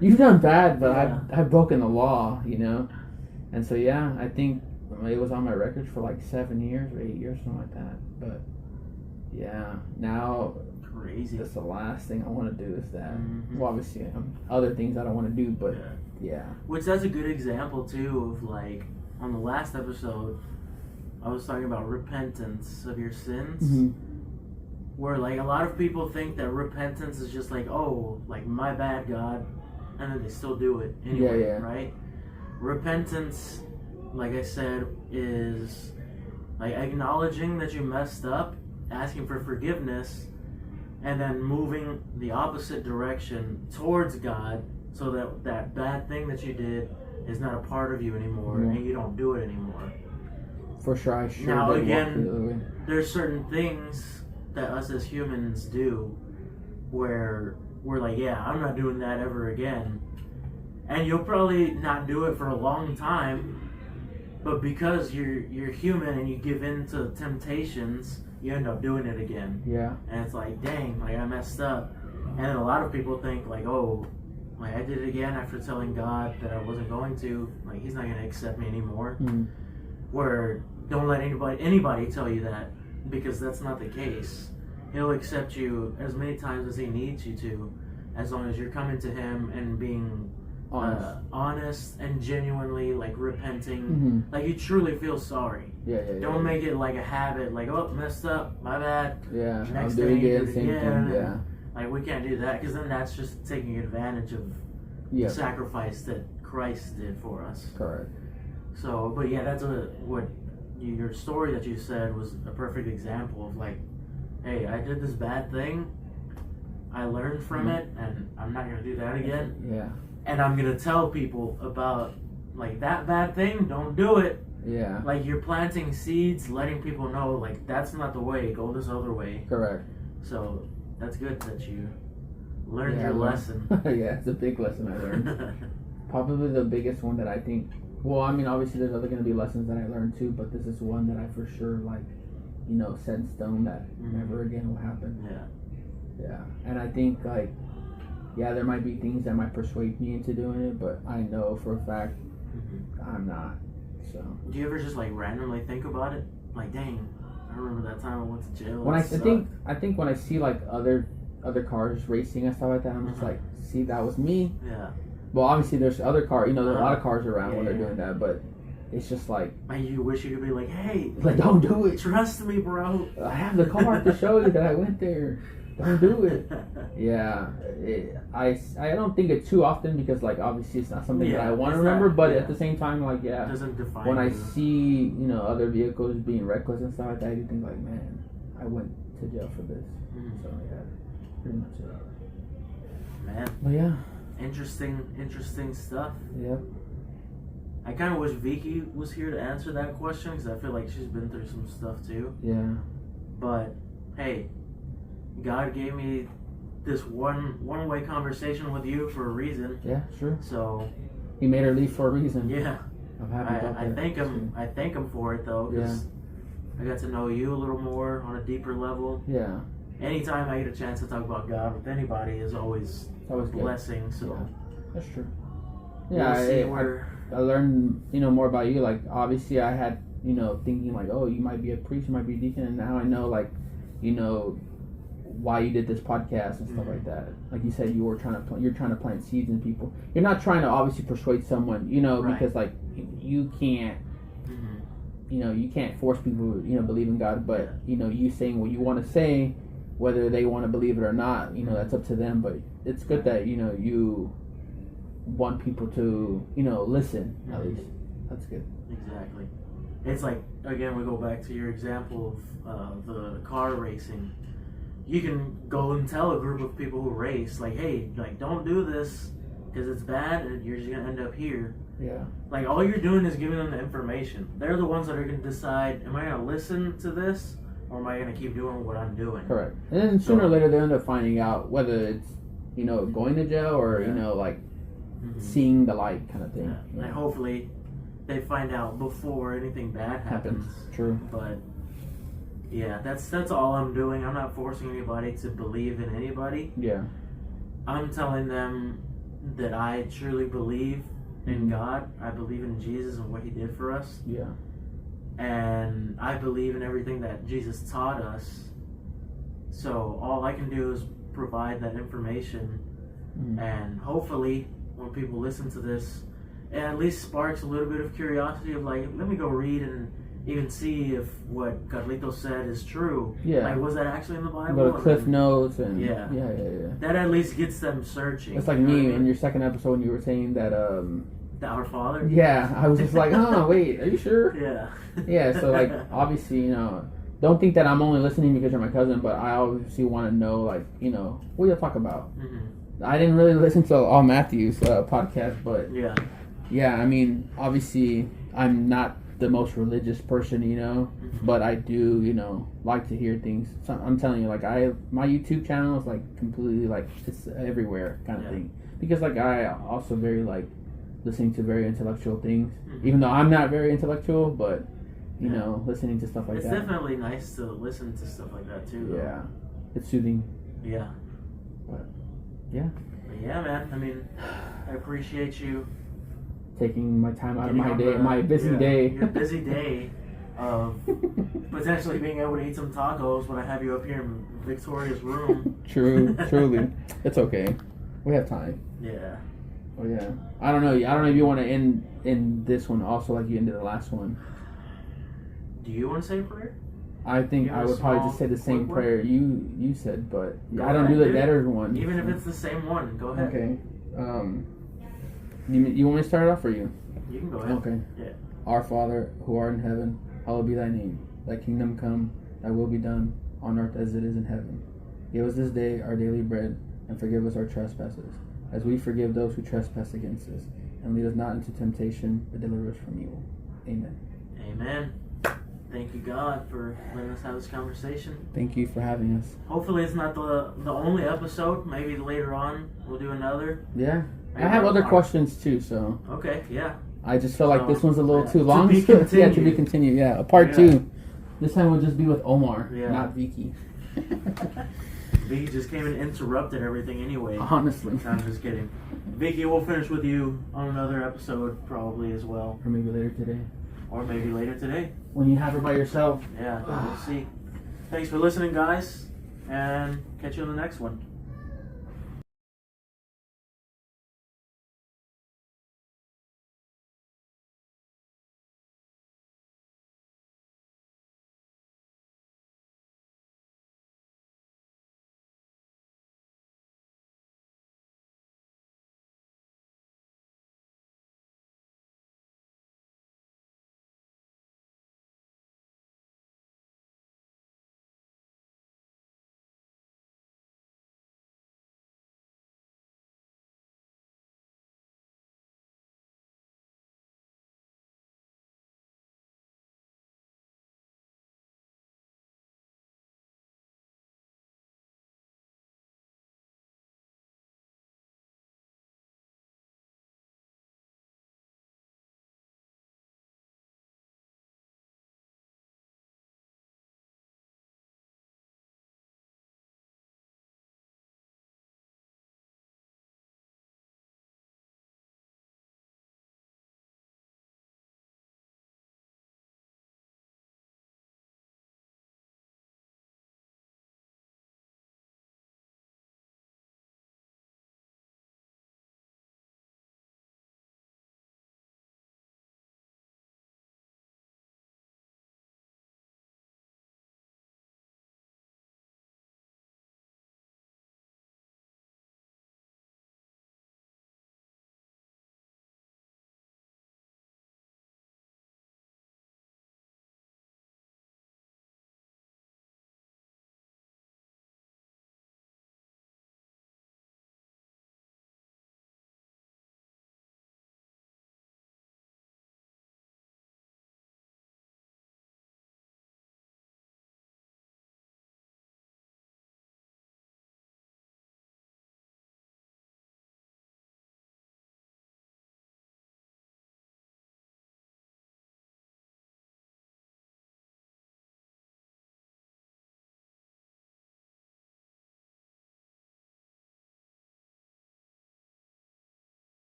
you've done bad, but Yeah. I've broken the law, you know. And so yeah, I think it was on my records for like 7 years or 8 years, something like that. But yeah, now Crazy. that's the last thing I want to do is that. Mhm. Well, obviously, other things I don't want to do, but yeah. Which that's a good example too of like on the last episode, I was talking about repentance of your sins. Mhm. Where like a lot of people think that repentance is just like, oh, like my bad, God, and then they still do it anyway, Yeah. right? Repentance, like I said, is like acknowledging that you messed up, asking for forgiveness, and then moving the opposite direction towards God so that that bad thing that you did is not a part of you anymore Mhm. and you don't do it anymore. For sure, I sure Now, did again, walk the other way. There's certain things that us as humans do where we're like, yeah, I'm not doing that ever again. And you'll probably not do it for a long time, but because you're human and you give in to temptations, you end up doing it again. Yeah. And it's like, dang, like I messed up. And then a lot of people think like, oh, like I did it again after telling God that I wasn't going to. Like he's not gonna accept me anymore. Mhm. Where don't let anybody tell you that, because that's not the case. He'll accept you as many times as he needs you to, as long as you're coming to him and being honest and genuinely like repenting, Mhm. like you truly feel sorry. Yeah. Don't make it like a habit, like, oh, messed up, my bad. Yeah. I'll Next do thing it you again, do it same again. thing. Yeah. Like we can't do that, because then that's just taking advantage of Yeah. the sacrifice that Christ did for us. Correct. So, but yeah, that's your story that you said was a perfect example of like, hey, I did this bad thing, I learned from it, and I'm not gonna do that again. Yeah. And I'm gonna tell people about like that bad thing. Don't do it. Yeah. Like you're planting seeds, letting people know like that's not the way. Go this other way. Correct. So that's good that you learned Yeah, your I learned. lesson. Yeah, it's a big lesson I learned. Probably the biggest one that I think. Well, I mean, obviously there's other going to be lessons that I learned too, but this is one that I for sure like, you know, set in stone that never again will happen. Yeah. Yeah, and I think like, yeah, there might be things that might persuade me into doing it, but I know for a fact I'm not. So Do you ever just like randomly think about it? Like, dang, I remember that time I went to jail. when It I sucked. think when I see like other cars racing and stuff like that, I'm just like, see, that was me. Yeah. Well, obviously there's other cars, you know, there's a lot of cars around when they're Yeah. doing that, but it's just like You wish you could be like, hey, like don't do it. trust me, bro. I have the car to show you that I went there. Don't do it. Yeah, I don't think it too often because like obviously it's not something that I want to it's not- remember, but yeah. at the same time like It doesn't define when I you. see other vehicles being reckless and stuff like that, I do think like, man, I went to jail for this. Mhm. So yeah, pretty much it. Man, But yeah, interesting stuff. yep. I kind of wish Vicky was here to answer that question because I feel like she's been through some stuff too. Yeah. But hey, God gave me this one-way conversation with you for a reason. Yeah, sure. So He made her leave for a reason. yeah, I'm happy about I that. thank him. I thank him for it though, because I got to know you a little more on a deeper level. Yeah. Anytime I get a chance to talk about God with anybody is always That was a good. blessing. So Yeah. That's true. we'll Yeah, see I where. learned, more about you. Like, obviously, I had, thinking like, oh, you might be a priest, you might be a deacon, and now I know, like, why you did this podcast and stuff like that. Like you said, you're trying to plant seeds in people. You're not trying to obviously persuade someone, Right. because like you can't, Mhm. you can't force people, believe in God. But you saying what you want to say, whether they want to believe it or not, that's up to them. But it's good that you want people to listen at least. That's good. Exactly. It's like, again, we go back to your example of the car racing. You can go and tell a group of people who race, like, hey, like, don't do this because it's bad and you're just going to end up here. Yeah. Like, all you're doing is giving them the information. They're the ones that are going to decide, am I going to listen to this or am I going to keep doing what I'm doing? Correct. And then sooner or later they end up finding out whether it's going to jail or Yeah. like Mhm. seeing the light kind of thing. Yeah. And hopefully they find out before anything bad happens. True. But yeah, that's all I'm doing. I'm not forcing anybody to believe in anybody. Yeah. I'm telling them that I truly believe in Mhm. God. I believe in Jesus and what He did for us. Yeah. And I believe in everything that Jesus taught us. So all I can do is provide that information, Mhm. and hopefully when people listen to this, it at least sparks a little bit of curiosity of like, let me go read and even see if what Carlito said is true. Yeah. Like, was that actually in the Bible? Go to And Cliff then Notes and Yeah. yeah. that at least gets them searching. It's like you know me what I in mean? your second episode when you were saying that. The Our Father. Yeah, I was just like, oh wait, are you sure? Yeah. Yeah. So like, obviously, don't think that I'm only listening because you're my cousin, but I obviously want to know, like, what you talk about. Mhm. I didn't really listen to all Matthew's podcast, but Yeah. yeah, I mean, obviously, I'm not the most religious person, Mhm. but I do, like to hear things. So I'm telling you, like, my YouTube channel is like completely like it's everywhere kind of Yeah. thing, because like I also very like listening to very intellectual things, Mhm. even though I'm not very intellectual, but Yeah. listening to stuff like It's that. definitely nice to listen to stuff like that too. Though. Yeah, it's soothing. Yeah. But, yeah. But yeah, man. I mean, I appreciate you Taking my time out of getting my on day, the- my busy yeah, day. Your busy day of potentially being able to eat some tacos when I have you up here in Victoria's room. True, truly, it's okay. We have time. Yeah. Oh yeah. I don't know. If you want to end in this one also like you ended the last one. Do you want to say a prayer? I think You I have a would probably small, just say the same quick one? prayer you said, but Go I don't ahead, do the dude. debtors one. Even if it's the same one, go ahead. okay. You want me to start it off for you? You can go ahead. Okay. Yeah. Our Father, who art in heaven, hallowed be thy name. Thy kingdom come, thy will be done, on earth as it is in heaven. Give us this day our daily bread, and forgive us our trespasses, as we forgive those who trespass against us. And lead us not into temptation, but deliver us from evil. Amen. Amen. Thank you, God, for letting us have this conversation. Thank you for having us. Hopefully it's not the only episode. Maybe later on we'll do another. Yeah. I have other questions too, so Okay, yeah. I just feel like So, this one's a little yeah, too to long. be Yeah, to be continued. continued. Yeah, a part Yeah. 2. This time will just be with Omar, Yeah. not Vicky. Vicky just came and interrupted everything anyway. Honestly. No, I'm just kidding. Vicky, we'll finish with you on another episode probably as well. Or maybe later today. Or maybe later today. When you have her by yourself. Yeah, we'll see. Thanks for listening, guys. And catch you on the next one.